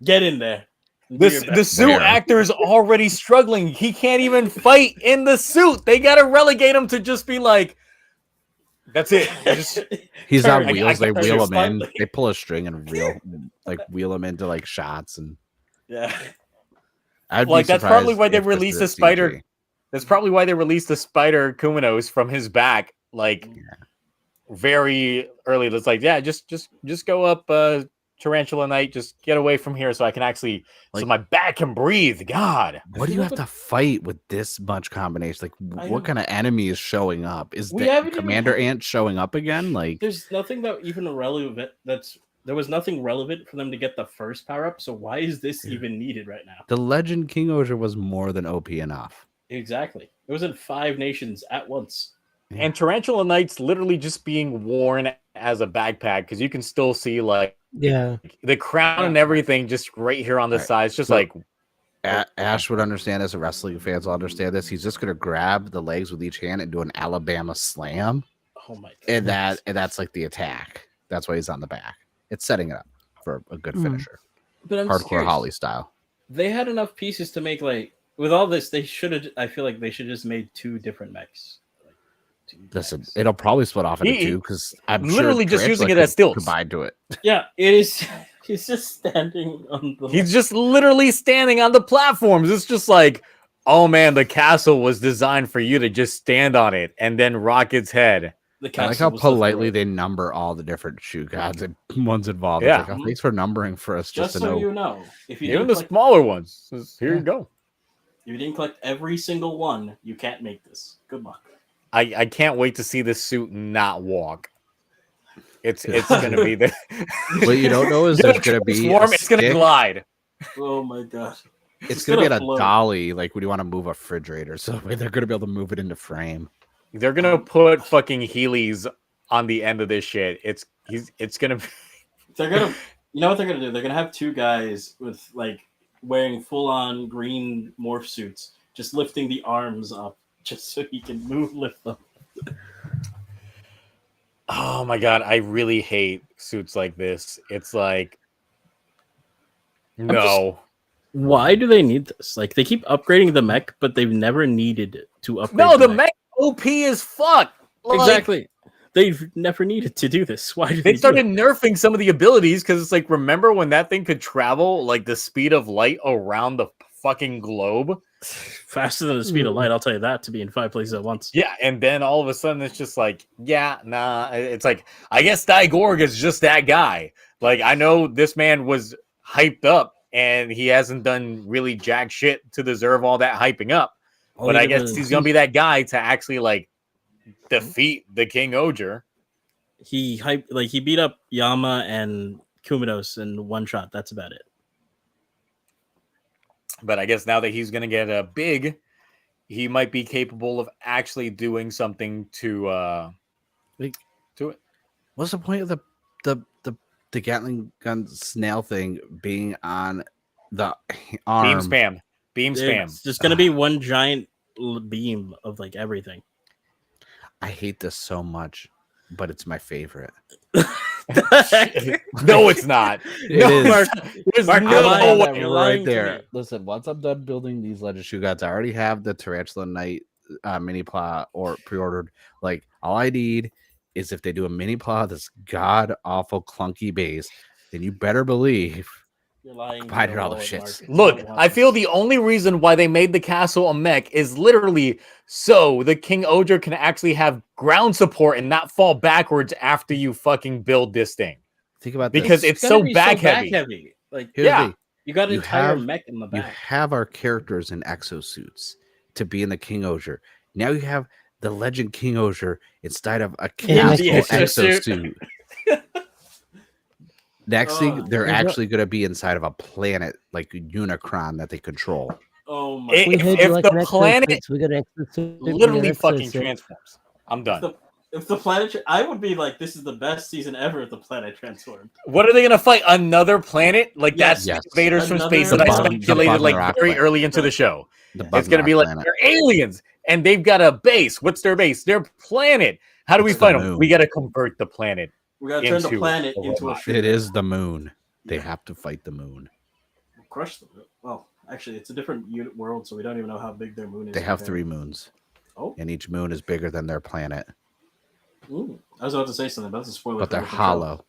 get in there." The suit actor is already struggling. He can't even fight in the suit. They gotta relegate him to just be like, that's it. He's on wheels. They wheel him in. They pull a string and wheel him into like shots and yeah. That's probably why they released the spider. That's probably why they released the spider Kuminos from his back, very early. It's like, yeah, just go up Tarantula Knight. Just get away from here so I can actually, so my back can breathe. God, what do you have to fight with this much combination? Like, what kind of enemy is showing up? Is the Commander Ant showing up again? Like, there's nothing that even relevant. There was nothing relevant for them to get the first power up. So why is this even needed right now? The Legend King Oger was more than OP enough. Exactly. It was in 5 nations at once. And Tarantula Knight's literally just being worn as a backpack because you can still see the crown and everything just right here on the side. It's just Ash would understand this, and wrestling fans will understand this. He's just gonna grab the legs with each hand and do an Alabama slam. Oh my god. And that's like the attack. That's why he's on the back. It's setting it up for a good finisher. But I'm hardcore curious. Holly style. They had enough pieces to make with all this, they should have. I feel like they should just made 2 different mechs. Listen, it'll probably split off into 2 because I'm literally sure just using it as stilts. Combined to it. Yeah, it is. He's just standing on the. He's just literally standing on the platforms. It's just like, oh man, the castle was designed for you to just stand on it and then rock its head. I like how politely they number all the different shoe gods and ones involved. Yeah. Like, thanks for numbering for us. Just to so know. you know, if you even the smaller ones, here you go. If you didn't collect every single one, you can't make this. Good luck. I can't wait to see this suit not walk. It's gonna be the. What you don't know is there's gonna be it's gonna glide. Oh my god! It's gonna be at a dolly. Like when you want to move a refrigerator, so they're gonna be able to move it into frame. They're gonna put fucking Heelys on the end of this shit. It's gonna. They're gonna. You know what they're gonna do? They're gonna have 2 guys with wearing full-on green morph suits, just lifting the arms up, just so he can lift them. Oh my god, I really hate suits like this. It's like, no. Why do they need this? Like, they keep upgrading the mech, but they've never needed to upgrade. No, the mech OP is fuck. Exactly. They've never needed to do this. Why did they started nerfing some of the abilities? Because it's like, remember when that thing could travel like the speed of light around the fucking globe? Faster than the speed of light, I'll tell you that, to be in 5 places at once. Yeah, and then all of a sudden it's just like, yeah, nah. It's like, I guess Digorg is just that guy. Like, I know this man was hyped up and he hasn't done really jack shit to deserve all that hyping up. But I guess he's gonna be that guy to actually defeat the King Oger. He beat up Yama and Kuminos in one shot. That's about it. But I guess now that he's gonna get a big, he might be capable of actually doing something to it. What's the point of the Gatling gun snail thing being on the arm? Beam spam. It's just gonna be one giant beam of like everything. I hate this so much, but it's my favorite. No, it's not. It No, is. Mark, there's Mark, no you're lying. way. You're lying right to there. me. Listen, once I'm done building these Legend Shoe Gods, I already have the Tarantula Knight mini plow or pre-ordered. Like, all I need is if they do a mini plow that's god awful clunky base, then you better believe You're lying. Buy to it all the wallet, shits. Mark. Look, You don't want I this. feel the only reason why they made the castle a mech is literally so the King Oger can actually have ground support and not fall backwards after you fucking build this thing. think about Because this. it's gotta so be back heavy. Like Here's yeah. the thing. you got an You entire have- mech in the You back. have our characters in exosuits to be in the King Oger. Now you have the Legend King Oger instead of a Yeah, castle the exosuit. exosuit. Next thing, they're There's a- actually going to be inside of a planet like Unicron that they control. Oh my! It- We If- heard if you like the an planet exosuit, so we got an exosuit. Literally an fucking exosuit. transforms. I'm done. If the planet, I would be like, this is the best season ever if the planet transformed. What are they gonna fight? Another planet? Like Yes. that's Yes. invaders from Another space that I bug- the speculated bug like rock very planet. early into the show. The It's gonna Bugnok be like planet. they're aliens and they've got a base. What's their base? Their planet. How do we It's the fight them? moon. We gotta convert the planet. We gotta turn the Into planet a into a robot. shooter. It is the moon. They Yeah. have to fight the moon. Crush them. Well, actually, it's a different unit world, so we don't even know how big their moon is. They have compared. 3 moons, Oh, and each moon is bigger than their planet, ooh. I was about to say something, but that's a spoiler. but for they're a different show. hollow.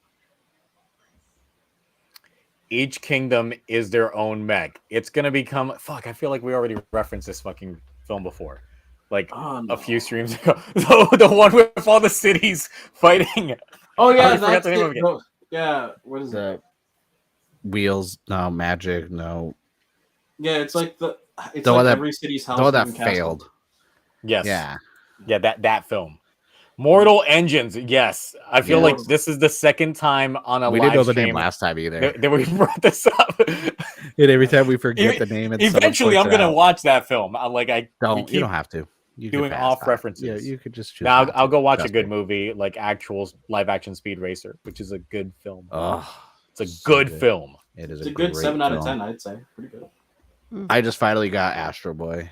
Each kingdom is their own mech. It's gonna become fuck. I feel like we already referenced this fucking film before. Like Oh, a no. few streams ago. the one with all the cities fighting. Oh I yeah, forgot that's the name of it. it. No, yeah, what is it? The wheels, no magic, no. Yeah, it's like The like one that- every city's house. The one that and castle. failed. Yes. Yeah, That film. Mortal Engines. Yes. I feel Yeah. like this is the second time on a we live didn't know the stream name last time either. that we brought this up. And every time we forget the name, and someone Eventually, points I'm it gonna out. watch that film. We You keep don't have to. You can doing pass off on it. references. Yeah, you could just choose. Now not I'll to. go watch Trust a good me. movie, like actual live action Speed Racer, which is a good film. Oh, It's a so good good. film. it is It's a good great 7 out of film. 10, I'd say. Pretty good. I just finally got Astro Boy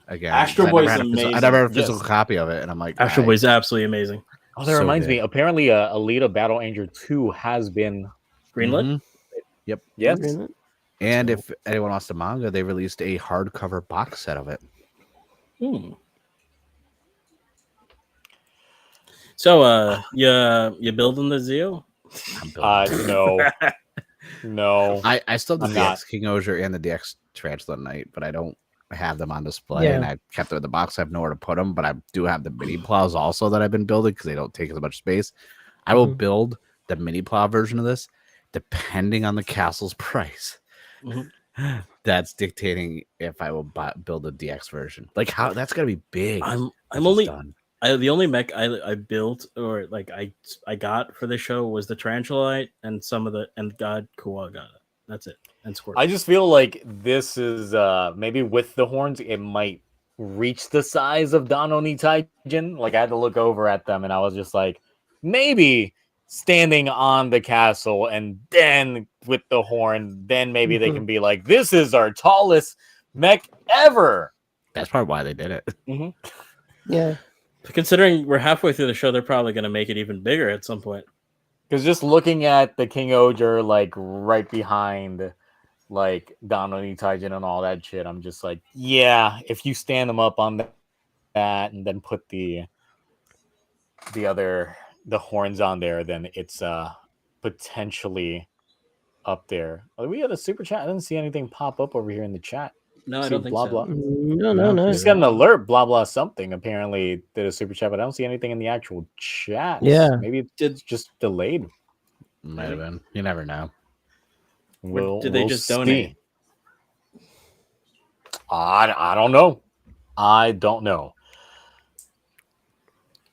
again. Astro I Boy's never had a phys- I amazing. never had a physical Yes. copy of it, and I'm like, Astro I- Boy's absolutely amazing. Oh, that So reminds me. good. Apparently, Alita Battle Angel 2 has been. Greenlit. Mhm. Yes. And if anyone wants the manga, they released a hardcover box set of it. Hmm. So, you building the Zeo? I'm building it. No. No. I still have I'm the not. DX King Oger and the DX Tarantula Knight, but I don't have them on display. And I kept them in the box. I have nowhere to put them, but I do have the mini plows also that I've been building because they don't take as much space. I will Mhm. build the mini plow version of this depending on the castle's price. Mhm. That's dictating if I will build a DX version. Like how that's gonna be big. I'm if it's only done. the only mech I built or like I got for the show was the Tarantulanite and some of the and God Kuwaga. That's it. And Squirt. I just feel like this is maybe with the horns, it might reach the size of Danoni Taijin. Like I had to look over at them and I was just like, maybe standing on the castle and then with the horn, then maybe they can be like, this is our tallest mech ever. That's probably why they did it. Yeah. Considering we're halfway through the show, they're probably going to make it even bigger at some point. Because just looking at the King Oger, like right behind like Danoni Taijin and all that shit, I'm just like, yeah, if you stand them up on that and then put the horns on there, then it's potentially up there. Oh, we got a super chat. I didn't see anything pop up over here in the chat. No, I See don't think blah, so. blah. No. Just got an alert, blah blah something. Apparently did a super chat, but I don't see anything in the actual chat. Yeah. Maybe it's just delayed. Might have been. You never know. Did they just donate? I don't know. I don't know.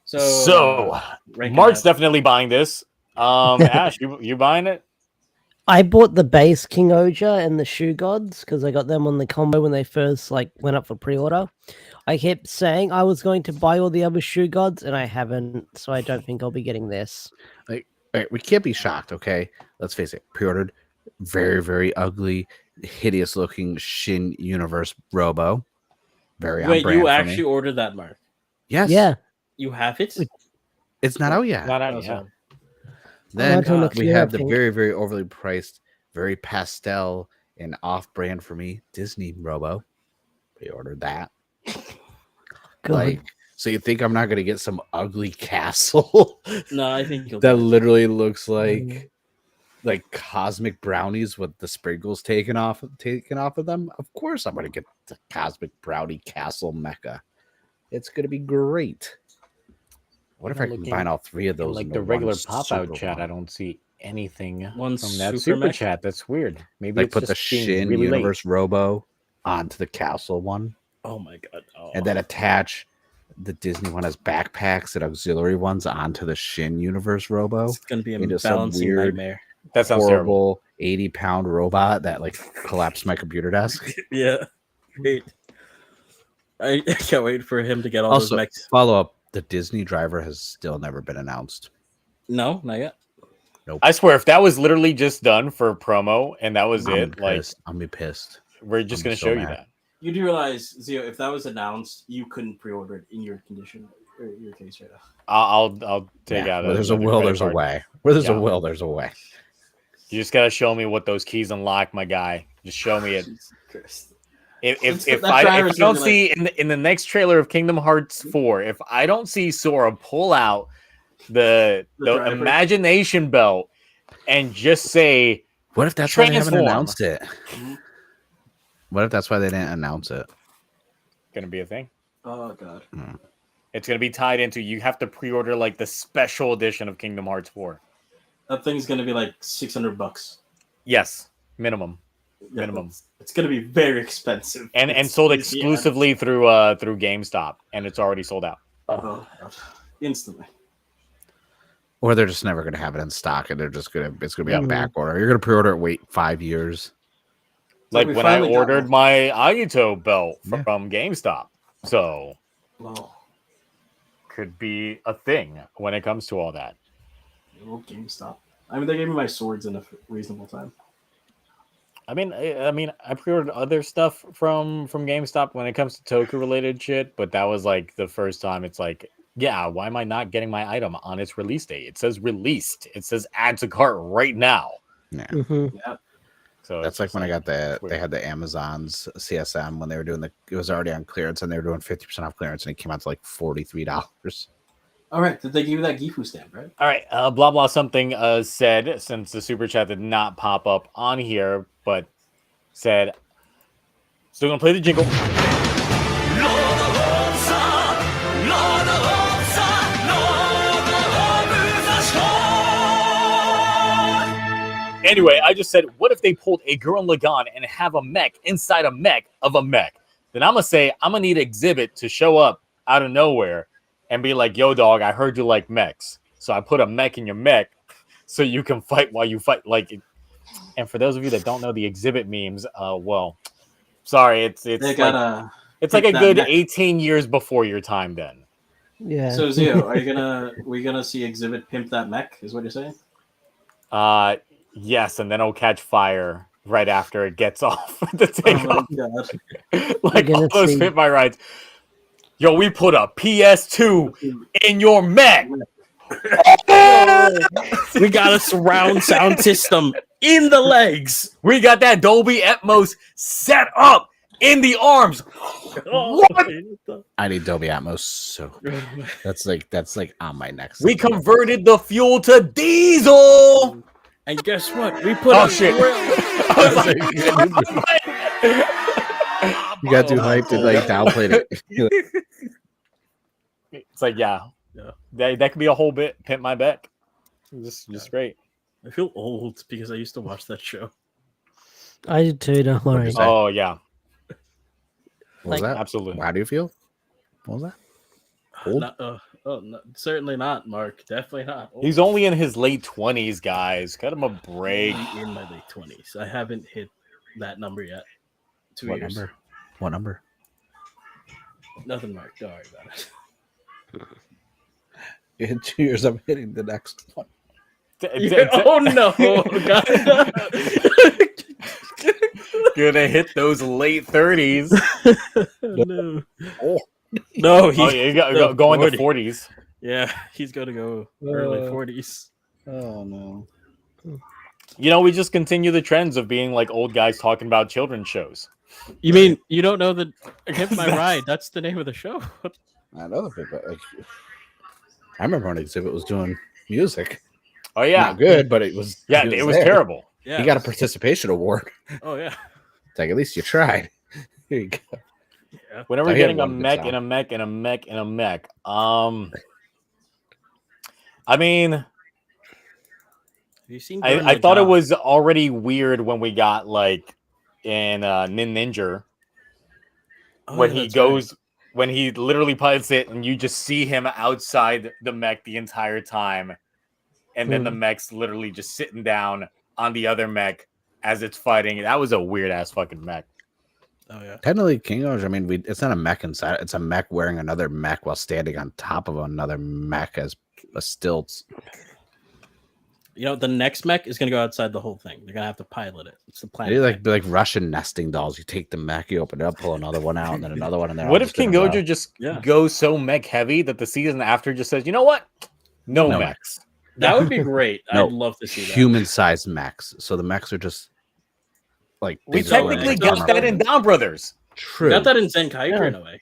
So, Mark's that. definitely buying this. Ash, you buying it? I bought the base King Oja and the Shoe Gods because I got them on the combo when they first went up for pre-order. I kept saying I was going to buy all the other Shoe Gods, and I haven't, so I don't think I'll be getting this. All right, we can't be shocked, okay? Let's face it. Pre-ordered, very, very ugly, hideous-looking Shin Universe Robo. Very on Wait, brand you for actually me. ordered that, Mark? Yes. Yeah. You have it? It's not out yet. Not out Oh, yet. sorry. Then until next we year, I have the think. very, very overly priced, very pastel and off-brand for me Disney Robo. Pre-ordered that. God. So you think I'm not going to get some ugly castle No, I think you'll that get it. literally looks like cosmic brownies with the sprinkles taken off of them? Of course I'm going to get the cosmic brownie castle mecha. It's going to be great. What if I combine all three of those Like into the regular one pop out super chat, one? I don't see anything One from that super super mech? chat. That's weird. Maybe Like it's put the just being Shin really Universe Robo onto the castle one, Oh my god. Oh. and then attach the Disney one as backpacks and auxiliary ones onto the Shin Universe Robo. It's gonna be a into some balancing weird, nightmare. late. That sounds terrible. horrible 80-pound robot that collapsed my computer desk. Yeah. Great. I can't wait for him to get all Also, those mechs. follow up: the Disney driver has still never been announced. No, not yet. I swear, if that was literally just done for promo and that was I'm it, like pissed. I'm be pissed. we're just I'm gonna so show you mad. that. You do realize, Zio, if that was announced, you couldn't pre-order it in your condition, or your case right now. I'll take Yeah, out. where there's a another will, credit there's a card. way. Where there's Yeah. a will, there's a way. You just gotta show me what those keys unlock, my guy. Just show me it. Jesus Christ. If That I driver's don't gonna be see in the next trailer of Kingdom Hearts 4, if I don't see Sora pull out the driver. imagination belt and just say What if that's why they haven't Transform. announced it? Mhm. What if that's why they didn't announce it? gonna be a thing. Oh god. It's gonna be tied into you have to pre-order like the special edition of Kingdom Hearts 4. That thing's gonna be like $600. Yes, minimum. Yeah, Minimum. It's gonna be very expensive. And It's sold crazy, yeah. exclusively through GameStop, and it's already sold out. Oh god. Instantly. Or they're just never going to have it in stock, and it's going to be on Mhm. back order. You're going to pre-order it, wait 5 years. Like we when I finally got ordered one. my Agito belt Yeah. from GameStop. So Well, could be a thing when it comes to all that. little GameStop. I mean, they gave me my swords in a reasonable time. I mean, I pre-ordered other stuff from GameStop when it comes to Toku related shit, but that was like the first time. It's like, yeah, why am I not getting my item on its release date? It says released. It says add to cart right now. Yeah. Mhm. Yeah. So That's like when I got it's they weird. had the Amazon's CSM when they were doing it was already on clearance, and they were doing 50% off clearance, and it came out to like $43. All right. Did they give you that Gifu stamp, right? All right, blah blah something said, since the super chat did not pop up on here, but said still gonna play the jingle. Anyway, I just said, what if they pulled a Gurren Lagann and have a mech inside a mech of a mech? Then I'm gonna say I'm gonna need Exhibit to show up out of nowhere and be like, yo, dog, I heard you like mechs. So I put a mech in your mech so you can fight while you fight. And for those of you that don't know the Exhibit memes, well, sorry, it's They like gotta. it's like a that good mech. 18 years before your time then. Yeah. So Zio, we gonna see Exhibit pimp that mech? Is what you're saying? Yes, and then it'll catch fire right after it gets off the Oh takeoff. my god. Like You're all gonna those see- Fit My Rides. Yo, we put a PS2 in your mech. We got a surround sound system in the legs. We got that Dolby Atmos set up in the arms. What? I need Dolby Atmos, so that's like on my next. We converted the fuel to diesel. And guess what? We put Oh a shit! grill. I was like, You got too hyped and downplayed it. it's like, yeah, Yeah. that could be a whole bit. Pimp my back. Just great. I feel old because I used to watch that show. I did too, don't worry. Say? Oh yeah, What was that? absolutely. How do you feel? What was that? Old? Oh, no, certainly not, Mark. Definitely not. Oh, He's only in his late 20s, guys. Cut him a break. I'm in my late 20s. I haven't hit that number yet. 2 What years. number? What number? Nothing, Mark. Don't worry about it. In 2 years, I'm hitting the next one. Oh no! God. Gonna hit those late 30s. No. Oh, No, he's Oh, yeah, you got going to 40. 40s. Yeah, he's going to go early 40s. oh no. You know, we just continue the trends of being like old guys talking about children's shows. You mean you don't know the Hip My Ride? That's the name of the show. I know the bit, but like, I remember when Exhibit was doing music. Oh yeah, Not good, but it was. yeah, it it was there. terrible. Yeah, He got a participation award. Oh yeah. It's like, at least you tried. Here you go. Yeah. Whenever I we're hear getting a one good mech song. and a mech and a mech and a mech. I mean, Have you seen? I thought it was already weird when we got like in Nin Ninja when he goes when he literally pilots it and you just see him outside the mech the entire time, and then the mech's literally just sitting down on the other mech as it's fighting. That was a weird ass fucking mech. Oh yeah. Technically, Kingos, I mean, it's not a mech inside. It's a mech wearing another mech while standing on top of another mech as a stilts. You know, the next mech is gonna go outside the whole thing. They're gonna have to pilot it. It's the plan. It's like Russian nesting dolls. You take the mech, you open it up, pull another one out, and then another one in there. What if King Gojo just Yeah. goes so mech heavy that the season after just says, you know what? No No mechs. That would be great. No, I'd love to see that. human-sized mechs. So the mechs are just like We they just wear technically like got that in Down Brothers. True. Got that in Zenkaiger Yeah. in a way.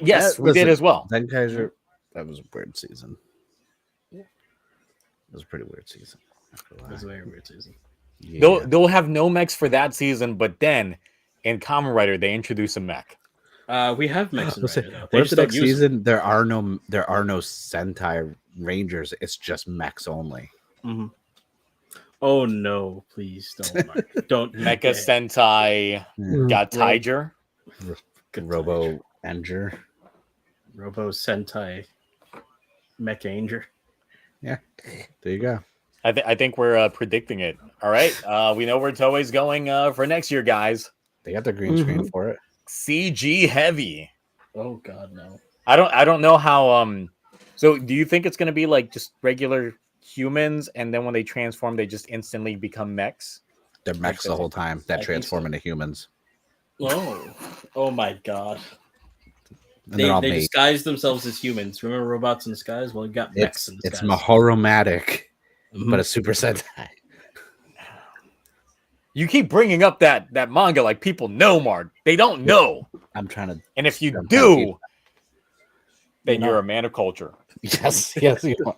Yes, That we did was as well. Then Kaiser, that was a weird season. It was a pretty weird season. It was a very weird season. Yeah. They'll have no mechs for that season, but then in Kamen Rider they introduce a mech. We have mechs in Listen, Rider, though. what They if just the don't next use them. season there are no Sentai Rangers? It's just mechs only. Mhm. Oh no! Please don't. Mark. Don't Mecha yeah. Sentai got Tiger. Good Robo Enger. Robo Sentai Mech Anger. Yeah, there you go. I think we're predicting it. All right. We know where Toei's going for next year, guys. They got the green screen for it. CG heavy. Oh God, no. I don't know how so do you think it's gonna be like just regular humans and then when they transform they just instantly become mechs? They're mechs the whole time that think transform so. into humans. Oh my God. And they're all They made. disguise themselves as humans. Remember Robots in Disguise? Well, you got mechs in It's disguise. Mahoromatic, Mhm. but a Super Sentai. You keep bringing up that manga like people know, Mark. They don't know. I'm trying to. And if you I'm do, thinking- then you're a man of culture. Yes, yes, you are.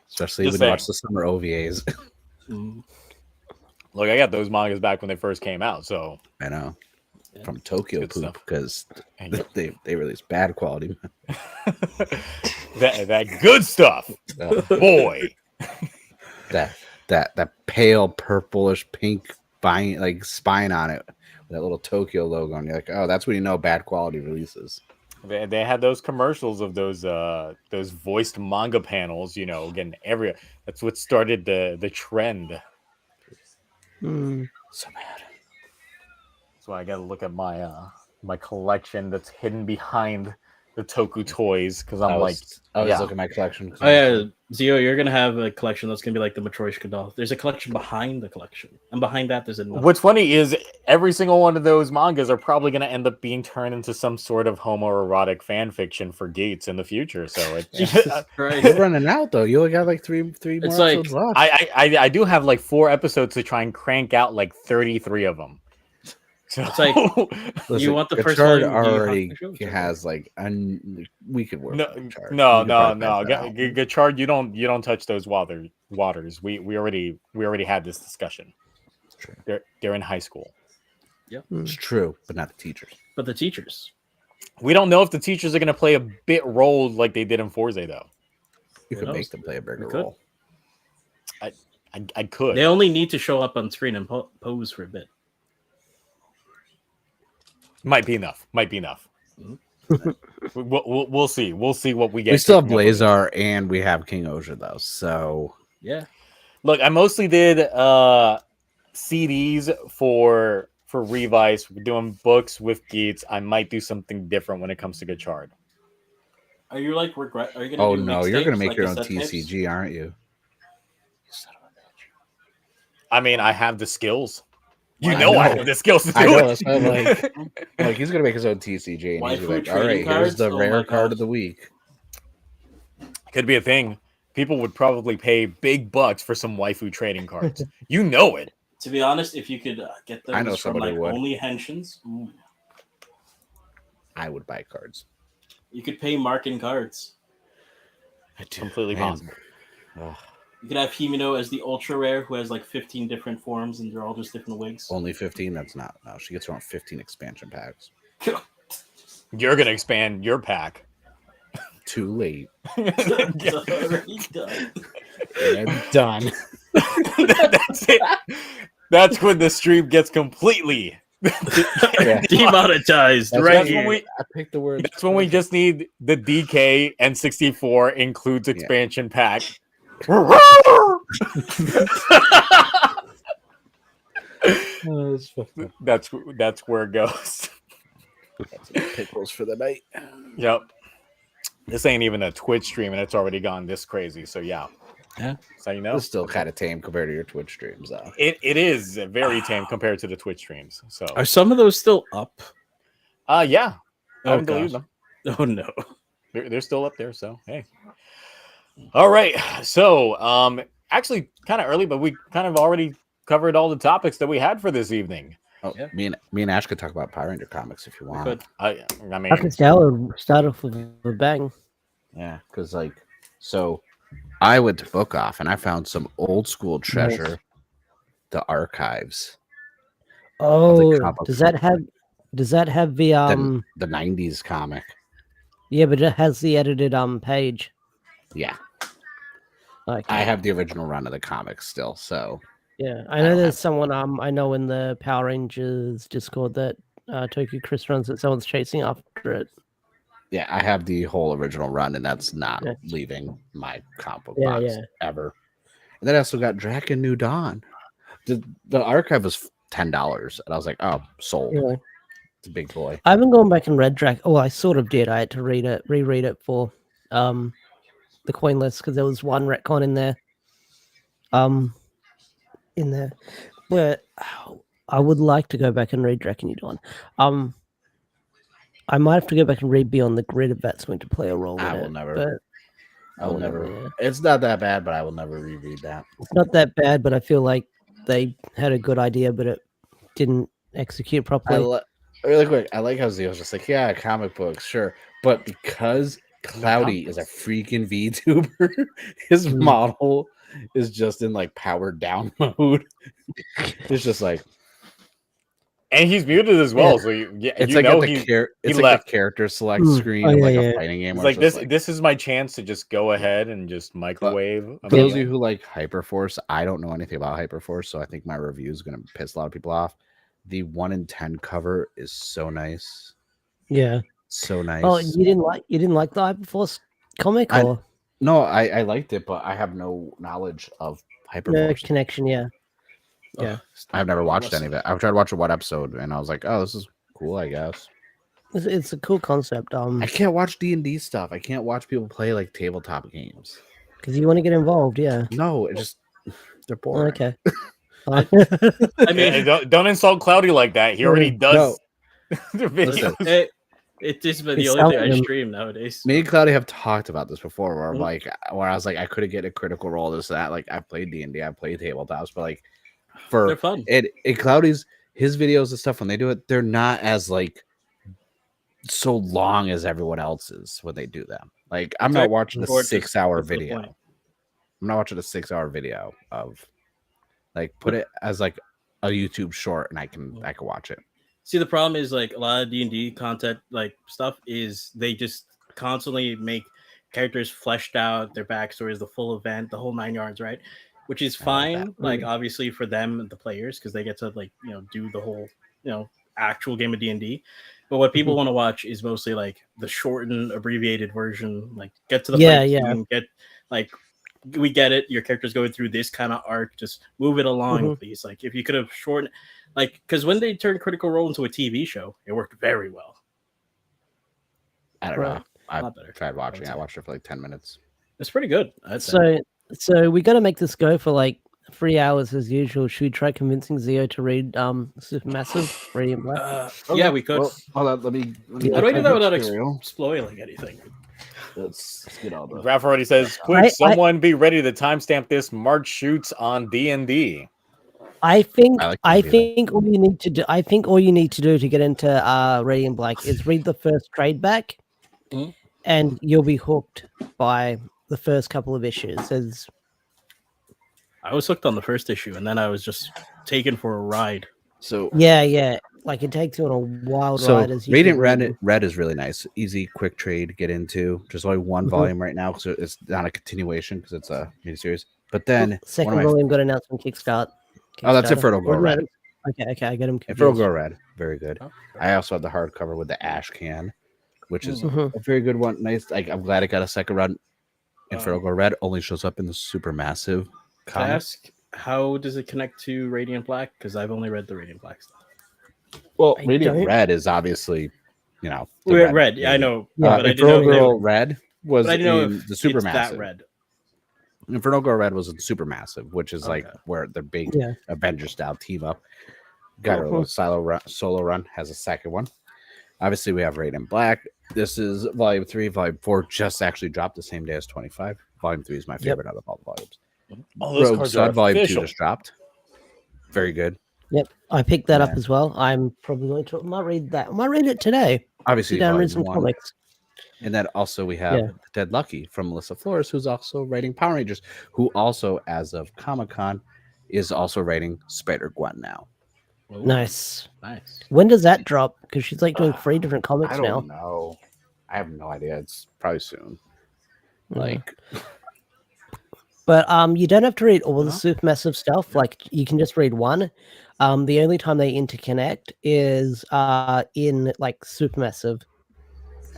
Especially Just when you watch saying. the summer OVAs. Mhm. Look, I got those mangas back when they first came out, so I know. Yeah. From Tokyo Good Poop stuff. because they release bad quality. that good stuff, boy. that pale purplish pink spine on it, that little Tokyo logo, and you're like, oh, that's when you know bad quality releases. They had those commercials of those voiced manga panels, you know, again that's what started the trend. So bad. That's why I gotta look at my my collection that's hidden behind the Toku toys because I'm I was yeah. looking at my collection. Oh yeah, Zio, you're gonna have a collection that's gonna be like the Matryoshka doll. There's a collection behind the collection, and behind that there's another. What's funny is every single one of those mangas are probably going to end up being turned into some sort of homoerotic fan fiction for Gates in the future. So Jesus You're Christ. running out though. You only got like three more It's like- episodes left. I do have like 4 episodes to try and crank out like 33 of them. So It's like- Listen, you want the first Gotchard one, you have already to show it to has like we could work. no, with Gotchard. no, We could no, probably no. find that out. Gotchard, you don't touch those waters. We already had this discussion. True. They're in high school. It's true, but not the teachers. But the teachers. We don't know if the teachers are going to play a bit role like they did in Forza though. You Who could knows? make them play a bigger We could. role. I could. They only need to show up on screen and pose for a bit. Might be enough. We'll see. We'll see what we get. We still have kicking up with it. Blazar and we have King Oja though. So Yeah. Look, I mostly did CDs for Revice. We're doing books with Geats. I might do something different when it comes to Gotchard. Are you like regret? Are you gonna? oh do no, you're gonna mixtapes, make like your own cassette tapes? TCG, aren't you? I mean, I have the skills. You Why know I not? have the skills to do I know, it. that's why I'm like he's gonna make his own TCG and he's Waifu gonna be like, all trading right, here's cards? the Oh rare my card gosh. of the week. Could be a thing. People would probably pay big bucks for some waifu trading cards. You know it. To be honest, if you could get I know those from somebody like would. only henshins, I would buy cards. you could pay Mark in cards. Completely possible. Ugh. You could have Himino as the ultra rare who has like 15 different forms and they're all just different wigs. Only 15? That's not. No, she gets around 15 expansion packs. You're gonna expand your pack. Too late. It's already done. And done. That's it. That's when the stream gets completely Demonetized That's right when here. we- I picked the word. That's when we just need the DK and 64 includes expansion pack. That's where it goes. Pickles for the night. Yep. This ain't even a Twitch stream and it's already gone this crazy. So yeah. Yeah. So you know. It's still kind of tame compared to your Twitch streams, though. It is very tame compared to the Twitch streams. So Are some of those still up? yeah. I Oh, haven't deleted gosh. them. Oh no. They're still up there, so hey. All right. So actually kind of early, but we kind of already covered all the topics that we had for this evening. Oh, Yeah. me and Ash could talk about Power Ranger comics if you want. Good. I mean Darkest Tower start off with a bang. Yeah, because so I went to Book Off and I found some old school treasure, the archives. Oh, comic does that have the The 90s comic. yeah, but it has the edited page. Yeah, Okay. I have the original run of the comic still. So Yeah, I I know don't there's have- someone I know in the Power Rangers Discord that Tokyo Chris runs that someone's chasing after it. yeah, I have the whole original run, and that's not Yeah. leaving my comic book Yeah, box yeah. ever. And then I also got Draken New Dawn. The archive was $10, and I was like, oh, sold. Really? It's a big boy. I haven't gone back and read Drac. Oh, I sort of did. I had to reread it for the coin list because there was one retcon in there. But I would like to go back and read Dragon Dawn. I might have to go back and read Beyond the Grid if that's going to play a role. I in will it, never. But I will never. yeah. It's not that bad, but I will never reread that. It's not that bad, but I feel like they had a good idea, but it didn't execute properly. Really quick, I like how Zeo's just like, yeah, comic books, sure. But because Cloudy is a freaking VTuber, his model is just in like powered down mode. It's just like and he's muted as well, Yeah. so it's you like know at the he it's like left. the character select Mm. screen Oh, of yeah, like yeah. a fighting game. He's where like it's this. just This is my chance to just go ahead and just microwave. For those of you who like Hyperforce, I don't know anything about Hyperforce, so I think my review is going to piss a lot of people off. The 1 in 10 cover is so nice, Yeah. so nice. Oh, you didn't like the Hyperforce comic, I- or No, I liked it, but I have no knowledge of no Hyperforce. connection? Yeah. Yeah. I've never watched any of it. I've tried to watch one episode, and I was like, "Oh, this is cool, I guess." It's a cool concept. I can't watch D&D stuff. I can't watch people play like tabletop games. Because you want to get involved. Yeah. No, it just they're boring. Okay. I mean, Yeah, don't insult Cloudy like that. He already does the Listen. videos. it's just the It's only thing I selling them. stream nowadays. Me and Cloudy have talked about this before, where I'm Mhm. like, where I was like, I couldn't get a critical role, this that. Like, I played D&D, I played tabletops, but like, for They're fun. it Cloudy's his videos and stuff when they do it, they're not as like so long as everyone else's when they do them. Like, I'm not watching a Gorgeous. 6-hour That's the video. point. I'm not watching a 6-hour video of like put it as like a YouTube short, and I can watch it. See, the problem is like a lot of D&D content, like stuff is they just constantly make characters fleshed out, their backstories, the full event, the whole 9 yards, right? Which is I love fine, that. like obviously for them, the players, because they get to like do the whole actual game of D&D. But what people want to watch is mostly like the shortened, abbreviated version. Like, get to the Yeah, fight yeah. scene, get like, we get it. Your character's going through this kind of arc. Just move it along, please. Like, if you could have shortened, like, because when they turned Critical Role into a TV show, it worked very well. I don't know. I Lot better. tried watching it. I watched it for like 10 minutes. It's pretty good. I'd say. So we're gonna make this go for like 3 hours as usual. Should we try convincing Zio to read Supermassive, Radiant Black? Yeah, we could. Well, hold on. Let me How do I do that without material. spoiling anything? Let's get all the. Raph already says, "Quick, someone be ready to timestamp this. March shoots on D&D." I think I like I to do think all you need to do all you need to do to get into Radiant Black is read the first trade back, and you'll be hooked by the first couple of issues. I was hooked on the first issue, and then I was just taken for a ride. So Yeah, like it takes you on a wild ride. As you Radiant keep Red, reading. Red is really nice, easy, quick trade to get into. There's only one volume right now, so it's not a continuation because it's a miniseries. But then Second one of my- volume got announced on Kickstarter. Oh, that's Infernal Girl Red. Okay, I get him confused. Infernal Girl Red, very good. I also have the hardcover with the ash can, which is a very good one. Nice. Like, I'm glad it got a second run. Infernal Girl Red only shows up in the Supermassive Can I comic. ask, how does it connect to Radiant Black? Because I've only read the Radiant Black stuff. Well, I Radiant don't- Red is obviously, the Red, yeah, I know. Yeah, but I didn't Infernal know if Girl Red was but I didn't know in if the it's Supermassive. that red. Infernal Girl Red was in Supermassive, which is like Okay. where the big Yeah. Avengers style team up. Got a little solo run, has a second one. Obviously, we have Radiant Black. This is volume 3. Volume 4 just actually dropped the same day as 25. Volume 3 is my favorite out of all the volumes. Oh, those Rogue cards Sun are volume 2 official. just dropped. Very good. Yep, I picked that up Yeah. as well. I'm probably going to. I might read that. I might read it today. Obviously, Sit down and read volume some 1. comics. And then also we have Dead Lucky from Melissa Flores, who's also writing Power Rangers, who also, as of Comic-Con, is also writing Spider-Gwen now. Ooh, Nice. nice. When does that drop? Because she's like doing 3 different comics I now. don't know. I have no idea. It's probably soon. Like, But you don't have to read all the Supermassive stuff. Like you can just read one. The only time they interconnect is in like Supermassive.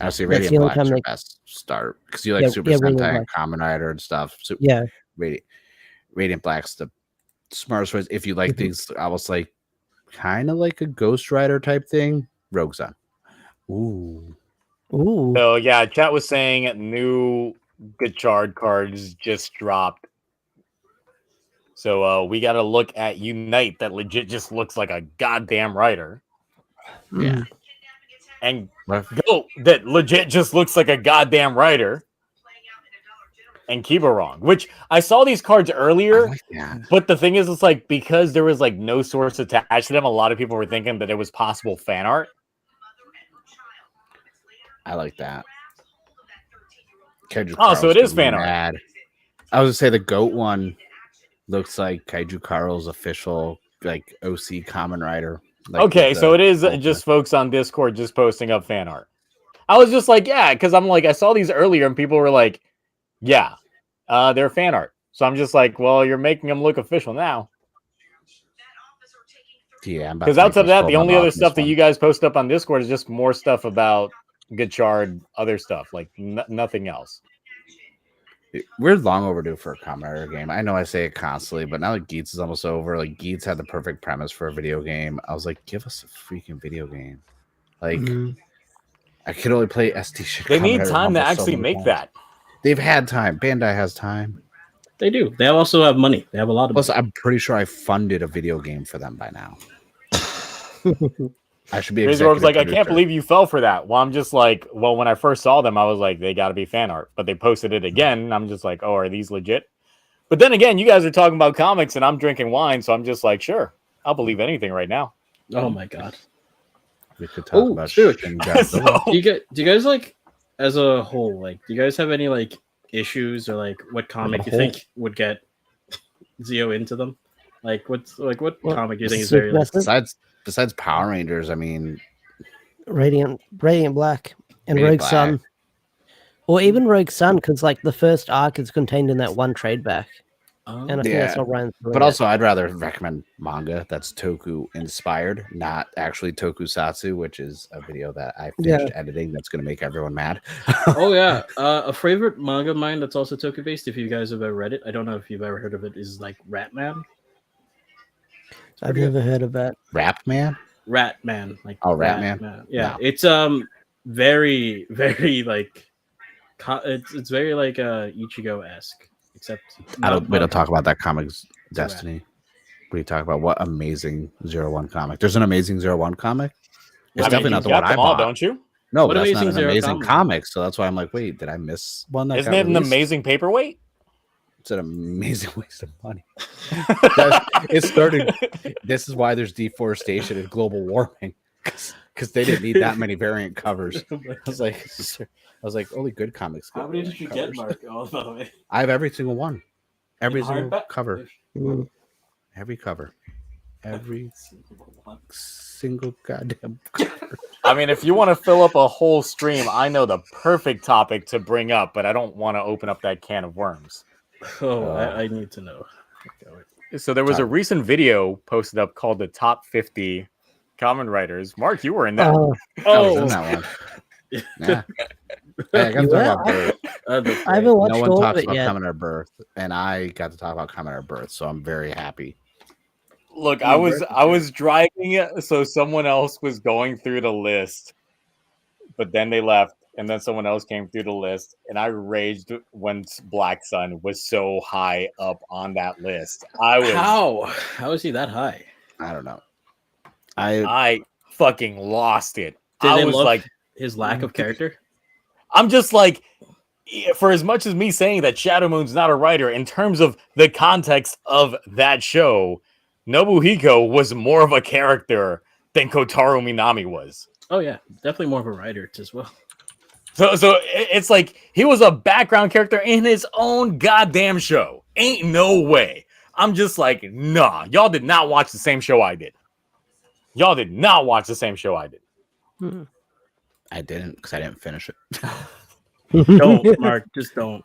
honestly, That's the Radiant only Black's time your they- best start because you like Yeah, Super yeah, Radiant Sentai and Black. Kamen Rider and stuff. So Yeah. Radiant Black's the smartest choice. If you like Mhm. things almost like kind of like a Ghost Rider type thing, Rogue Sun. Ooh. Ooh. So yeah, chat was saying new Gotchard cards just dropped. So we got to look at Unite that legit just looks like a goddamn writer, Yeah. and What? Go that legit just looks like a goddamn writer, and Kibarong, which I saw these cards I earlier. like that. But the thing is, it's like because there was like no source attached to them, a lot of people were thinking that it was possible fan art. I like that. Kaiju Oh, so Carl's it is gonna be fan art. mad. I was gonna say the goat one looks like Kaiju Carl's official like OC Kamen Rider. Like Okay, with so the it is Ultra. just folks on Discord just posting up fan art. I was just like, yeah, because I'm like, I saw these earlier and people were like, yeah, they're fan art. So I'm just like, well, you're making them look official now. Yeah, Because outside of that, the only other stuff that you guys post up on Discord is just more stuff about Gotchard, other stuff, like nothing else. We're long overdue for a Kamen Rider game. I know I say it constantly, but now that Geats is almost over, like Geats had the perfect premise for a video game. I was like, give us a freaking video game. Like, I could only play ST shit. They Kamen need Rider time to Rumble so actually many make times. that. They've had time. Bandai has time. They do. They also have money. They have a lot of Plus, money. I'm pretty sure I funded a video game for them by now. I should be Razor was executive like, I producer. can't believe you fell for that. Well, I'm just like, well, when I first saw them, I was like, they got to be fan art. But they posted it again. And I'm just like, oh, are these legit? But then again, you guys are talking about comics and I'm drinking wine. So I'm just like, sure, I'll believe anything right now. Oh my god. We could talk Oh, about shoot. Shin Godzilla. So- Do you guys like, as a whole, like, do you guys have any like issues or like what comic you think would get Zio into them? Like what comic do you think is very like, Besides Power Rangers, I mean, Radiant Black and Radiant Rogue Black. Sun, or even Rogue Sun, because like the first arc is contained in that one trade back. And I think that's Yeah. what Ryan's doing. But also, I'd rather recommend manga that's Toku inspired, not actually Tokusatsu, which is a video that I finished editing. That's going to make everyone mad. Oh yeah, a favorite manga of mine that's also Toku based. If you guys have ever read it, I don't know if you've ever heard of it. Is like Ratman. I've never heard of that. Rap Man? Ratman, like Ratman? Yeah, No. it's very very like it's very like Ichigo esque, except We don't not- talk about that comic's It's a rap. Destiny. We talk about what amazing 01 comic. There's an amazing 01 comic. It's definitely not the one I all, bought. don't you? No, What but that's not Amazing an Zero amazing comic? comic. So that's why I'm like, wait, did I miss one that Isn't got it an released? amazing paperweight? It's an amazing waste of money. It started. This is why there's deforestation and global warming, because they didn't need that many variant covers. I was like, only good comics. How get many did you variant get, covers. Mark? Oh, by the way. I have every single one, every In single hardback? cover, Mm. every cover, every single goddamn cover. I mean, if you want to fill up a whole stream, I know the perfect topic to bring up, but I don't want to open up that can of worms. Oh, I need to know. So there was a recent video posted up called the top 50 common writers. Mark, you were in that. I was in that one. Yeah. Hey, I got to You talk were? about Birth. I haven't watched No one all of talks it about yet. Kamen Rider Birth, and I got to talk about Kamen Rider Birth, so I'm very happy. Look, I was driving, so someone else was going through the list, but then they left, and then someone else came through the list, and I raged when Black Sun was so high up on that list. How is he that high? I don't know. I fucking lost it. Did I they was love like, his lack of character? I'm just like, for as much as me saying that Shadow Moon's not a writer, in terms of the context of that show, Nobuhiko was more of a character than Kotaro Minami was. Oh yeah, definitely more of a writer as well. So it's like he was a background character in his own goddamn show. Ain't no way. I'm just like, nah, y'all did not watch the same show I did. Y'all did not watch the same show I did. Hmm. I didn't because I didn't finish it. Don't, Mark, just don't.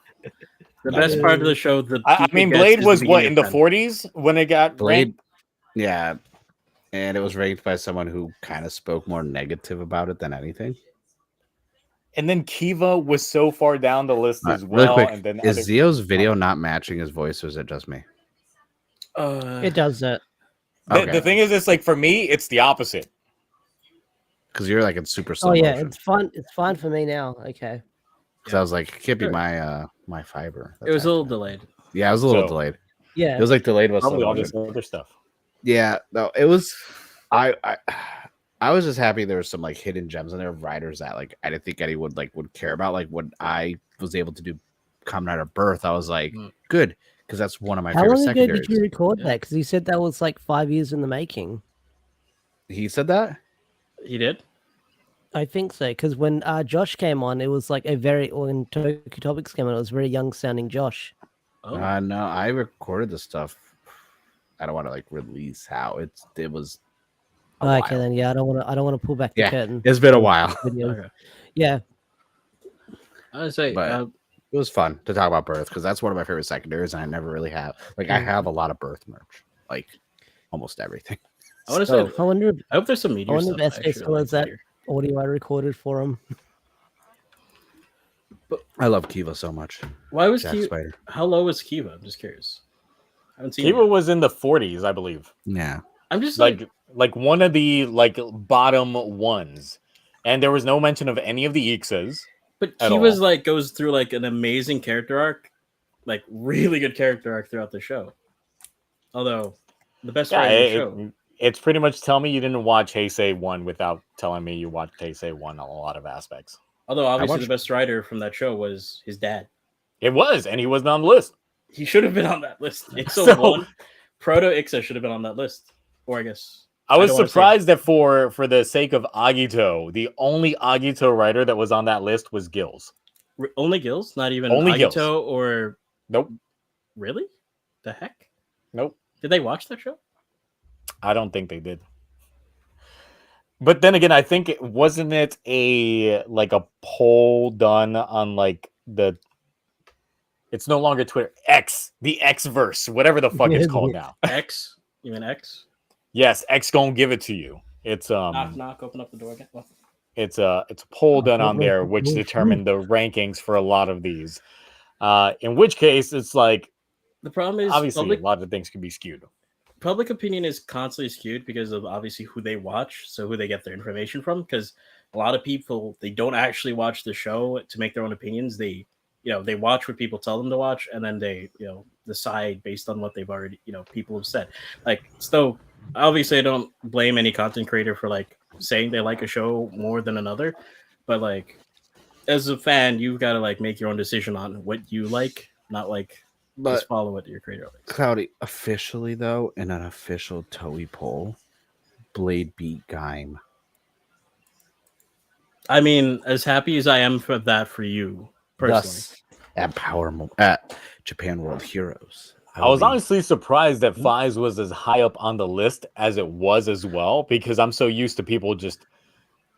The best part of the show, I mean, Blade was what, in the 40s when it got Blade, ranked? yeah, and it was ranked by someone who kind of spoke more negative about it than anything. And then Kiva was so far down the list as Really well. quick, And then is Zio's video not matching his voice, or is it just me? It does that. The thing is, it's like for me, it's the opposite. Because you're like in super slow Oh yeah, motion. it's fun. It's fine for me now. Okay. Because I was like, it can't be Sure. my fiber. It was a little delayed. Yeah, it was a little So- delayed. Yeah. It was like delayed with Probably slow all motion. this other stuff. Yeah, no, it was. I was just happy there was some like hidden gems in there of writers that like I didn't think anyone would care about. Like when I was able to do Kamen Rider Birth, I was like, good, because that's one of my How favorite long ago secondaries. did you record Yeah. that? Because you said that was like 5 years in the making. He said that. He did. I think so. Because when Josh came on, it was like when TokuTopics came on, it was very young sounding Josh. Oh, No, I recorded the stuff. I don't want to like release how it was. a Okay, while. then yeah, I don't want to pull back the Yeah, curtain. It's been a while. Videos. okay. Yeah. I would say, But- It was fun to talk about Birth because that's one of my favorite secondaries, and I never really have. Like, I have a lot of Birth merch, like almost everything. I want to So- say, I wonder if I hope there's some meteor wonder stuff. if I SJ actually still like has that. here. audio I recorded for him. I love Kiva so much. Why was Jack Kiva? Spider. How low was Kiva? I'm just curious. I haven't seen. Kiva it. was in the 40s, I believe. Yeah. I'm just like, Like one of the like bottom ones. And there was no mention of any of the Ixas. but at Kiva's all. like goes through like an amazing character arc, like really good character arc throughout the show. Although the best Yeah, part of the show. it's pretty much tell me you didn't watch Heisei 1 without telling me you watched Heisei 1 on a lot of aspects. Although obviously watched- the best writer from that show was his dad. It was, and he wasn't on the list. He should have been on that list. Ixa So- 1, Proto Ixa should have been on that list. Or I guess I was don't wanna say- surprised that for the sake of Agito, the only Agito writer that was on that list was Gills. Only Gills, not even Only Agito Gills. or Nope. really? The heck? Nope. Did they watch that show? I don't think they did. But then again, I think it wasn't a poll done on like the It's no longer Twitter. X, the X-verse, whatever the fuck it's called now. X? You mean X? Yes, X gonna give it to you. It's Knock, knock. Open up the door again. What? it's a poll done on there which determined the rankings for a lot of these. In which case, it's like The problem is obviously a lot of things can be skewed. public opinion is constantly skewed because of obviously who they watch, so who they get their information from. Because a lot of people, they don't actually watch the show to make their own opinions. They they watch what people tell them to watch, and then they decide based on what they've already people have said. Like, so obviously I don't blame any content creator for like saying they like a show more than another, but like as a fan, you've got to like make your own decision on what you like, not like just follow what your creator likes. Cloudy, officially though, in an official Toei poll, Blade beat Gaim. I mean, as happy as I am for that for you personally. Thus, at Japan World Heroes. I was honestly surprised that Fives was as high up on the list as it was as well, because I'm so used to people just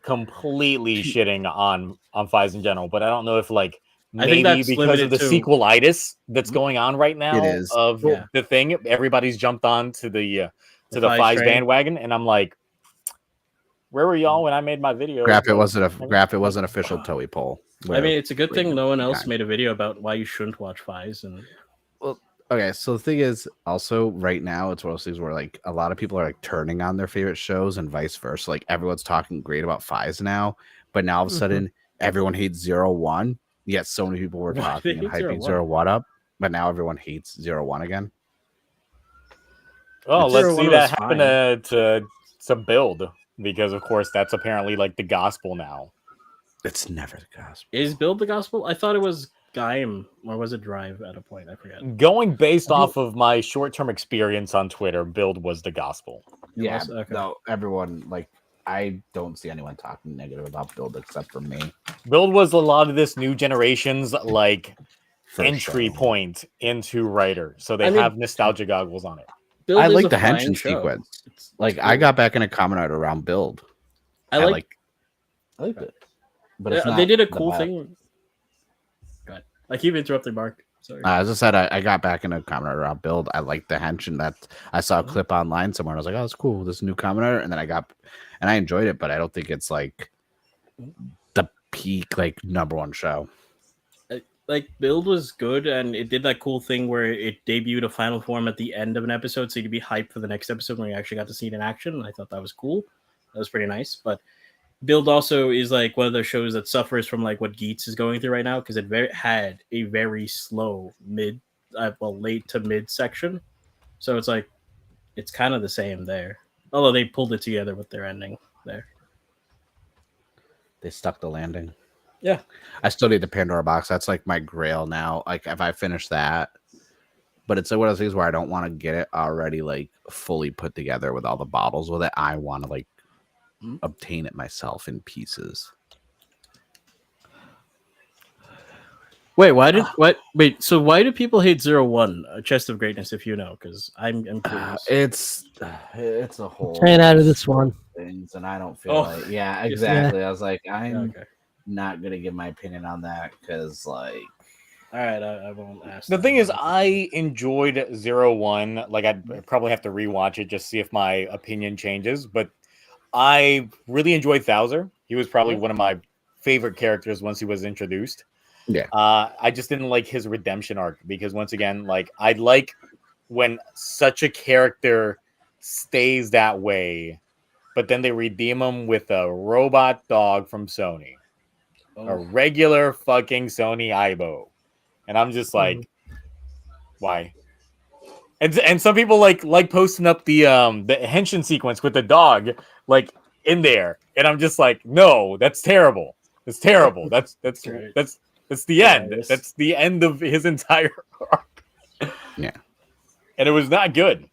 completely shitting on Fives in general. But I don't know if like maybe because of the sequelitis that's going on right now of the thing, everybody's jumped on to the Fives bandwagon, and I'm like, where were y'all when I made my video? Graph, it wasn't official Toei poll. I mean, it's a good thing no one else made a video about why you shouldn't watch Fives. And well, okay, so the thing is, also right now, it's one of those things where like a lot of people are like turning on their favorite shows and vice versa. Like everyone's talking great about Fives now, but now all of a sudden everyone hates 01. Yet so many people were talking and hyping 01 up, but now everyone hates 01 again. Oh, let's see that happen to Build, because of course that's apparently like the gospel now. It's never the gospel. Is Build the gospel? I thought it was Gaim, or was it Drive at a point? I forget. Going based off of my short-term experience on Twitter, Build was the gospel. Yeah, no, everyone, like, I don't see anyone talking negative about Build except for me. Build was a lot of this new generation's like entry point into writer, so they have nostalgia goggles on it. Build I like the henshin sequence. Like, I got back into comment art around Build. I liked it. But it's they did a cool thing. God, I keep interrupting Mark. Sorry. As I said, I got back into comment art around Build. I liked the henshin. That I saw a clip online somewhere. And I was like, "Oh, that's cool. This new comment art." And then I enjoyed it, but I don't think it's like the peak like #1 show. Like Build was good, and it did that cool thing where it debuted a final form at the end of an episode, so you could be hyped for the next episode when you actually got to see it in action. I thought that was cool. That was pretty nice, but. Build also is like one of those shows that suffers from like what Geats is going through right now, because it had a very slow late to mid section, so it's like it's kind of the same there. Although they pulled it together with their ending there. They stuck the landing. Yeah, I still need the Pandora box. That's like my grail now. Like if I finish that, but it's like one of those things where I don't want to get it already like fully put together with all the bottles with it. I want to like obtain it myself in pieces. Wait, so why do people hate 01, a chest of greatness, if you know? Because I'm curious. It's a whole 10 out of this one things, and I don't feel like exactly. I was like, I'm not gonna give my opinion on that because like all right, I won't ask. The thing is, I enjoyed 01. Like I'd probably have to rewatch it just to see if my opinion changes, but I really enjoyed Thouser. He was probably one of my favorite characters once he was introduced. Yeah. I just didn't like his redemption arc because once again, like I like when such a character stays that way, but then they redeem him with a robot dog from Sony. A regular fucking Sony Aibo. And I'm just like, why? And some people like posting up the henshin sequence with the dog like in there, and I'm just like, no, that's terrible. It's terrible. That's the end. That's the end of his entire arc. Yeah, and it was not good.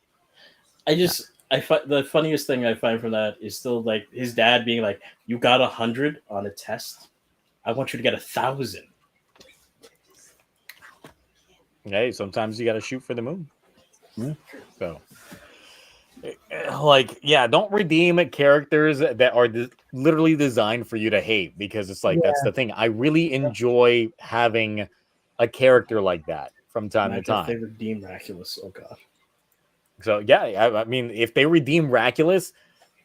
The funniest thing I find from that is still like his dad being like, "You got 100 on a test. I want you to get 1,000." Hey, sometimes you got to shoot for the moon. So, like, yeah, don't redeem characters that are literally designed for you to hate, because it's like that's the thing. I really enjoy having a character like that from time to Imagine if they time. redeem Miraculous. Oh god. So yeah, I mean, if they redeem Miraculous,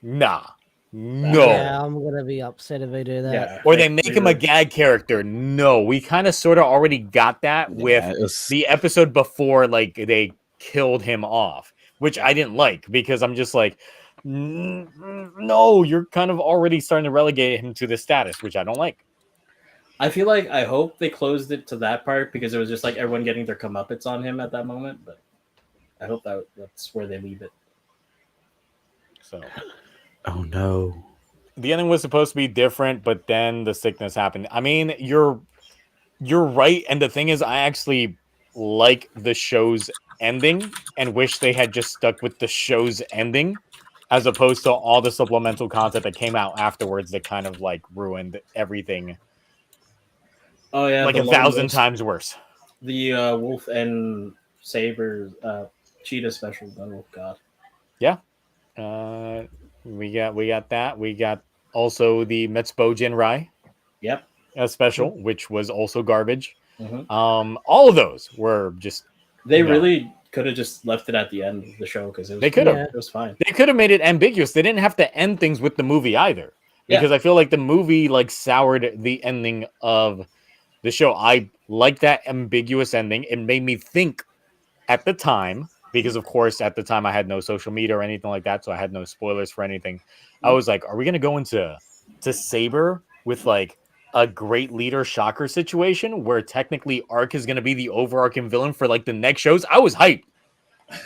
nah, no. Yeah, I'm gonna be upset if they do that. Yeah. Or they make him a gag character. No, we kind of sort of already got that with it was, the episode before, like they killed him off, which I didn't like because I'm just like, no, you're kind of already starting to relegate him to this status, which I don't like. I feel like I hope they closed it to that part because it was just like everyone getting their comeuppance on him at that moment. But I hope that's where they leave it. So, oh no. the ending was supposed to be different, but then the sickness happened. I mean, you're right, and the thing is, I actually like the show's ending and wish they had just stuck with the show's ending as opposed to all the supplemental content that came out afterwards that kind of like ruined everything. Oh yeah, Like the 1,000 list. times worse. The Wolf and Saber Cheetah special. Oh god. Yeah. We got that. We got also the Metsbo Jinrai Yep. special, which was also garbage. Mhm. All of those were just They No. really could have just left it at the end of the show because They could have. Yeah. It was fine. They could have made it ambiguous. They didn't have to end things with the movie either. Yeah. Because I feel like the movie like soured the ending of the show. I like that ambiguous ending. It made me think at the time, because of course at the time I had no social media or anything like that, so I had no spoilers for anything. I was like, are we gonna go into Saber with like a great leader shocker situation where technically Arc is gonna be the overarching villain for like the next shows? I was hyped.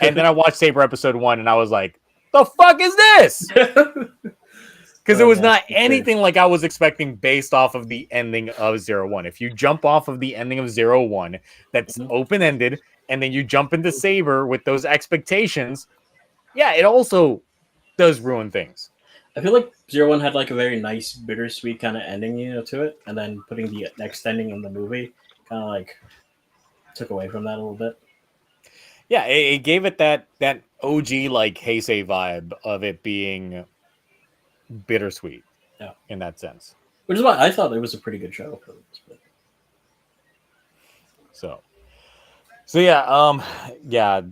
And then I watched Saber episode 1 and I was like, the fuck is this? Because it was not anything like I was expecting based off of the ending of 01. If you jump off of the ending of 01, that's open-ended, and then you jump into Saber with those expectations, yeah, it also does ruin things. I feel like 01 had like a very nice bittersweet kind of ending, to it, and then putting the next ending in the movie kind of like took away from that a little bit. Yeah, it gave it that OG like Heisei vibe of it being bittersweet. Yeah. In that sense. Which is why I thought it was a pretty good show. So yeah,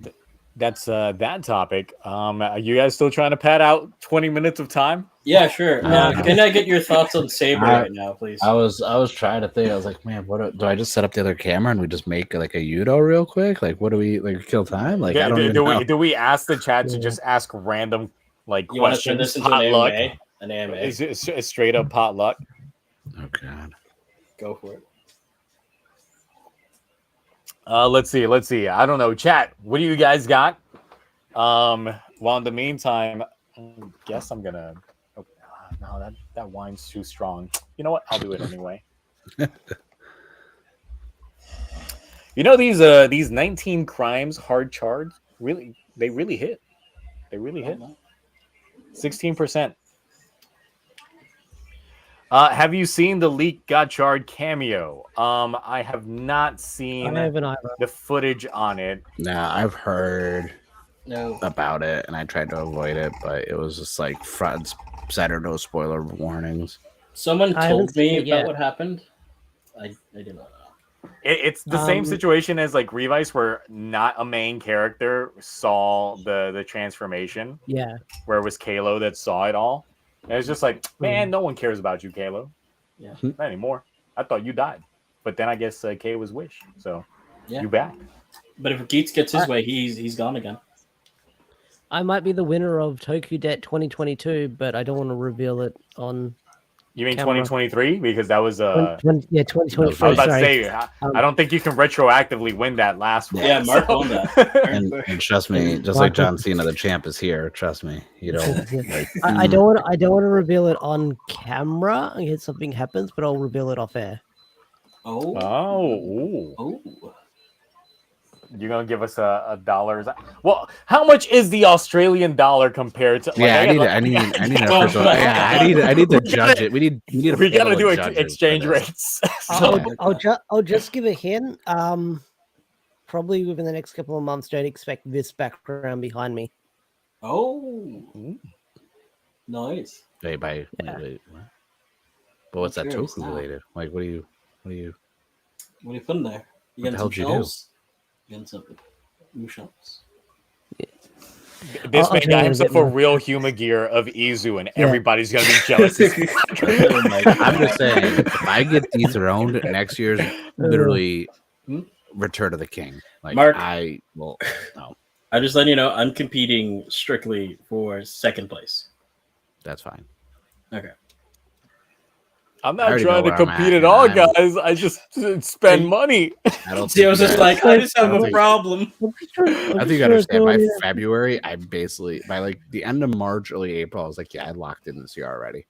that's that topic. Are you guys still trying to pad out 20 minutes of time? Yeah, sure. Can I get your thoughts on Saber right now, please? I was trying to think. I was like, man, do I just set up the other camera and we just make like a Yudo real quick? Like, what do we like kill time? Like, I don't even know. Do we ask the chat to just ask random like You want to turn questions? this into Potluck. an AMA? Is it straight up potluck? Oh god. Go for it. Let's see. I don't know. Chat, what do you guys got? Well, in the meantime, I guess I'm gonna. Oh, no, that wine's too strong. You know what? I'll do it anyway. You know these 19 crimes hard charged really hit. They really hit. 16%. Have you seen the leaked Gotchard cameo? I have not seen the footage on it. Nah, I've heard No. about it and I tried to avoid it, but it was just like front center, no spoiler warnings. Someone told me about yet. what happened. I didn't know. It's the same situation as like Revice, where not a main character saw the transformation. Yeah. Where it was Kalo that saw it all. And it's just like, man, no one cares about you, Kalo. Yeah. Not anymore. I thought you died. But then I guess K was Wish. So you back. But if Geets gets his way, he's gone again. I might be the winner of TokuTonic 2022, but I don't want to reveal it on. You mean camera. 2023? Because that was 2023. I was about to sorry. say, I don't think you can retroactively win that last one. Yeah, Mark won that. And trust me, just like John Cena, the champ is here. Trust me, you don't. Like, I don't want to reveal it on camera in case something happens, but I'll reveal it off air. Oh. You're gonna give us a dollars? Well, how much is the Australian dollar compared to? Like, I need to judge it. We gotta do exchange rates. I'll just give a hint. Probably within the next couple of months, don't expect this background behind me. Oh. Nice. Wait, wait, what? But what's that Toku related? Like, what do you putting there? You What the getting hell some did you do? shells? You getting some new shells? This I'll man try got to himself get a my- real Huma gear of Izu, and Yeah. everybody's gonna be jealous. as fuck. Oh my I'm just God. saying, if I get dethroned, next year's literally Hmm? Return of the King. Like Mark. I will. No, I'm just letting you know I'm competing strictly for second place. that's fine. Okay. I'm I not already trying know to where I'm compete at, at all, and I'm- guys. I just spend Hey. money. I don't. See, I was think just you like, guys- I just have I don't a think- problem. I'm just trying- I'm I just think you trying to understand. By throw it- February, I basically by like the end of March, early April, I was like, yeah, I locked in this year already.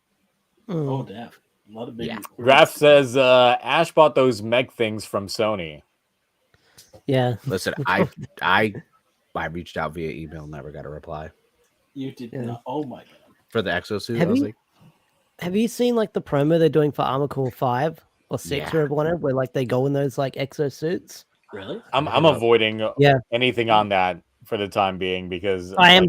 Oh damn. A lot of big Yeah. Raph says Ash bought those mech things from Sony. Yeah. Listen, I reached out via email, never got a reply You did Yeah. not. Oh my God. for the exosuit. Have I was you- like, Have you seen like the promo they're doing for Armor Core 5 or 6 Yeah. or whatever, where like they go in those like exosuits? Really? I'm Look it up. avoiding Yeah. anything on that for the time being because I am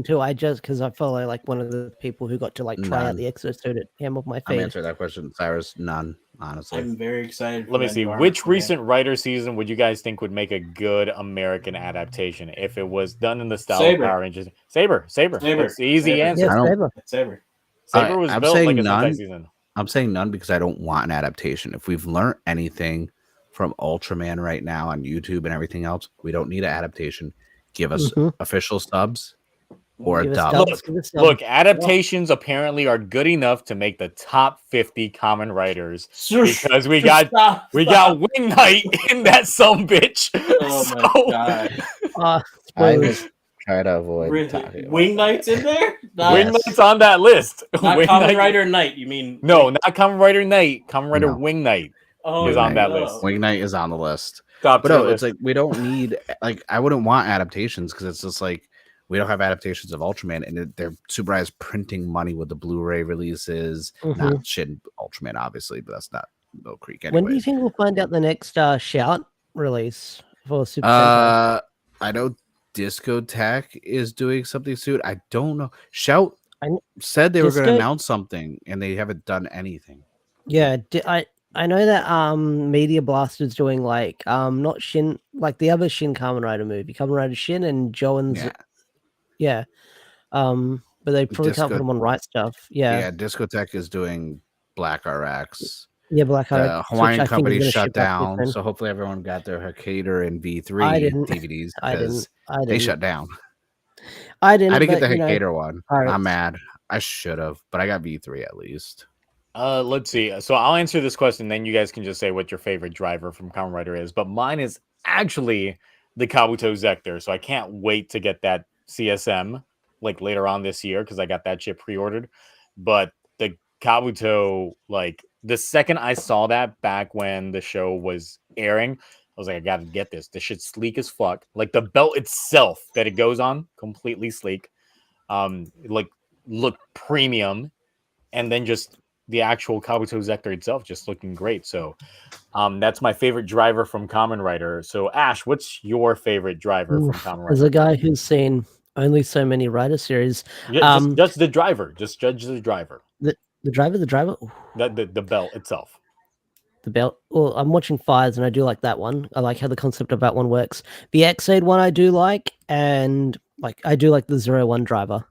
too. I just because I follow like one of the people who got to like try out None. the exosuit at him of my I'm feed. answering that question, Cyrus. None, honestly. I'm very excited. for Let me that see. new Which Armor recent writer season would you guys think would make a good American adaptation if it was done in the style Saber. of Power Rangers? Saber. Saber. That's the easy Saber. answer. Yes, I don't- Saber. It's ever. Saber was I'm built saying like a none. Sentai season. I'm saying none because I don't want an adaptation. If we've learned anything from Ultraman right now on YouTube and everything else, we don't need an adaptation. Give us Mhm. official subs or a Give us dub. dubs, give us dubs. Look, adaptations apparently are good enough to make the top 50 common writers because we got Stop. Wing Knight in that some bitch. Oh my So- God. I Spoilers. will try to avoid Really? talking about Wing that. Knight's in there? Wing Yes. Knight's on that list. Not Wing Common Knight- Rider Knight. You mean? No, not Kamen Rider Knight. Kamen Rider No. Wing Knight Oh, is on that list. Wing Knight is on the list. top But tier no, list. it's like we don't need like I wouldn't want adaptations because it's just like we don't have adaptations of Ultraman, and they're Super is printing money with the Blu-ray releases. Not Shin Ultraman, obviously, but that's not Mill Creek anyway. When do you think we'll find out the next Shout release for Super Sentai? I know Discotech is doing something soon. I don't know. Shout said they were going to Disco- announce something, and they haven't done anything. Yeah, I know that Media Blaster's doing like not Shin, like the other Shin Kamen Rider movie, Kamen Rider Shin and Joan's. Yeah, But they probably can't put Disco- them on Right Stuff. Yeah, Discotech is doing Black RX. Black The Eye. Hawaiian company shut ship out down, soon. so hopefully everyone got their Hikator and V3 I didn't. DVDs I because didn't. they shut down. I didn't. I didn't get but, the you know, Hikator one. Pirates. I'm mad. I should have, but I got V3 at least. Let's see. So I'll answer this question, then you guys can just say what your favorite driver from Kamen Rider is. But mine is actually the Kabuto Zector. So I can't wait to get that CSM like later on this year because I got that shit pre-ordered. But the Kabuto, like the second I saw that back when the show was airing, I was like, I gotta get this. This shit's sleek as fuck. Like the belt itself that it goes on, completely sleek. Like look premium, and then just the actual Kabuto Zector itself just looking great. So that's my favorite driver from Kamen Rider. So Ash, what's your favorite driver from Kamen As Rider? a guy who's seen only so many Rider series, Just the driver. Just judge the driver. the driver, ooh, The belt itself. the belt. Well, I'm watching Fires, and I do like that one. I like how the concept of that one works. The X-Aid one I do like, and like I do like the 01 driver.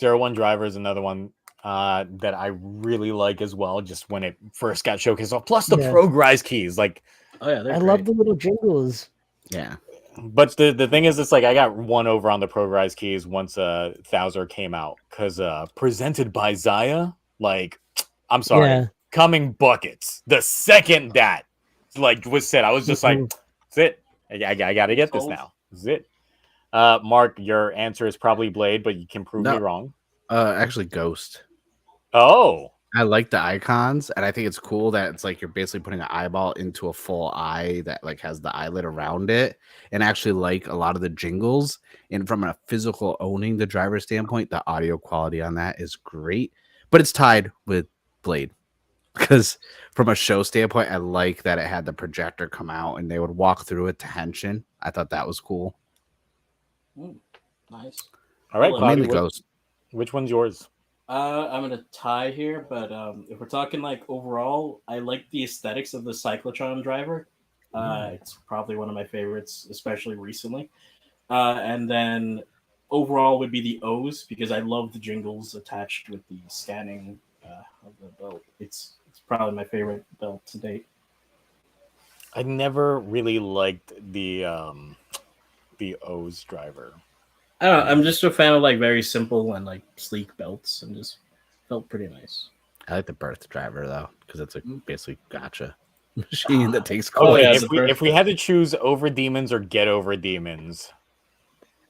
01 driver is another one that I really like as well. Just when it first got showcased, off. Plus the Yeah. Progrise keys, like. Oh yeah, they're I great. love the little jingles. Yeah. But the thing is, it's like I got one over on the Progrise keys once Thouser came out because presented by Zaya, like I'm sorry, Yeah. coming buckets. The second that like was said, I was just like, that's it. I gotta get this Sold. now. This is it. Mark, your answer is probably Blade, but you can prove me No. wrong. Actually, Ghost. Oh, I like the icons, and I think it's cool that it's like you're basically putting an eyeball into a full eye that like has the eyelid around it, and actually like a lot of the jingles. And from a physical owning the driver standpoint, the audio quality on that is great, but it's tied with Blade because from a show standpoint, I like that it had the projector come out and they would walk through it to Henshin. I thought that was cool. Nice. all right, Well, Cloudy, Mainly Ghost. which one's yours? I'm gonna tie here, but if we're talking like overall, I like the aesthetics of the cyclotron driver. It's probably one of my favorites, especially recently. And then overall would be the O's because I love the jingles attached with the scanning of the belt. It's probably my favorite belt to date. I never really liked the O's driver. I don't know. I'm just a fan of like very simple and like sleek belts, and just felt pretty nice. I like the birth driver though, because it's a basically gotcha machine that takes Oh, coins. yeah, if we had to choose over demons or get over demons,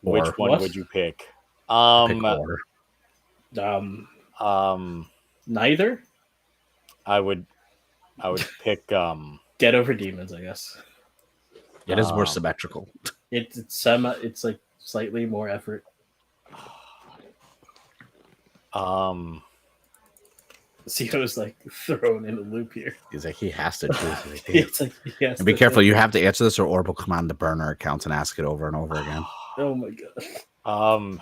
which Or one what? would you pick? pick or. Neither. I would pick Get over demons, I guess. It is more Um, symmetrical. It's like slightly more effort. CEO's like thrown in a loop here. He's like, he has to choose. He's like, "Damn." It's like yes. And be careful, you have to answer this, or Orb will come on the burner accounts and ask it over and over again. Oh my god.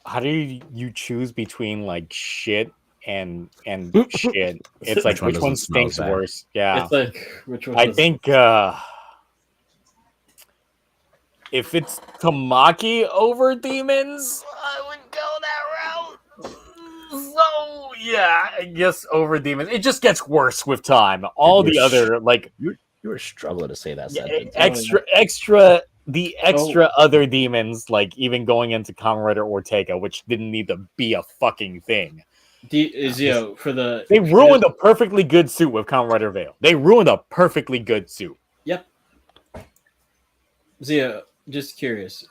How do you choose between like shit and shit? It's like Which one which one doesn't smell stinks bad? worse? Yeah. It's like which one? I think if it's Tamaki over demons, I would go that route. So yeah, I guess over demons. It just gets worse with time. All You're the other like You were struggling to say that yeah, sentence. extra other demons, like even going into Kamen Rider Ortega, which didn't need to be a fucking thing. For the They ruined a perfectly good suit with Kamen Rider Veil. They ruined a perfectly good suit. Yep. Zio, just curious.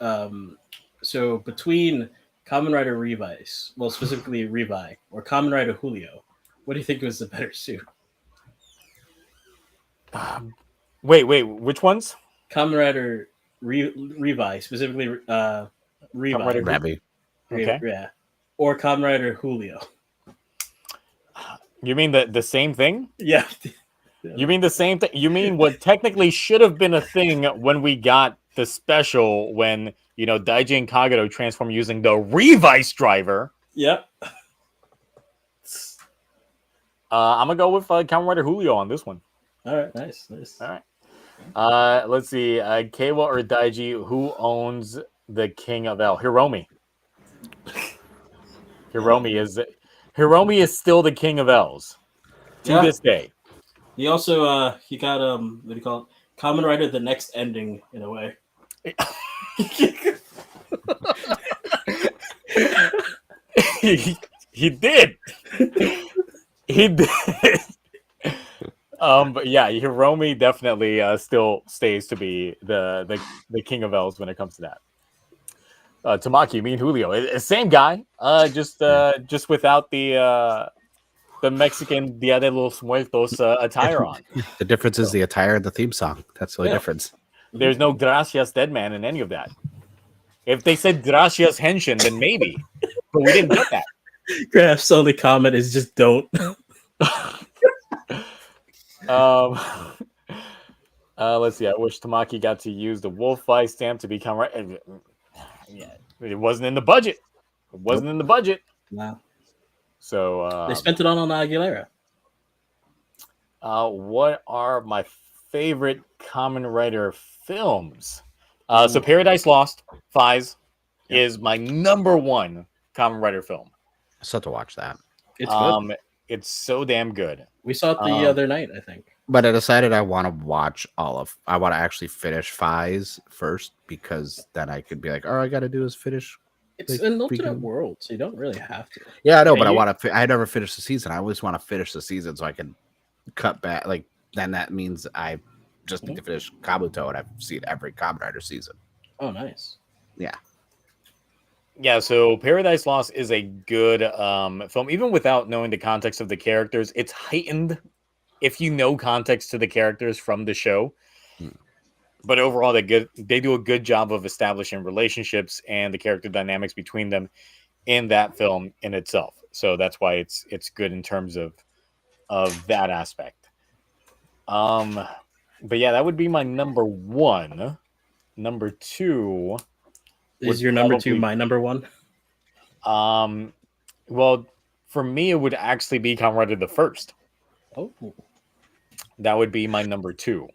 So between Kamen Rider Revice, well, specifically Revi, or Kamen Rider Julio, what do you think was the better suit? Wait, which ones? Kamen Rider Revi, specifically Revi. Kamen Rider- Rabbi. Okay. Yeah. Or Kamen Rider Julio. You mean the same thing? Yeah. You mean the same thing? You mean what technically should have been a thing when we got the special when, Daiji and Kagero transform using the Revice driver? Yep. I'm going to go with Kamen Rider Julio on this one. All right. Nice. All right. Let's see. Keiwa or Daiji, who owns the King of L? Hiromi. Hiromi is still the King of L's to this day. He also he got what do you call it? Kamen Rider the next ending in a way. he did. He did. But yeah, Hiromi definitely still stays to be the King of L's when it comes to that. Tamaki, you mean Julio? Same guy, just without the Mexican Dia de los Muertos attire on. The difference is the attire and the theme song. That's the only difference. There's no Gracias Dead Man in any of that. If they said Gracias Henshin, then maybe, but we didn't get that. Graph's only comment is just don't. Let's see. I wish Tamaki got to use the Wolf Eye stamp to become right. Yeah, it wasn't in the budget. It wasn't in the budget. Wow. So They spent it on Aguilera. what are my favorite Kamen Rider films? So Paradise Lost, Fies, is my number one Kamen Rider film. I still have to watch that. It's good. It's so damn good. We saw it the other night, I think. But I decided I want to watch I want to actually finish Fies first, because then I could be like, all I got to do is finish. It's Like, an alternate freaking- world, so you don't really have to. Yeah, I know, Yeah, but I you- want to. I never finished the season. I always want to finish the season so I can cut back. Like then that means I just need to finish Kabuto, and I've seen every Kamen Rider season. Oh, nice. Yeah, so Paradise Lost is a good film, even without knowing the context of the characters. It's heightened if you know context to the characters from the show. But overall, they do a good job of establishing relationships and the character dynamics between them in that film in itself. So that's why it's good in terms of that aspect. But yeah, that would be my number one. Number two. Is would your number two probably- my number one? Well, for me, it would actually be Kamen Rider the First. Oh, That would be my number 2.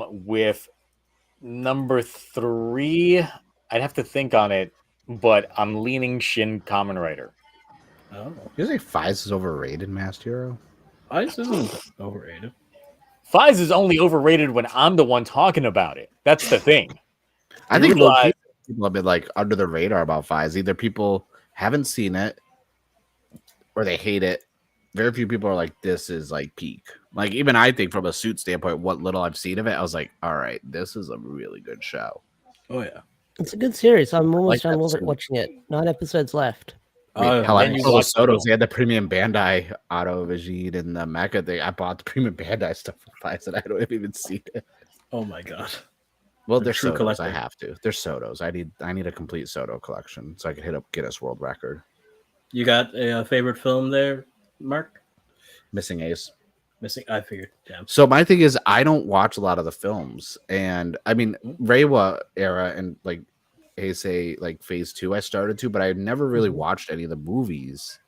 With number 3, I'd have to think on it, but I'm leaning Shin Kamen Rider. oh. You say Fies is overrated, Master Hero? Ice isn't overrated. Fies is only overrated when I'm the one talking about it. That's the thing. I You think low realize- key people have been like under the radar about Fies. Either people haven't seen it or they hate it. Very few people are like, this is like peak. Like, even I think from a suit standpoint, what little I've seen of it, I was like, all right, this is a really good show. Oh yeah. It's a good series. I'm almost Like done that with it, suit. watching it. 9 episodes left. Hell, I then you saw the watch the Sotos. film. They had the premium Bandai Auto Vegeta and the Mecha thing. I bought the premium Bandai stuff for Fies and I don't even see it. Oh my god. Well, The they're true Sotos. collector. I have to. They're Sotos. I need a complete Soto collection so I can hit up Guinness World Record. You got a favorite film there, Mark? Missing Ace. Missing. I figured. Damn. So my thing is, I don't watch a lot of the films, and I mean Reiwa era and like Heisei like Phase 2, I started to, but I never really watched any of the movies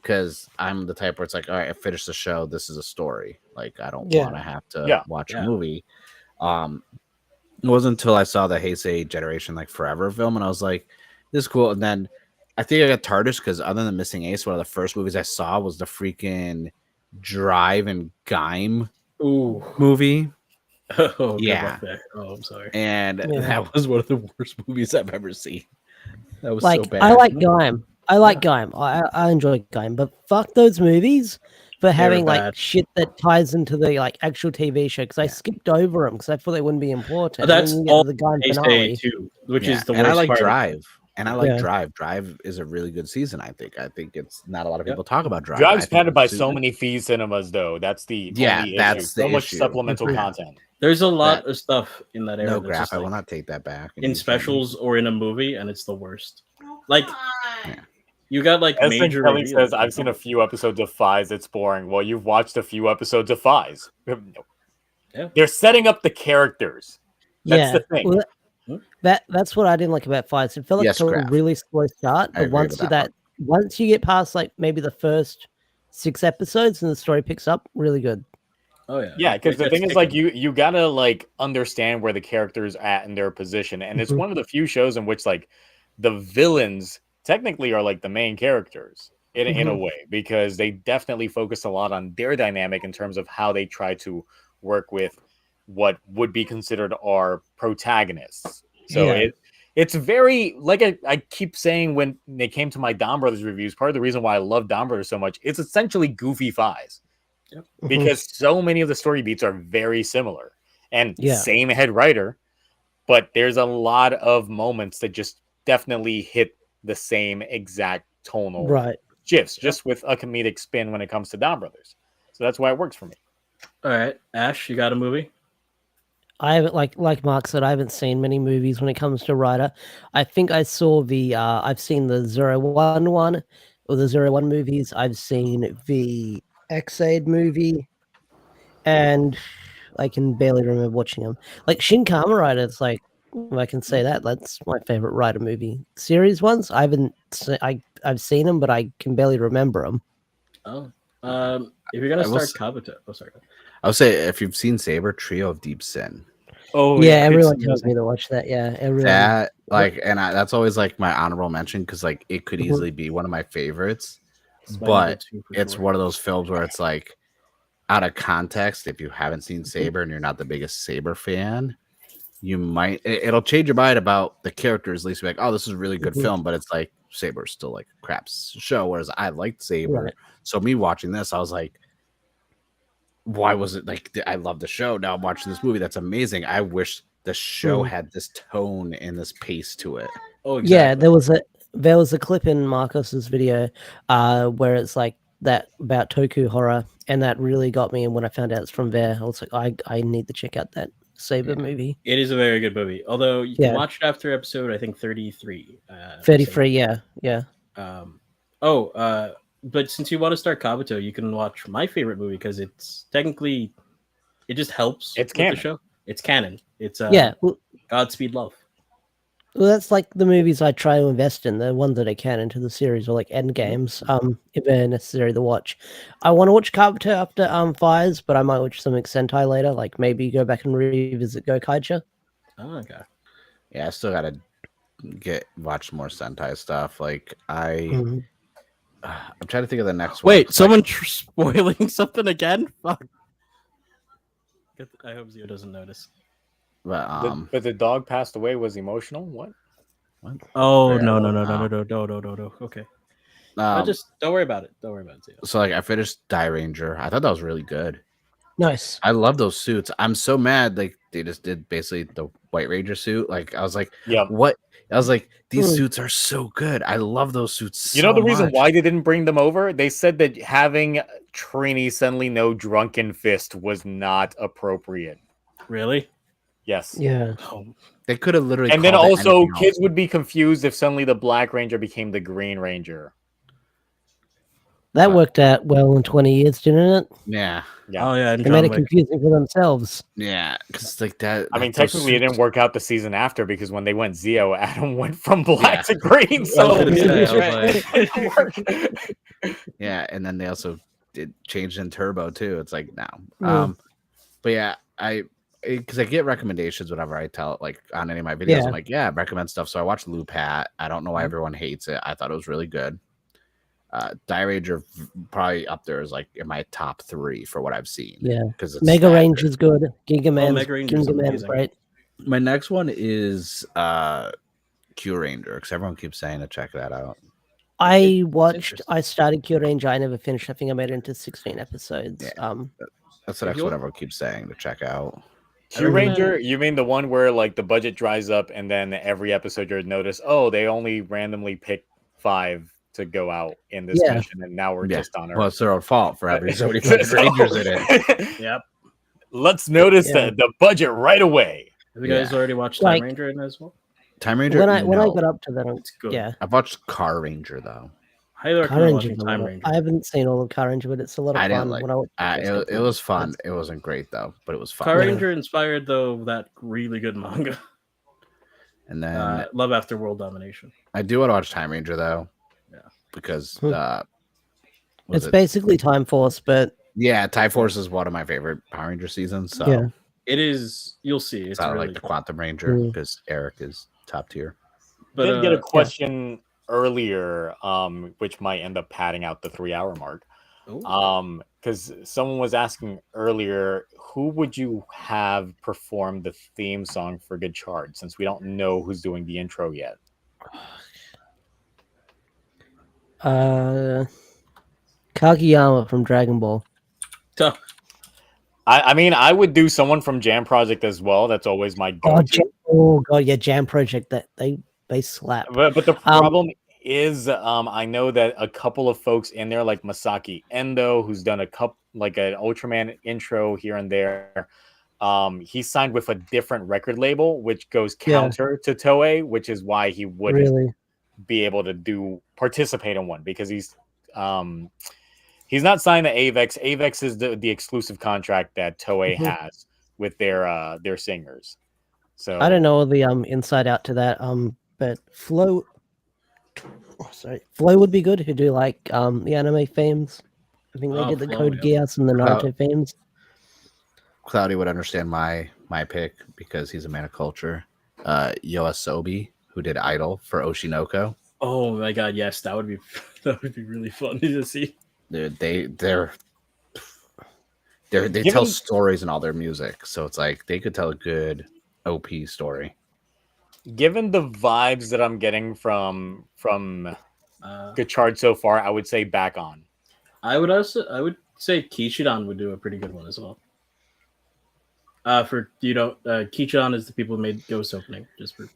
because I'm the type where it's like, all right, I finished the show. This is a story. Like I don't Yeah. want to have to watch Yeah. a movie. It wasn't until I saw the Heisei Generation like Forever film, and I was like, this is cool. And then I think I got TARDIS because other than Missing Ace, one of the first movies I saw was the freaking Drive and Gaim Ooh. movie. Oh, good Yeah. luck there. Oh, I'm sorry. And Yeah. that was one of the worst movies I've ever seen. That was Like so bad. I like Gaim. I like Gaim. I enjoy Gaim, but fuck those movies for having bad. like shit that ties into the like actual TV show because I skipped over them because I thought they wouldn't be important. That's And then you get all to the Gaim They say finale. too, which Yeah, is the and worst I like part. Drive. And I like Yeah. Drive. Drive is a really good season, I think. I think it's not a lot of people talk about Drive. Drive's I think padded by it's so super- many fee cinemas, though. That's the Yeah, only issue. that's the So much issue. supplemental Mhm. content. There's a lot That- of stuff in that area. No that's graph. just, I will like, not take that back. in specials or in a movie, and it's the worst. Like, Yeah. you got like As major. Kelly reveals. says, I've seen a few episodes of Fies. It's boring. Well, you've watched a few episodes of Fies. Yeah. They're setting up the characters. That's the thing. Well, that's what I didn't like about Fights. It felt like Yes, a Graph. really slow start, I but agree with that once you get past like maybe the first 6 episodes and the story picks up, really good. Oh yeah. Yeah, because the It's thing is, like, taken- you gotta like understand where the characters at in their position, and it's Mhm. one of the few shows in which like the villains technically are like the main characters in a way, because they definitely focus a lot on their dynamic in terms of how they try to work with what would be considered our protagonists. So Yeah. it's very, like I keep saying when they came to my Dom Brothers reviews, part of the reason why I love Dom Brothers so much, it's essentially Goofy Fies. Because so many of the story beats are very similar and Yeah. same head writer, but there's a lot of moments that just definitely hit the same exact tonal Right. shifts, just with a comedic spin when it comes to Dom Brothers. So that's why it works for me. All right, Ash, you got a movie? I haven't like Mark said, I haven't seen many movies when it comes to writer. I think I saw the I've seen the 01 one or the 01 movies. I've seen the X-Aid movie, and I can barely remember watching them. Like Shin Kamen Rider, it's like I can say that's my favorite writer movie. Series ones, I haven't. I've seen them, but I can barely remember them. Oh, if you're gonna I will start Kabuto, oh sorry. I would say if you've seen Saber, Trio of Deep Sin. Oh yeah, it's everyone tells amazing. me to watch that. Yeah, everyone. That like, and that's always like my honorable mention because like it could Mhm. easily be one of my favorites. It's my But number 2 for it's sure. one of those films where it's like out of context. If you haven't seen Saber and you're not the biggest Saber fan, you might it'll change your mind about the characters. At least be like, oh, this is a really good Mhm. film, but it's like Saber's still like a crap show. Whereas I liked Saber, Right. so me watching this, I was like, why was it like I love the show? Now I'm watching this movie. That's amazing. I wish the show Mm. had this tone and this pace to it. Oh Yeah, exactly. there was a clip in Marcos's video where it's like that about Toku horror, and that really got me. And when I found out it's from there, I was like, I need to check out that Saber movie. It is a very good movie. Although you can Yeah. watch it after episode, I think 33. 33, yeah. But since you want to start Kabuto, you can watch my favorite movie because it's technically it just helps It's with canon. the show. It's canon. It's Yeah, well, Godspeed Love. Well, that's like the movies I try to invest in, the ones that I can into the series, or like end games, if they're necessary to watch. I want to watch Carpenter after Fires, but I might watch something Sentai later, like maybe go back and revisit Gotchard. Oh, okay. Yeah, I still gotta watch more Sentai stuff. Like I'm trying to think of the next one. Wait, someone spoiling something again? Fuck. I hope Zio doesn't notice. But but the dog passed away was emotional. What? Oh, Yeah, no. Okay. Just don't worry about it. Don't worry about it, Zio. So like I finished Die Ranger. I thought that was really good. Nice. I love those suits. I'm so mad like they just did basically the White Ranger suit. Like I was like, Yeah. what? I was like, these suits are so good. I love those suits. You know the reason why they didn't bring them over? They said that having Trini suddenly know Drunken Fist was not appropriate. Really? Yes. Yeah. Oh, They could have literally. And then called it also, anything kids else. would be confused if suddenly the Black Ranger became the Green Ranger. That worked out well in 20 years, didn't it? Yeah, Yeah. Oh, yeah. They made it confusing for themselves. yeah, because like that. I mean, those technically, it didn't suits- work out the season after because when they went Zeo, Adam went from black to green. So I was gonna say, Yeah, and then they also did change in Turbo too. It's like no, Mm. but yeah, because I get recommendations whenever I tell like on any of my videos. Yeah. I'm like, yeah, recommend stuff. So I watched Loop Hat. I don't know why everyone hates it. I thought it was really good. Die Ranger probably up there is like in my top 3 for what I've seen. Yeah. because Mega Range is good. Giga Man's, Mega Ranger's Giga Man's amazing. great. My next one is Q Ranger because everyone keeps saying to check that out. I interesting. I started Q Ranger. I never finished. I think I made it into 16 episodes. Yeah. That's the next one everyone keeps saying to check out. Q Ranger, you mean the one where like the budget dries up and then every episode you notice, oh, they only randomly pick 5 to go out in this mission, and now we're just on Earth. Well, it's their own fault for having so many Rangers in it. Yep. Let's notice the budget right away. Have you guys already watched Like- Time Ranger in as well? Time Ranger. when I no. got up to that, It's good. yeah, I've watched Car Ranger though. Highly Car recommend Ranger. watching Time Ranger. I haven't seen all of Car Ranger, but it's a lot of I fun. didn't like. when I watched It was fun. It wasn't great though, but it was fun. Car Ranger inspired though that really good manga. And then Love After World Domination. I do want to watch Time Ranger though. Yeah. Because it's basically Time Force, but yeah, Time Force is one of my favorite Power Ranger seasons. So yeah, It is. You'll see. It's I really like the Quantum Ranger because Eric is top tier. I did get a question earlier, which might end up padding out the 3-hour mark. Because someone was asking earlier, who would you have perform the theme song for Gotchard, since we don't know who's doing the intro yet? Kageyama from Dragon Ball. tough. I mean, I would do someone from Jam Project as well. That's always my go-to. Oh god, yeah, Jam Project. That they slap. But the problem is, I know that a couple of folks in there, like Masaki Endo, who's done a couple, like an Ultraman intro here and there. He signed with a different record label, which goes counter to Toei, which is why he wouldn't be able to participate in one, because he's not signed to Avex. Avex is the exclusive contract that Toei has with their singers. So I don't know the inside out to that. But Flo would be good. Who do like the anime themes? I think they did the Code Geass and the Naruto themes. Cloudy would understand my pick because he's a man of culture. Yoasobi, who did Idol for Oshinoko. Oh my god, yes, that would be really funny to see. They tell stories in all their music, so it's like they could tell a good OP story. Given the vibes that I'm getting from Gotchard so far, I would say back on. I would say Kishidan would do a pretty good one as well. Kishidan is the people who made Ghost Opening.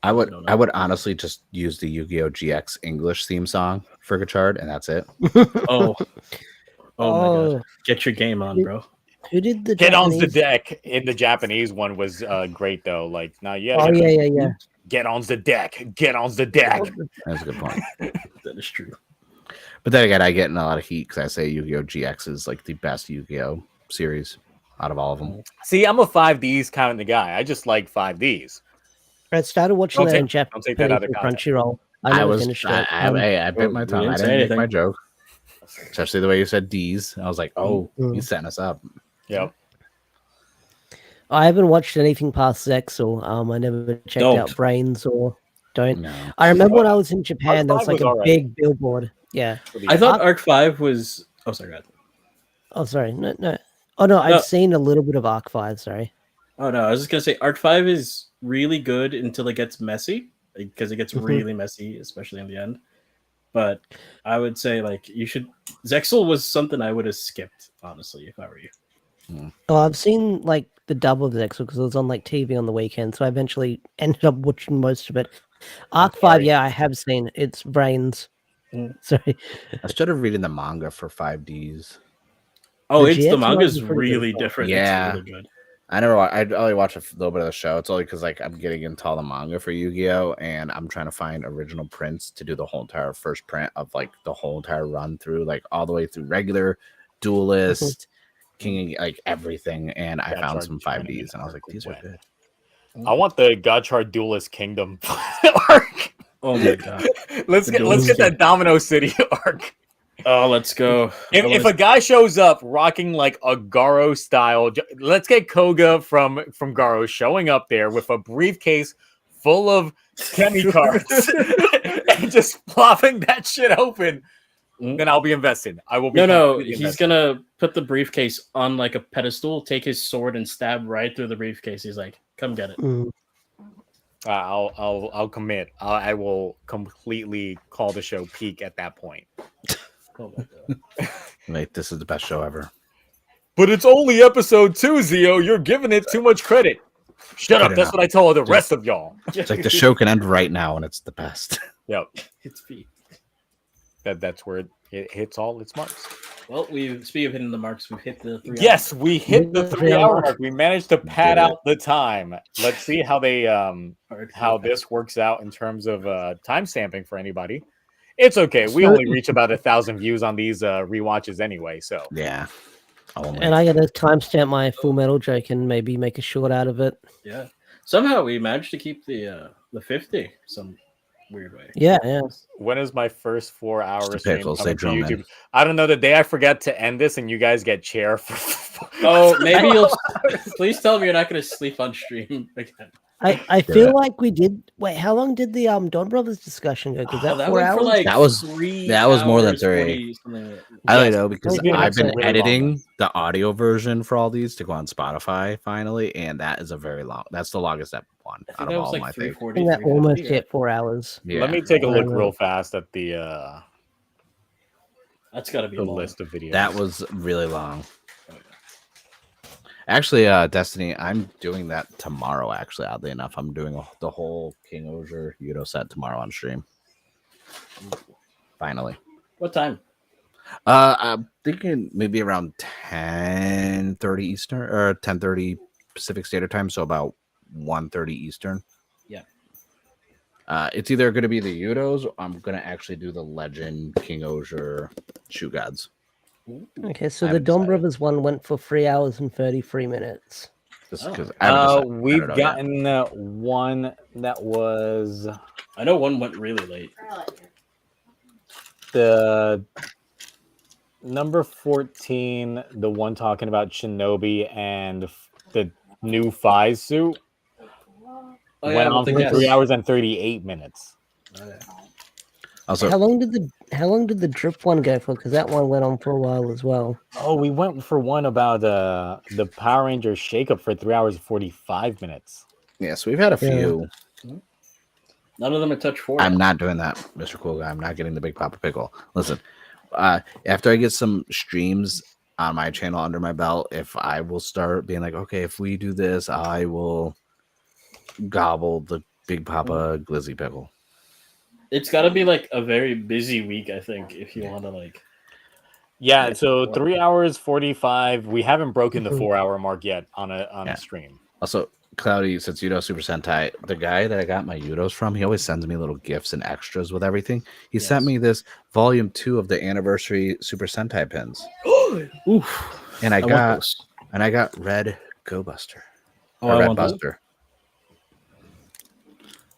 I would honestly just use the Yu-Gi-Oh! GX English theme song for Gotchard, and that's it. Oh my god! Get your game on, bro. Who did the Get on the deck in the Japanese one was great though. Like now, yeah. Get on the deck. Get on the deck. That's a good point. That is true. But then again, I get in a lot of heat because I say Yu-Gi-Oh! GX is like the best Yu-Gi-Oh! Series out of all of them. See, I'm a 5Ds kind of guy. I just like 5Ds. I started watching Don't that in don't take that Japanese out of on context. Crunchyroll. I never was finished it. I bit my we tongue. didn't I say didn't make my anything. joke, especially the way you said D's. I was like, oh, he's setting us up. Yep. I haven't watched anything past Zexel. I never checked Don't. out Brains or don't. No, I remember when I was in Japan, there was 5 like was a alright. big billboard. Yeah. I thought Arc 5 was. Oh, sorry, go ahead. Oh, sorry. No. Oh no, I'd seen a little bit of Arc 5. Sorry. Oh no, I was just gonna say Arc 5 is really good until it gets messy, because it gets really messy, especially in the end. But I would say like you should. Zexel was something I would have skipped, honestly, if I were you. Oh, I've seen like the dub of Zexel because it was on like TV on the weekend, so I eventually ended up watching most of it. Arc 5, yeah, I have seen. It's Brains. Sorry. I started reading the manga for 5Ds. Oh, The it's the GX manga's one's pretty really good. different. Yeah. It's really good. I only watch a little bit of the show. It's only because like I'm getting into all the manga for Yu-Gi-Oh, and I'm trying to find original prints to do the whole entire first print of like the whole entire run through, like all the way through regular, duelist, king, like everything. And I found some 5Ds, and I was like, these are good. I want the Gotchard Duelist Kingdom arc. Oh my god. let's get that Domino City arc. Oh, let's go. If a guy shows up rocking like a Garo style, let's get Koga from Garo showing up there with a briefcase full of Kemi cards and just plopping that shit open, then I'll be invested. I will be. No, he's gonna put the briefcase on like a pedestal, take his sword and stab right through the briefcase. He's like, "Come get it." I'll commit. I will completely call the show peak at that point. Oh my god! Like, this is the best show ever. But it's only episode 2, Zio. You're giving it too much credit. Shut up. That's what I told the rest of y'all. It's like the show can end right now, and it's the best. Yep. It's peak. That's where it hits all its marks. Well, speaking of hitting the marks, we've hit the 3 hours. Yes, we hit the 3-hour mark. We managed to pad out the time. Let's see how they how this works out in terms of time stamping for anybody. It's okay. We only reach about 1,000 views on these rewatches anyway. So yeah. And I gotta timestamp my Full Metal joke and maybe make a short out of it. Yeah. Somehow we managed to keep the 50 some weird way. Yeah. When is my first 4-hour stream pickles, coming to they YouTube? I don't know. The day I forget to end this and you guys get chair for Oh, maybe you'll please tell me you're not going to sleep on stream again. I feel like we did. Wait, how long did the Don Brothers discussion go? Because that 4 went hours. For like that was 3 that was more than hours, 3. 40, I don't know because Yeah, I've been really editing the audio version for all these to go on Spotify finally, and that is a very long. That's the longest one I out think of that was all like my things. 340. I think that almost hit 4 hours. Yeah. Let me take a look real fast at the That's got to be a list of videos. That was really long. Actually, Destiny, I'm doing that tomorrow. Actually, oddly enough, I'm doing the whole King Oger Yudo set tomorrow on stream. Finally. What time? I'm thinking maybe around 10:30 Eastern or 10:30 Pacific Standard Time, so about 1:30 Eastern. Yeah. It's either going to be the Yudos, or I'm going to actually do the Legend King Oger Shoe Gods. Okay, so the Don Brothers one went for 3 hours and 33 minutes. Just Oh. because we've gotten one that was I know one went really late. the number 14, the one talking about Shinobi and the new Fize suit. Oh, went on the for guess. 3 hours and 38 minutes. Also, How long did the drip one go for? Because that one went on for a while as well. Oh, we went for one about the Power Rangers shakeup for 3 hours and 45 minutes. yes, we've had a few. None of them are touch 4. I'm not doing that, Mr. Cool Guy. I'm not getting the Big Papa Pickle. Listen, after I get some streams on my channel under my belt, if I will start being like, okay, if we do this, I will gobble the Big Papa Glizzy Pickle. It's got to be like a very busy week, I think, if you want to like. Yeah, so 3 hours 45. We haven't broken the 4 hour mark yet on a stream. Also, Cloudy, since Yudo Super Sentai, the guy that I got my Yudos from, he always sends me little gifts and extras with everything. He sent me this volume 2 of the anniversary Super Sentai pins. Oof. And I got Red Go Buster. Oh, I Red want Buster.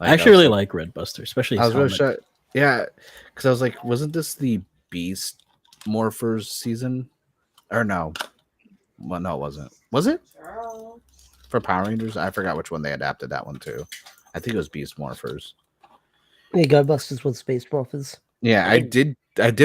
I actually really like Red Buster, especially his I was really helmet. shocked. Yeah, because I was like, wasn't this the Beast Morphers season? Or no? Well, no, it wasn't. Was it for Power Rangers? I forgot which one they adapted that one to. I think it was Beast Morphers. Yeah, Go Busters with Space Morphers. Yeah, I did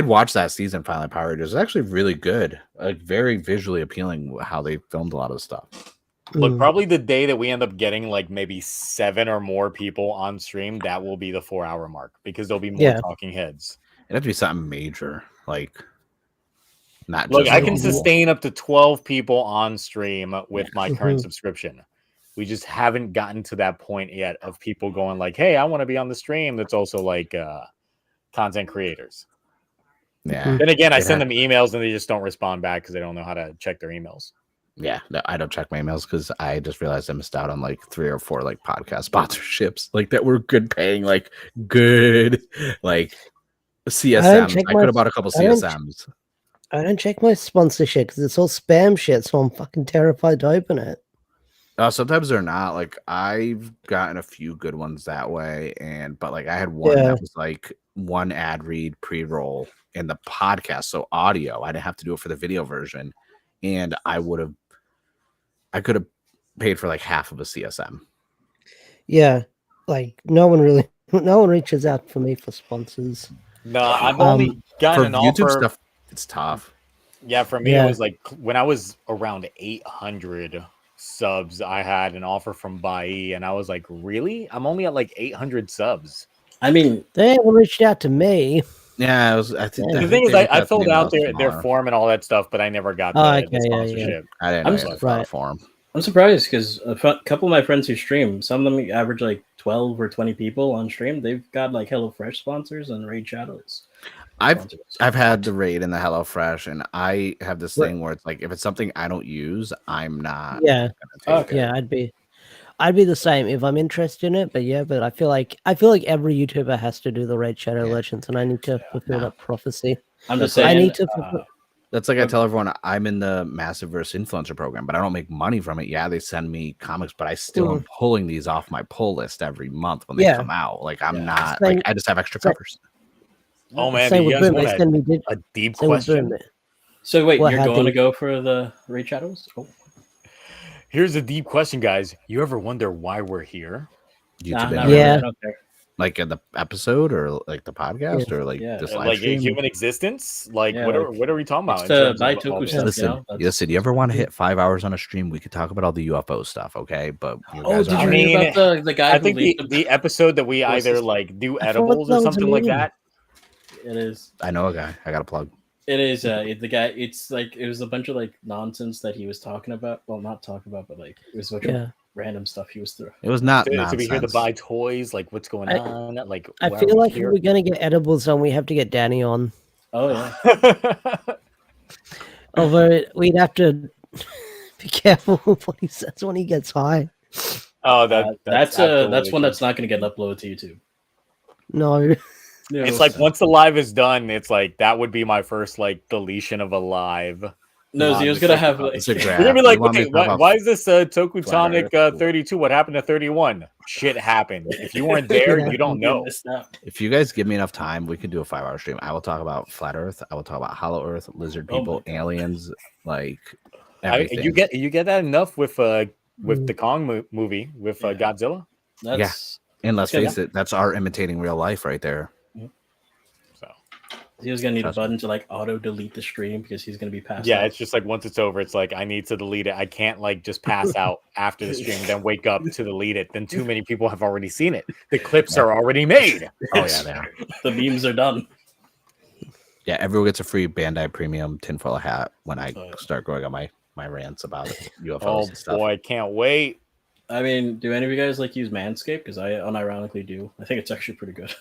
watch that season finally. Power Rangers. It's actually really good. Like very visually appealing how they filmed a lot of stuff. Look, probably the day that we end up getting like maybe 7 or more people on stream, that will be the 4-hour mark because there'll be more talking heads. It'd have to be something major, like not Look, just I like can sustain up to 12 people on stream with my current subscription. We just haven't gotten to that point yet of people going like, hey, I want to be on the stream. That's also like content creators. Yeah. Then again, I send them emails and they just don't respond back because they don't know how to check their emails. Yeah, no, I don't check my emails because I just realized I missed out on like 3 or 4 like podcast sponsorships like that were good paying, like good like CSMs. I could have bought a couple CSMs. I don't check my sponsorship because it's all spam shit, so I'm fucking terrified to open it. Sometimes they're not. Like I've gotten a few good ones that way, but like I had one that was like one ad read pre-roll in the podcast, so audio. I didn't have to do it for the video version, and I could have paid for like half of a CSM. Yeah, like no one reaches out for me for sponsors. No, I've only gotten an YouTube offer. Stuff, it's tough. Yeah, for me, it was like when I was around 800 subs, I had an offer from Bai, and I was like, really? I'm only at like 800 subs. I mean, they haven't reached out to me. Yeah, it was. I think the thing is, I filled out their form and all that stuff, but I never got the sponsorship. I didn't know about a form. I'm surprised because a couple of my friends who stream, some of them average like 12 or 20 people on stream. They've got like HelloFresh sponsors and Raid Shadows. I've had the Raid and the HelloFresh, and I have this thing where it's like if it's something I don't use, I'm not. Yeah, I'd be the same if I'm interested in it. But I feel like every YouTuber has to do the Raid Shadow Legends, and I need to fulfill that prophecy. I'm just saying. I need to. Fulfill... That's like I tell everyone, I'm in the Massiveverse influencer program, but I don't make money from it. Yeah, they send me comics, but I still am pulling these off my pull list every month when they come out. Like I'm not like I just have extra covers. Oh man, do you guys want a deep question? So wait, you're going to go for the Raid Shadows? Oh. Here's a deep question, guys. You ever wonder why we're here? YouTube like in the episode or like the podcast or like this live like stream? human existence? Like what are we talking about? Listen, you ever want to hit 5 hours on a stream? We could talk about all the UFO stuff, okay? But did you read about the guy? I think the episode that we either like do edibles or something like that. It is. I know a guy. I got a plug. It is the guy. It's like it was a bunch of like nonsense that he was talking about. Well, not talking about, but like it was a bunch of random stuff he was throwing. It was not. So we hear to buy toys. Like what's going on? Like I feel like if we're gonna get edibles on, we have to get Danny on. Oh yeah. Although we'd have to be careful with what he says when he gets high. Oh, that's one that's not going to get uploaded to YouTube. No. It's like once the live is done, it's like that would be my first like deletion of a live. No, Zio's gonna have like you're gonna be like, wait, why is this TokuTonic 32? What happened to 31? Shit happened. If you weren't there, you don't know. If you guys give me enough time, we can do a 5-hour stream. I will talk about flat Earth. I will talk about Hollow Earth, lizard people, aliens, like everything. You get that enough with the Kong movie with Godzilla. And let's face it, that's our imitating real life right there. He was gonna need a button to like auto delete the stream because he's gonna be passed. Yeah, it's just like once it's over, it's like I need to delete it. I can't like just pass out after the stream, then wake up to delete it. Then too many people have already seen it. The clips are already made. Oh yeah, they are. The memes are done. Yeah, everyone gets a free Bandai Premium tinfoil hat when I start going on my rants about UFOs and stuff. Oh boy, I can't wait. I mean, do any of you guys like use Manscaped? Because I unironically do. I think it's actually pretty good.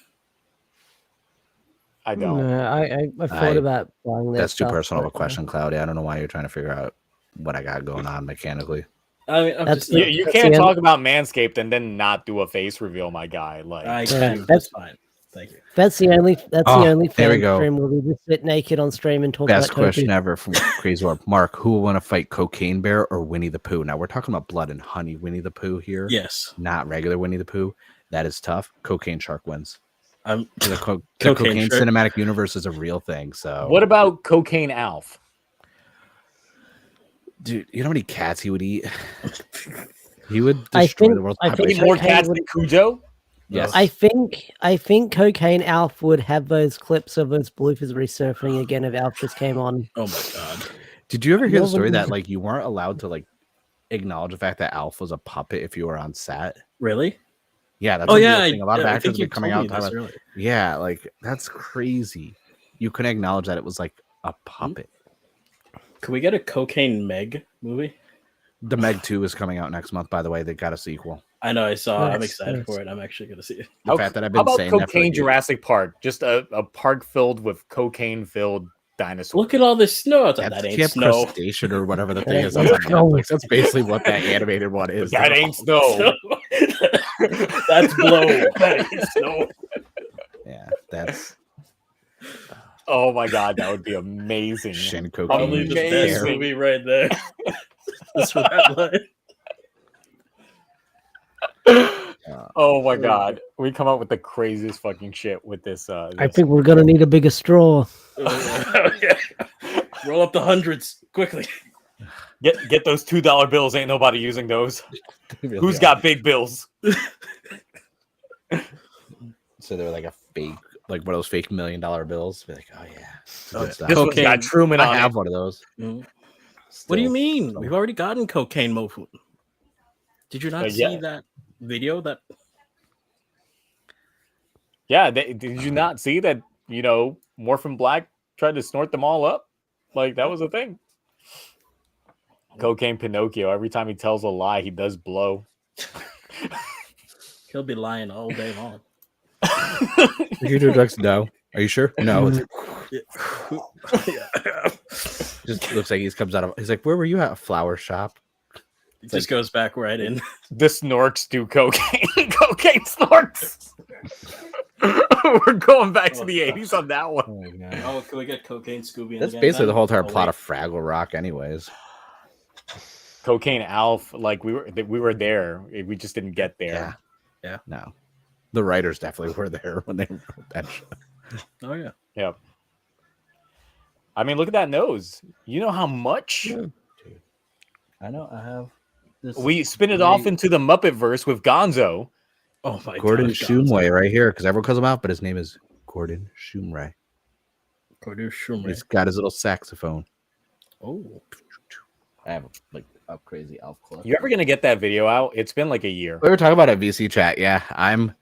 I don't. I thought about buying that. That's too personal of a question, Cloudy. I don't know why you're trying to figure out what I got going on mechanically. I mean, you can't talk about Manscaped and then not do a face reveal, my guy. Like that's fine. Thank you. That's the only. That's Oh, the only there we fan go. stream where we just sit naked on stream and talk Best about question Toku. ever from Crazy Orb. Mark, who will want to fight Cocaine Bear or Winnie the Pooh? Now we're talking about blood and honey Winnie the Pooh here. Yes. Not regular Winnie the Pooh. That is tough. Cocaine Shark wins. I'm The Cocaine cocaine Shark. cinematic universe is a real thing. So What about Cocaine Alf? dude, you know how many cats he would eat? He would I destroy think- the world's I think Eat population. more Cocaine cats would- than Cujo? Yes. I think Cocaine Alf would have those clips of those bloopers resurfacing again if Alf just came on. Oh my god. Did you ever hear the No story one- that like you weren't allowed to like acknowledge the fact that Alf was a puppet if you were on set? Really? Yeah, that's Oh a yeah, real thing. A lot of I actors think have you been coming told out me this talking about, earlier. yeah, like that's crazy. You couldn't acknowledge that it was like a puppet. Could we get a Cocaine Meg movie? The Meg 2 is coming out next month, by the way. They got a sequel. I know. I saw. I'm Nice, excited nice. for it. I'm actually gonna see it. The fact that I've How been about saying that for Cocaine like, Jurassic Park? Just a park filled with cocaine-filled dinosaurs. Look at all this sno outside. that's That ain't Camp snow. Crustacean or whatever the That thing ain't is that's on snow. Netflix. That's basically what that animated one is. That They're ain't all- snow. That's blow. That ain't snow. Yeah, that's Oh my god, that would be amazing. Shin Probably Cocaine. the best Amazing. movie right there. This red line. Oh my god, we come up with the craziest fucking shit with this. I think we're gonna need a bigger straw. Yeah. Roll up the hundreds quickly. get those $2 bills. Ain't nobody using those. Really Who's are. got big bills? So they're like a fake, like one of those fake $1 million bills. Be like, oh yeah, it's Oh, good yeah. stuff. This one's Cocaine. got Truman I on have it. one of those. Mhm. What do you Still. mean? so- We've already gotten Cocaine Mofu. Did you not Yeah. see that video? That Yeah, did you not see that? You know, Morphin Black tried to snort them all up. Like that was a thing. Cocaine Pinocchio. Every time he tells a lie, he does blow. he'll be lying all day long. Did you do drugs? No. Are you sure? No. It's, Yeah. just looks like he comes out of. He's like, where were you at? A flower shop. It just goes back right in. The snorks do cocaine. Cocaine snorks. We're going back to the 80s on that one. Oh my god. Oh, can we get Cocaine Scooby? in That's again basically then? the whole entire Oh, plot wait. of Fraggle Rock, anyways. Cocaine Alf, like we were there. We just didn't get there. Yeah. No. The writers definitely were there when they wrote that show. Oh yeah. Yep. I mean, look at that nose. You know how much I know. I have this. we spin it off into the Muppet verse with Gonzo. Oh my Gordon gosh, Shumway right here, because everyone calls him out, but his name is Gordon Shumway. Gordon Shumway. He's got his little saxophone. Oh. I have like a crazy elf clip. You ever gonna get that video out? It's been like a year. We were talking about it at VC chat. Yeah, I'm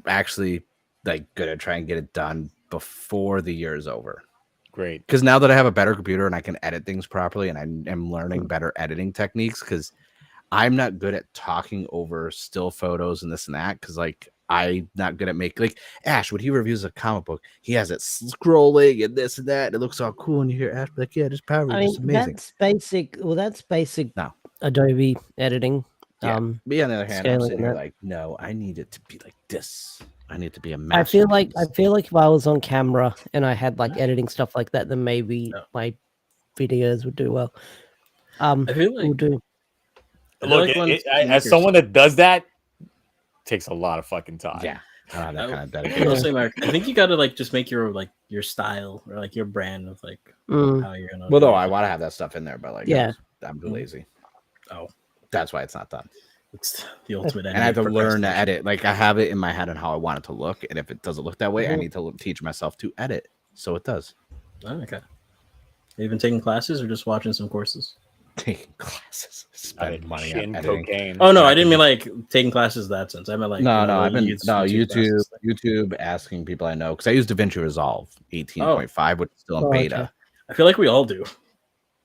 actually like gonna try and get it done before the year is over. Great. Because now that I have a better computer and I can edit things properly, and I am learning better editing techniques, because I'm not good at talking over still photos and this and that. Because like I'm not good at making, like Ash, when he reviews a comic book, he has it scrolling and this and that, and it looks all cool. And you hear Ash be like, "Yeah, just power, I it's mean, amazing." that's basic. Well, that's basic. No. Adobe editing. Yeah. But on the other hand, I'm scaling sitting here that. like, no, I need it to be like this. I need it to be a I feel like masterpiece. if I was on camera and I had like editing stuff like that, then maybe No. my videos would do well. I feel will like do. I feel Look, like when as filmmakers- someone that does that, takes a lot of fucking time. Yeah, I don't have that I- kind of I dedication. will say, Mark, I think you got to like just make your style or like your brand of like Mm. how you're gonna. Well, do no, it. I want to have that stuff in there, but like, Yeah. I'm too Mhm. lazy. Oh. That's why it's not done. It's the ultimate. And I have to ending learn to procrastination. edit. Like I have it in my head on how I want it to look, and if it doesn't look that way, I Mhm. need to teach myself to edit so it does. Oh, okay. Have you been taking classes or just watching some courses? Taking classes, I spend money shin on editing. cocaine. Oh no, I didn't mean like taking classes in that sense. I meant like No, you know, I've been YouTube classes. YouTube asking people I know because I use DaVinci Resolve 18.5, which is still in Oh, beta. okay. I feel like we all do.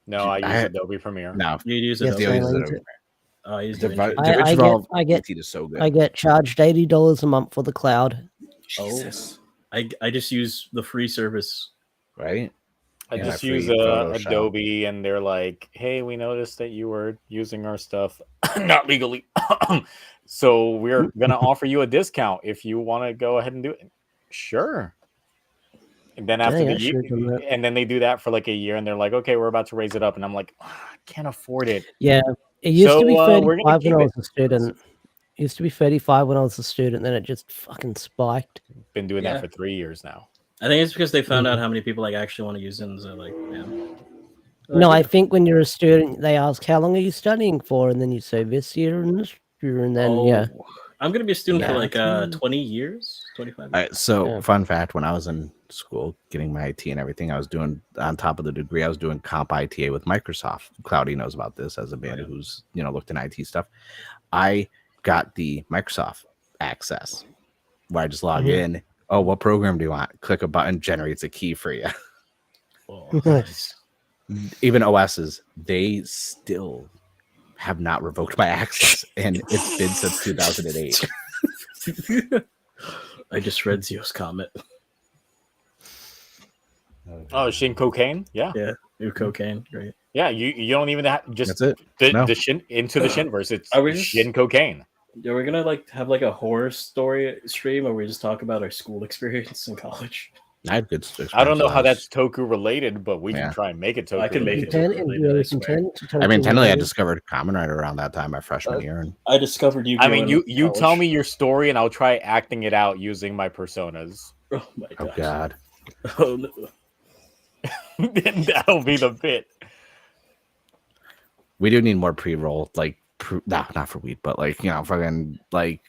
No, I use I- Adobe Premiere. No, You use Yes, it. Theo I uses use it. it. Oh, I use Davi- DaVinci. DaVinci I Resolve I get 18 is so good. I get charged $80 a month for the cloud. Jesus, I just use the free service. right? I Yeah, just free use Photoshop. Adobe, and they're like, "Hey, we noticed that you were using our stuff not legally, so we're gonna offer you a discount if you want to go ahead and do it." Sure. And then after Dang, I the year, should've done that. and then they do that for like a year, and they're like, okay, we're about to raise it up, and I'm like, I can't afford it. Yeah, it used to be So, we're 35 gonna when keep I it. was a student. It used to be 35 when I was a student, then it just fucking spiked. Been doing Yeah. that for 3 years now. I think it's because they found out how many people like actually want to use it, and so like, yeah. No, I think when you're a student, they ask, how long are you studying for? And then you say this year and this year, and then, yeah. I'm going to be a student for Yeah. like 20 years, 25 years. All right, so Yeah. fun fact: when I was in school getting my IT and everything, I was doing on top of the degree, I was doing comp ITA with Microsoft. Cloudy knows about this as a bandit who's looked in IT stuff. I got the Microsoft access where I just log in. Oh, what program do you want? Click a button, generates a key for you. Nice. Even OSs, they still have not revoked my access, and it's been since 2008. I just read Zio's comment. Oh, Shin Cocaine? Yeah. Yeah, new cocaine. Great. Yeah, you don't even have just That's it. No. the Shin into the Shinverse. It's Are we just- Shin Cocaine. Yeah, we're gonna like have like a horror story stream where we just talk about our school experience in college. I had good. I don't know experience how with that's Toku related, but we Yeah. can try and make it Toku. I can make it related. Toku. I mean, technically, I discovered Kamen Rider around that time, my freshman year. And I discovered you. I mean, you tell me your story, and I'll try acting it out using my personas. Oh my oh gosh. god, Oh no. And that'll be the bit. we do need more pre-roll, like not for weed, but like fucking like.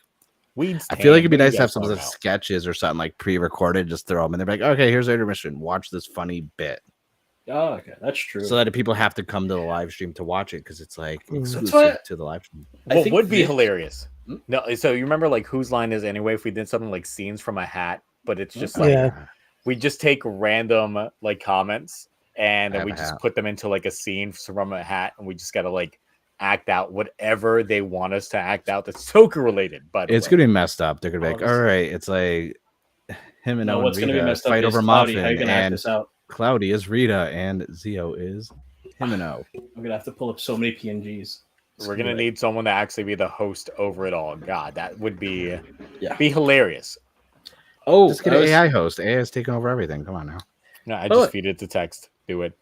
Weeds. I feel like it'd be What are you nice to have guys some of the talking about? sketches or something like pre-recorded. Just throw them, and they're like, "Okay, here's our intermission. Watch this funny bit." Oh, okay, that's true. So that people have to come to the live stream to watch it because it's like exclusive what- to the live stream. I What think would be this- hilarious? Hmm? No, so you remember like whose line is anyway? If we did something like scenes from a hat, but it's just like Yeah. we just take random like comments and I then we have a just hat. put them into like a scene from a hat, and we just gotta like act out whatever they want us to act out that's Toku related. But It's gonna be messed up. They're gonna be Oh, like, this- "All right, it's like him and No, Owen what's gonna be Rita messed up fight is over Cloudy. Muffin, How you gonna act and this out? Cloudy is Rita, and Zio is Himeno." I'm gonna have to pull up so many PNGs. we're gonna need someone to actually be the host over it all. God, that would be Yeah. hilarious. Oh, Just get an AI host. AI is taking over everything. Come on now. No, I Oh, just look. feed it to text. Do it.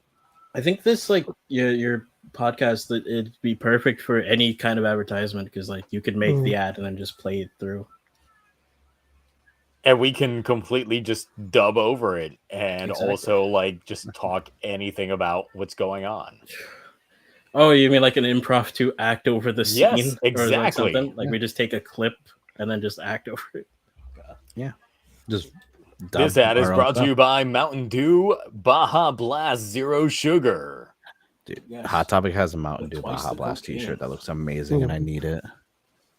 I think this like your podcast that it'd be perfect for any kind of advertisement because like you could make the ad and then just play it through. And we can completely just dub over it and Exactly. also like just talk anything about what's going on. Oh, you mean like an improv to act over the scene? Yes, Or like exactly. something? Like we just take a clip and then just act over it. Just This dub ad is our own brought to stuff. you by Mountain Dew Baja Blast Zero Sugar. Dude, Yes. Hot Topic has a Mountain Dew Twice Baja the Blast cocaine. T-shirt that looks amazing, and I need it.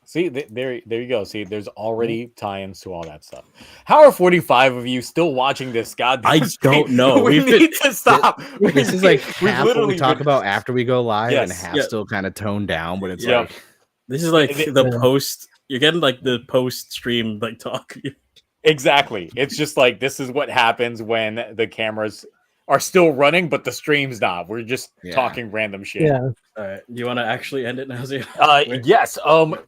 See, there you go. See, there's already tie-ins to all that stuff. How are 45 of you still watching this? God, I don't know. We We've need to stop. This is like We've half what we literally talk been- about after we go live, and Yes, half yeah. still kind of toned down. But it's Yeah. like This is like It- the post. You're getting like the post stream like talk. Exactly. It's just like this is what happens when the cameras are still running, but the stream's not. We're just Yeah. talking random shit. Yeah. All right, do you want to actually end it now, Zio? Wait. Yes.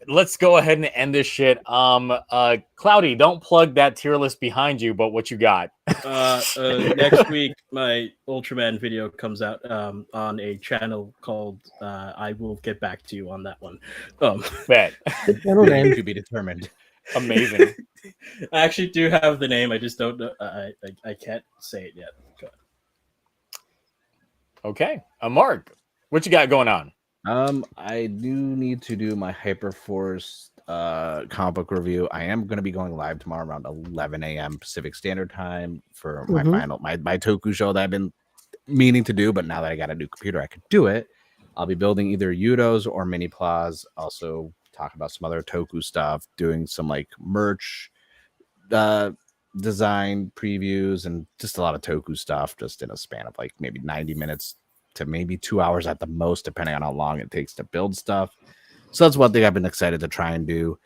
Let's go ahead and end this shit. Cloudy, don't plug that tier list behind you, but what you got? Next week, my Ultraman video comes out on a channel called I will get back to you on that one. Bet. Channel name. to be determined. Amazing. I actually do have the name. I just don't know. I can't say it yet. Okay. Mark, what you got going on? I do need to do my Hyperforce comic book review. I am going to be going live tomorrow around 11 a.m. Pacific Standard Time for my my Toku show that I've been meaning to do, but now that I got a new computer, I could do it. I'll be building either Yudos or Mini Plas. Also talking about some other Toku stuff, doing some like merch design previews and just a lot of Toku stuff just in a span of like maybe 90 minutes to maybe 2 hours at the most, depending on how long it takes to build stuff. So that's one thing I've been excited to try and do.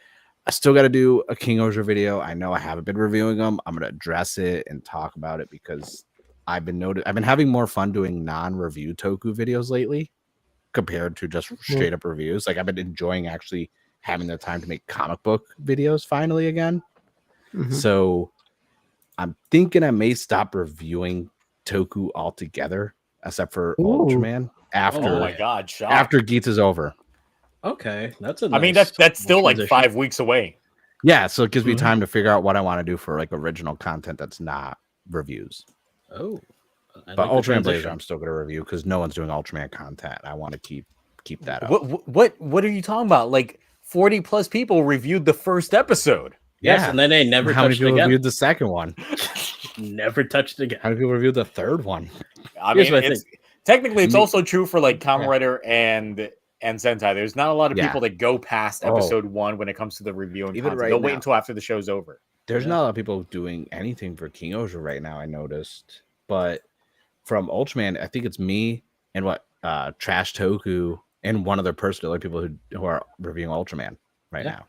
I still got to do a King Oger video. I know I haven't been reviewing them. I'm going to address it and talk about it because I've been having more fun doing non-review Toku videos lately compared to just straight up reviews. Like I've been enjoying actually having the time to make comic book videos finally again. So I'm thinking I may stop reviewing Toku altogether, except for Ooh. Ultraman Oh my god, shock. after Geats is over. Okay, that's a I mean, nice that's still like transition. 5 weeks away. Yeah, so it gives me Mhm. time to figure out what I want to do for like original content that's not reviews. Oh, I But like the Ultraman Blazer, transition. I'm still going to review because no one's doing Ultraman content. I want to keep that up. What are you talking about? Like 40 plus people reviewed the first episode. Yes, Yeah. and then they never How many touched people again. reviewed the second one? Never touched again. How many people reviewed the third one? I Here's mean, what I it's technically it's Me- also true for like Kamen Rider and Sentai. There's not a lot of Yeah. people that go past Oh. episode 1 when it comes to the reviewing Even content. right They'll wait now. until after the show's over. There's Yeah. not a lot of people doing anything for King Oja right now, I noticed. But from Ultraman, I think it's me and Trash Toku and one other person, other people who are reviewing Ultraman right now.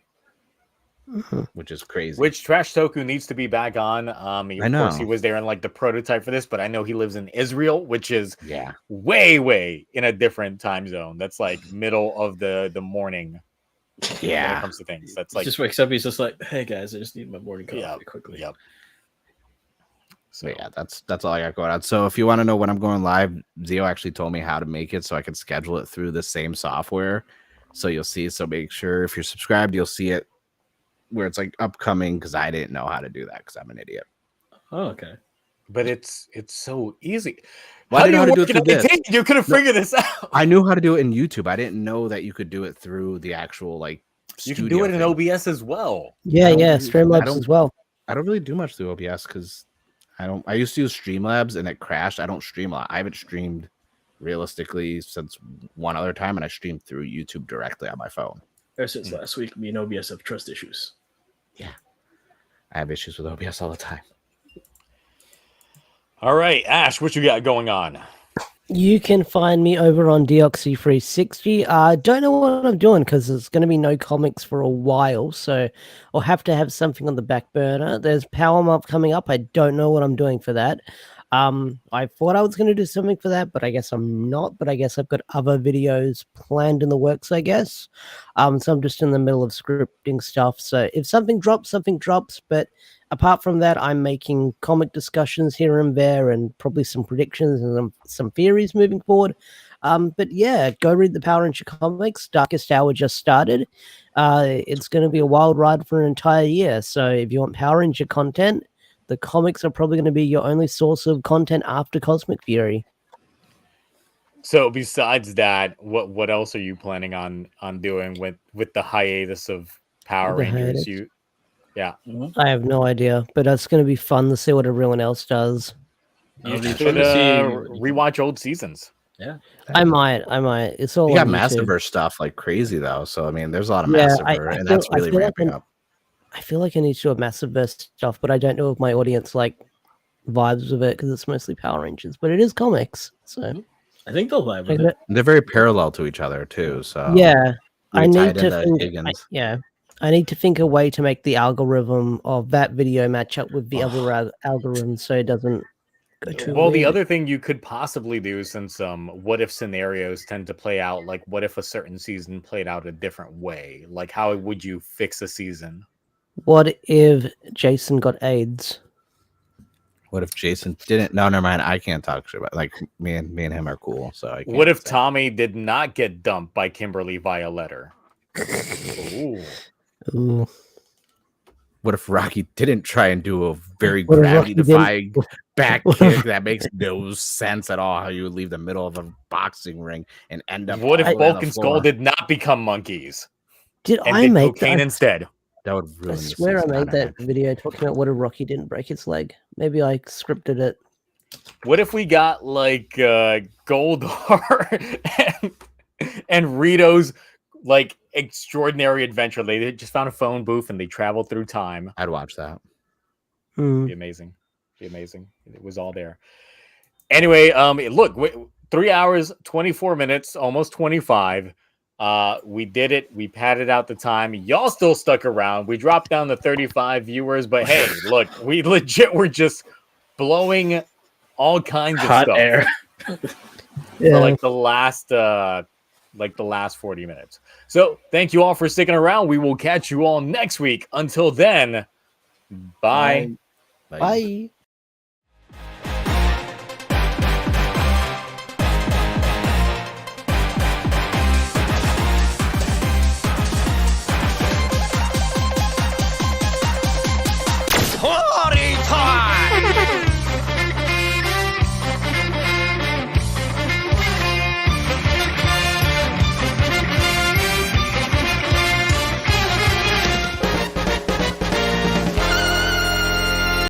Which is crazy. Which Trash Toku needs to be back on. Of course, he know. was there in like the prototype for this, but I know he lives in Israel, which is Yeah. way in a different time zone. That's like middle of the morning when it Yeah. comes to things. That's He like just wakes up. He's just like, "Hey guys, I just need my morning coffee Yeah, quickly." Yep. So yeah, that's all I got going on. So if you want to know when I'm going live, Zio actually told me how to make it so I can schedule it through the same software. So you'll see. So make sure if you're subscribed, you'll see it where it's like upcoming because I didn't know how to do that because I'm an idiot. Oh, okay. But it's so easy. Well, I didn't know how to do it work through in this. IT? You could have figured this out. I knew how to do it in YouTube. I didn't know that you could do it through the actual like. You can do it in thing. OBS as well. Yeah, I don't yeah, really- I Streamlabs don't- as well. I don't really do much through OBS because I used to use Streamlabs and it crashed. I don't stream a lot. I haven't streamed realistically since one other time, and I streamed through YouTube directly on my phone. Ever since last week, me and OBS have trust issues. I have issues with OBS all the time. All right, Ash, what you got going on? You can find me over on Deoxy360. I don't know what I'm doing because there's going to be no comics for a while, so I'll have to have something on the back burner. There's Power Month coming up. I don't know what I'm doing for that. I thought I was going to do something for that, but I guess I'm not. But I guess I've got other videos planned in the works, I guess. So I'm just in the middle of scripting stuff. So if something drops, something drops. But apart from that, I'm making comic discussions here and there and probably some predictions and some theories moving forward. But yeah, go read the Power Ranger comics. Darkest Hour just started. It's going to be a wild ride for an entire year. So if you want Power Ranger content, the comics are probably going to be your only source of content after Cosmic Fury. So besides that, what else are you planning on doing with the hiatus of Power The Rangers? hiatus? I have no idea, but it's going to be fun to see what everyone else does. You It'll be should fun to see- rewatch old seasons. Yeah. I might. It's all You got on YouTube. Massiver stuff like crazy though. So I mean, there's a lot of Yeah, Massiver, I and feel- that's I really feel like ramping I'm- up. I feel like I need to do a Massiverse stuff, but I don't know if my audience like vibes with it because it's mostly Power Rangers, but it is comics. So I think they'll vibe with I- it. They're very parallel to each other too. So yeah, I you need tied to into think. Higgins. I need to think a way to make the algorithm of that video match up with the other algorithm, so it doesn't go too. Well, the weird. other thing you could possibly do, since what if scenarios tend to play out, like what if a certain season played out a different way? Like how would you fix a season? What if Jason got AIDS? What if Jason didn't? No, never mind. I can't talk shit about. Like me and him are cool. So I can't What if say. Tommy did not get dumped by Kimberly via letter? Ooh. Ooh. What if Rocky didn't try and do a very What if Rocky gravity-defying back kick that makes no sense at all? How you would leave the middle of a boxing ring and end up? What if all the way on Bulk the and floor? Skull did not become monkeys Did and I did make cocaine that? instead? That would I ruin. the swear I season, made don't that video talking about what if Rocky didn't break his leg. Maybe I scripted it. What if we got like Goldar and Rito's like extraordinary adventure? They just found a phone booth and they traveled through time. I'd watch that. Hmm. Be amazing. Be amazing. It was all there. Anyway, look, 3 hours, 24 minutes, almost 25. We did it. We padded out the time. Y'all still stuck around. We dropped down to 35 viewers, but hey, look, we legit were just blowing all kinds of Hot stuff air. for Yeah. like the last 40 minutes. So thank you all for sticking around. We will catch you all next week. Until then, bye. Bye. Bye. Bye.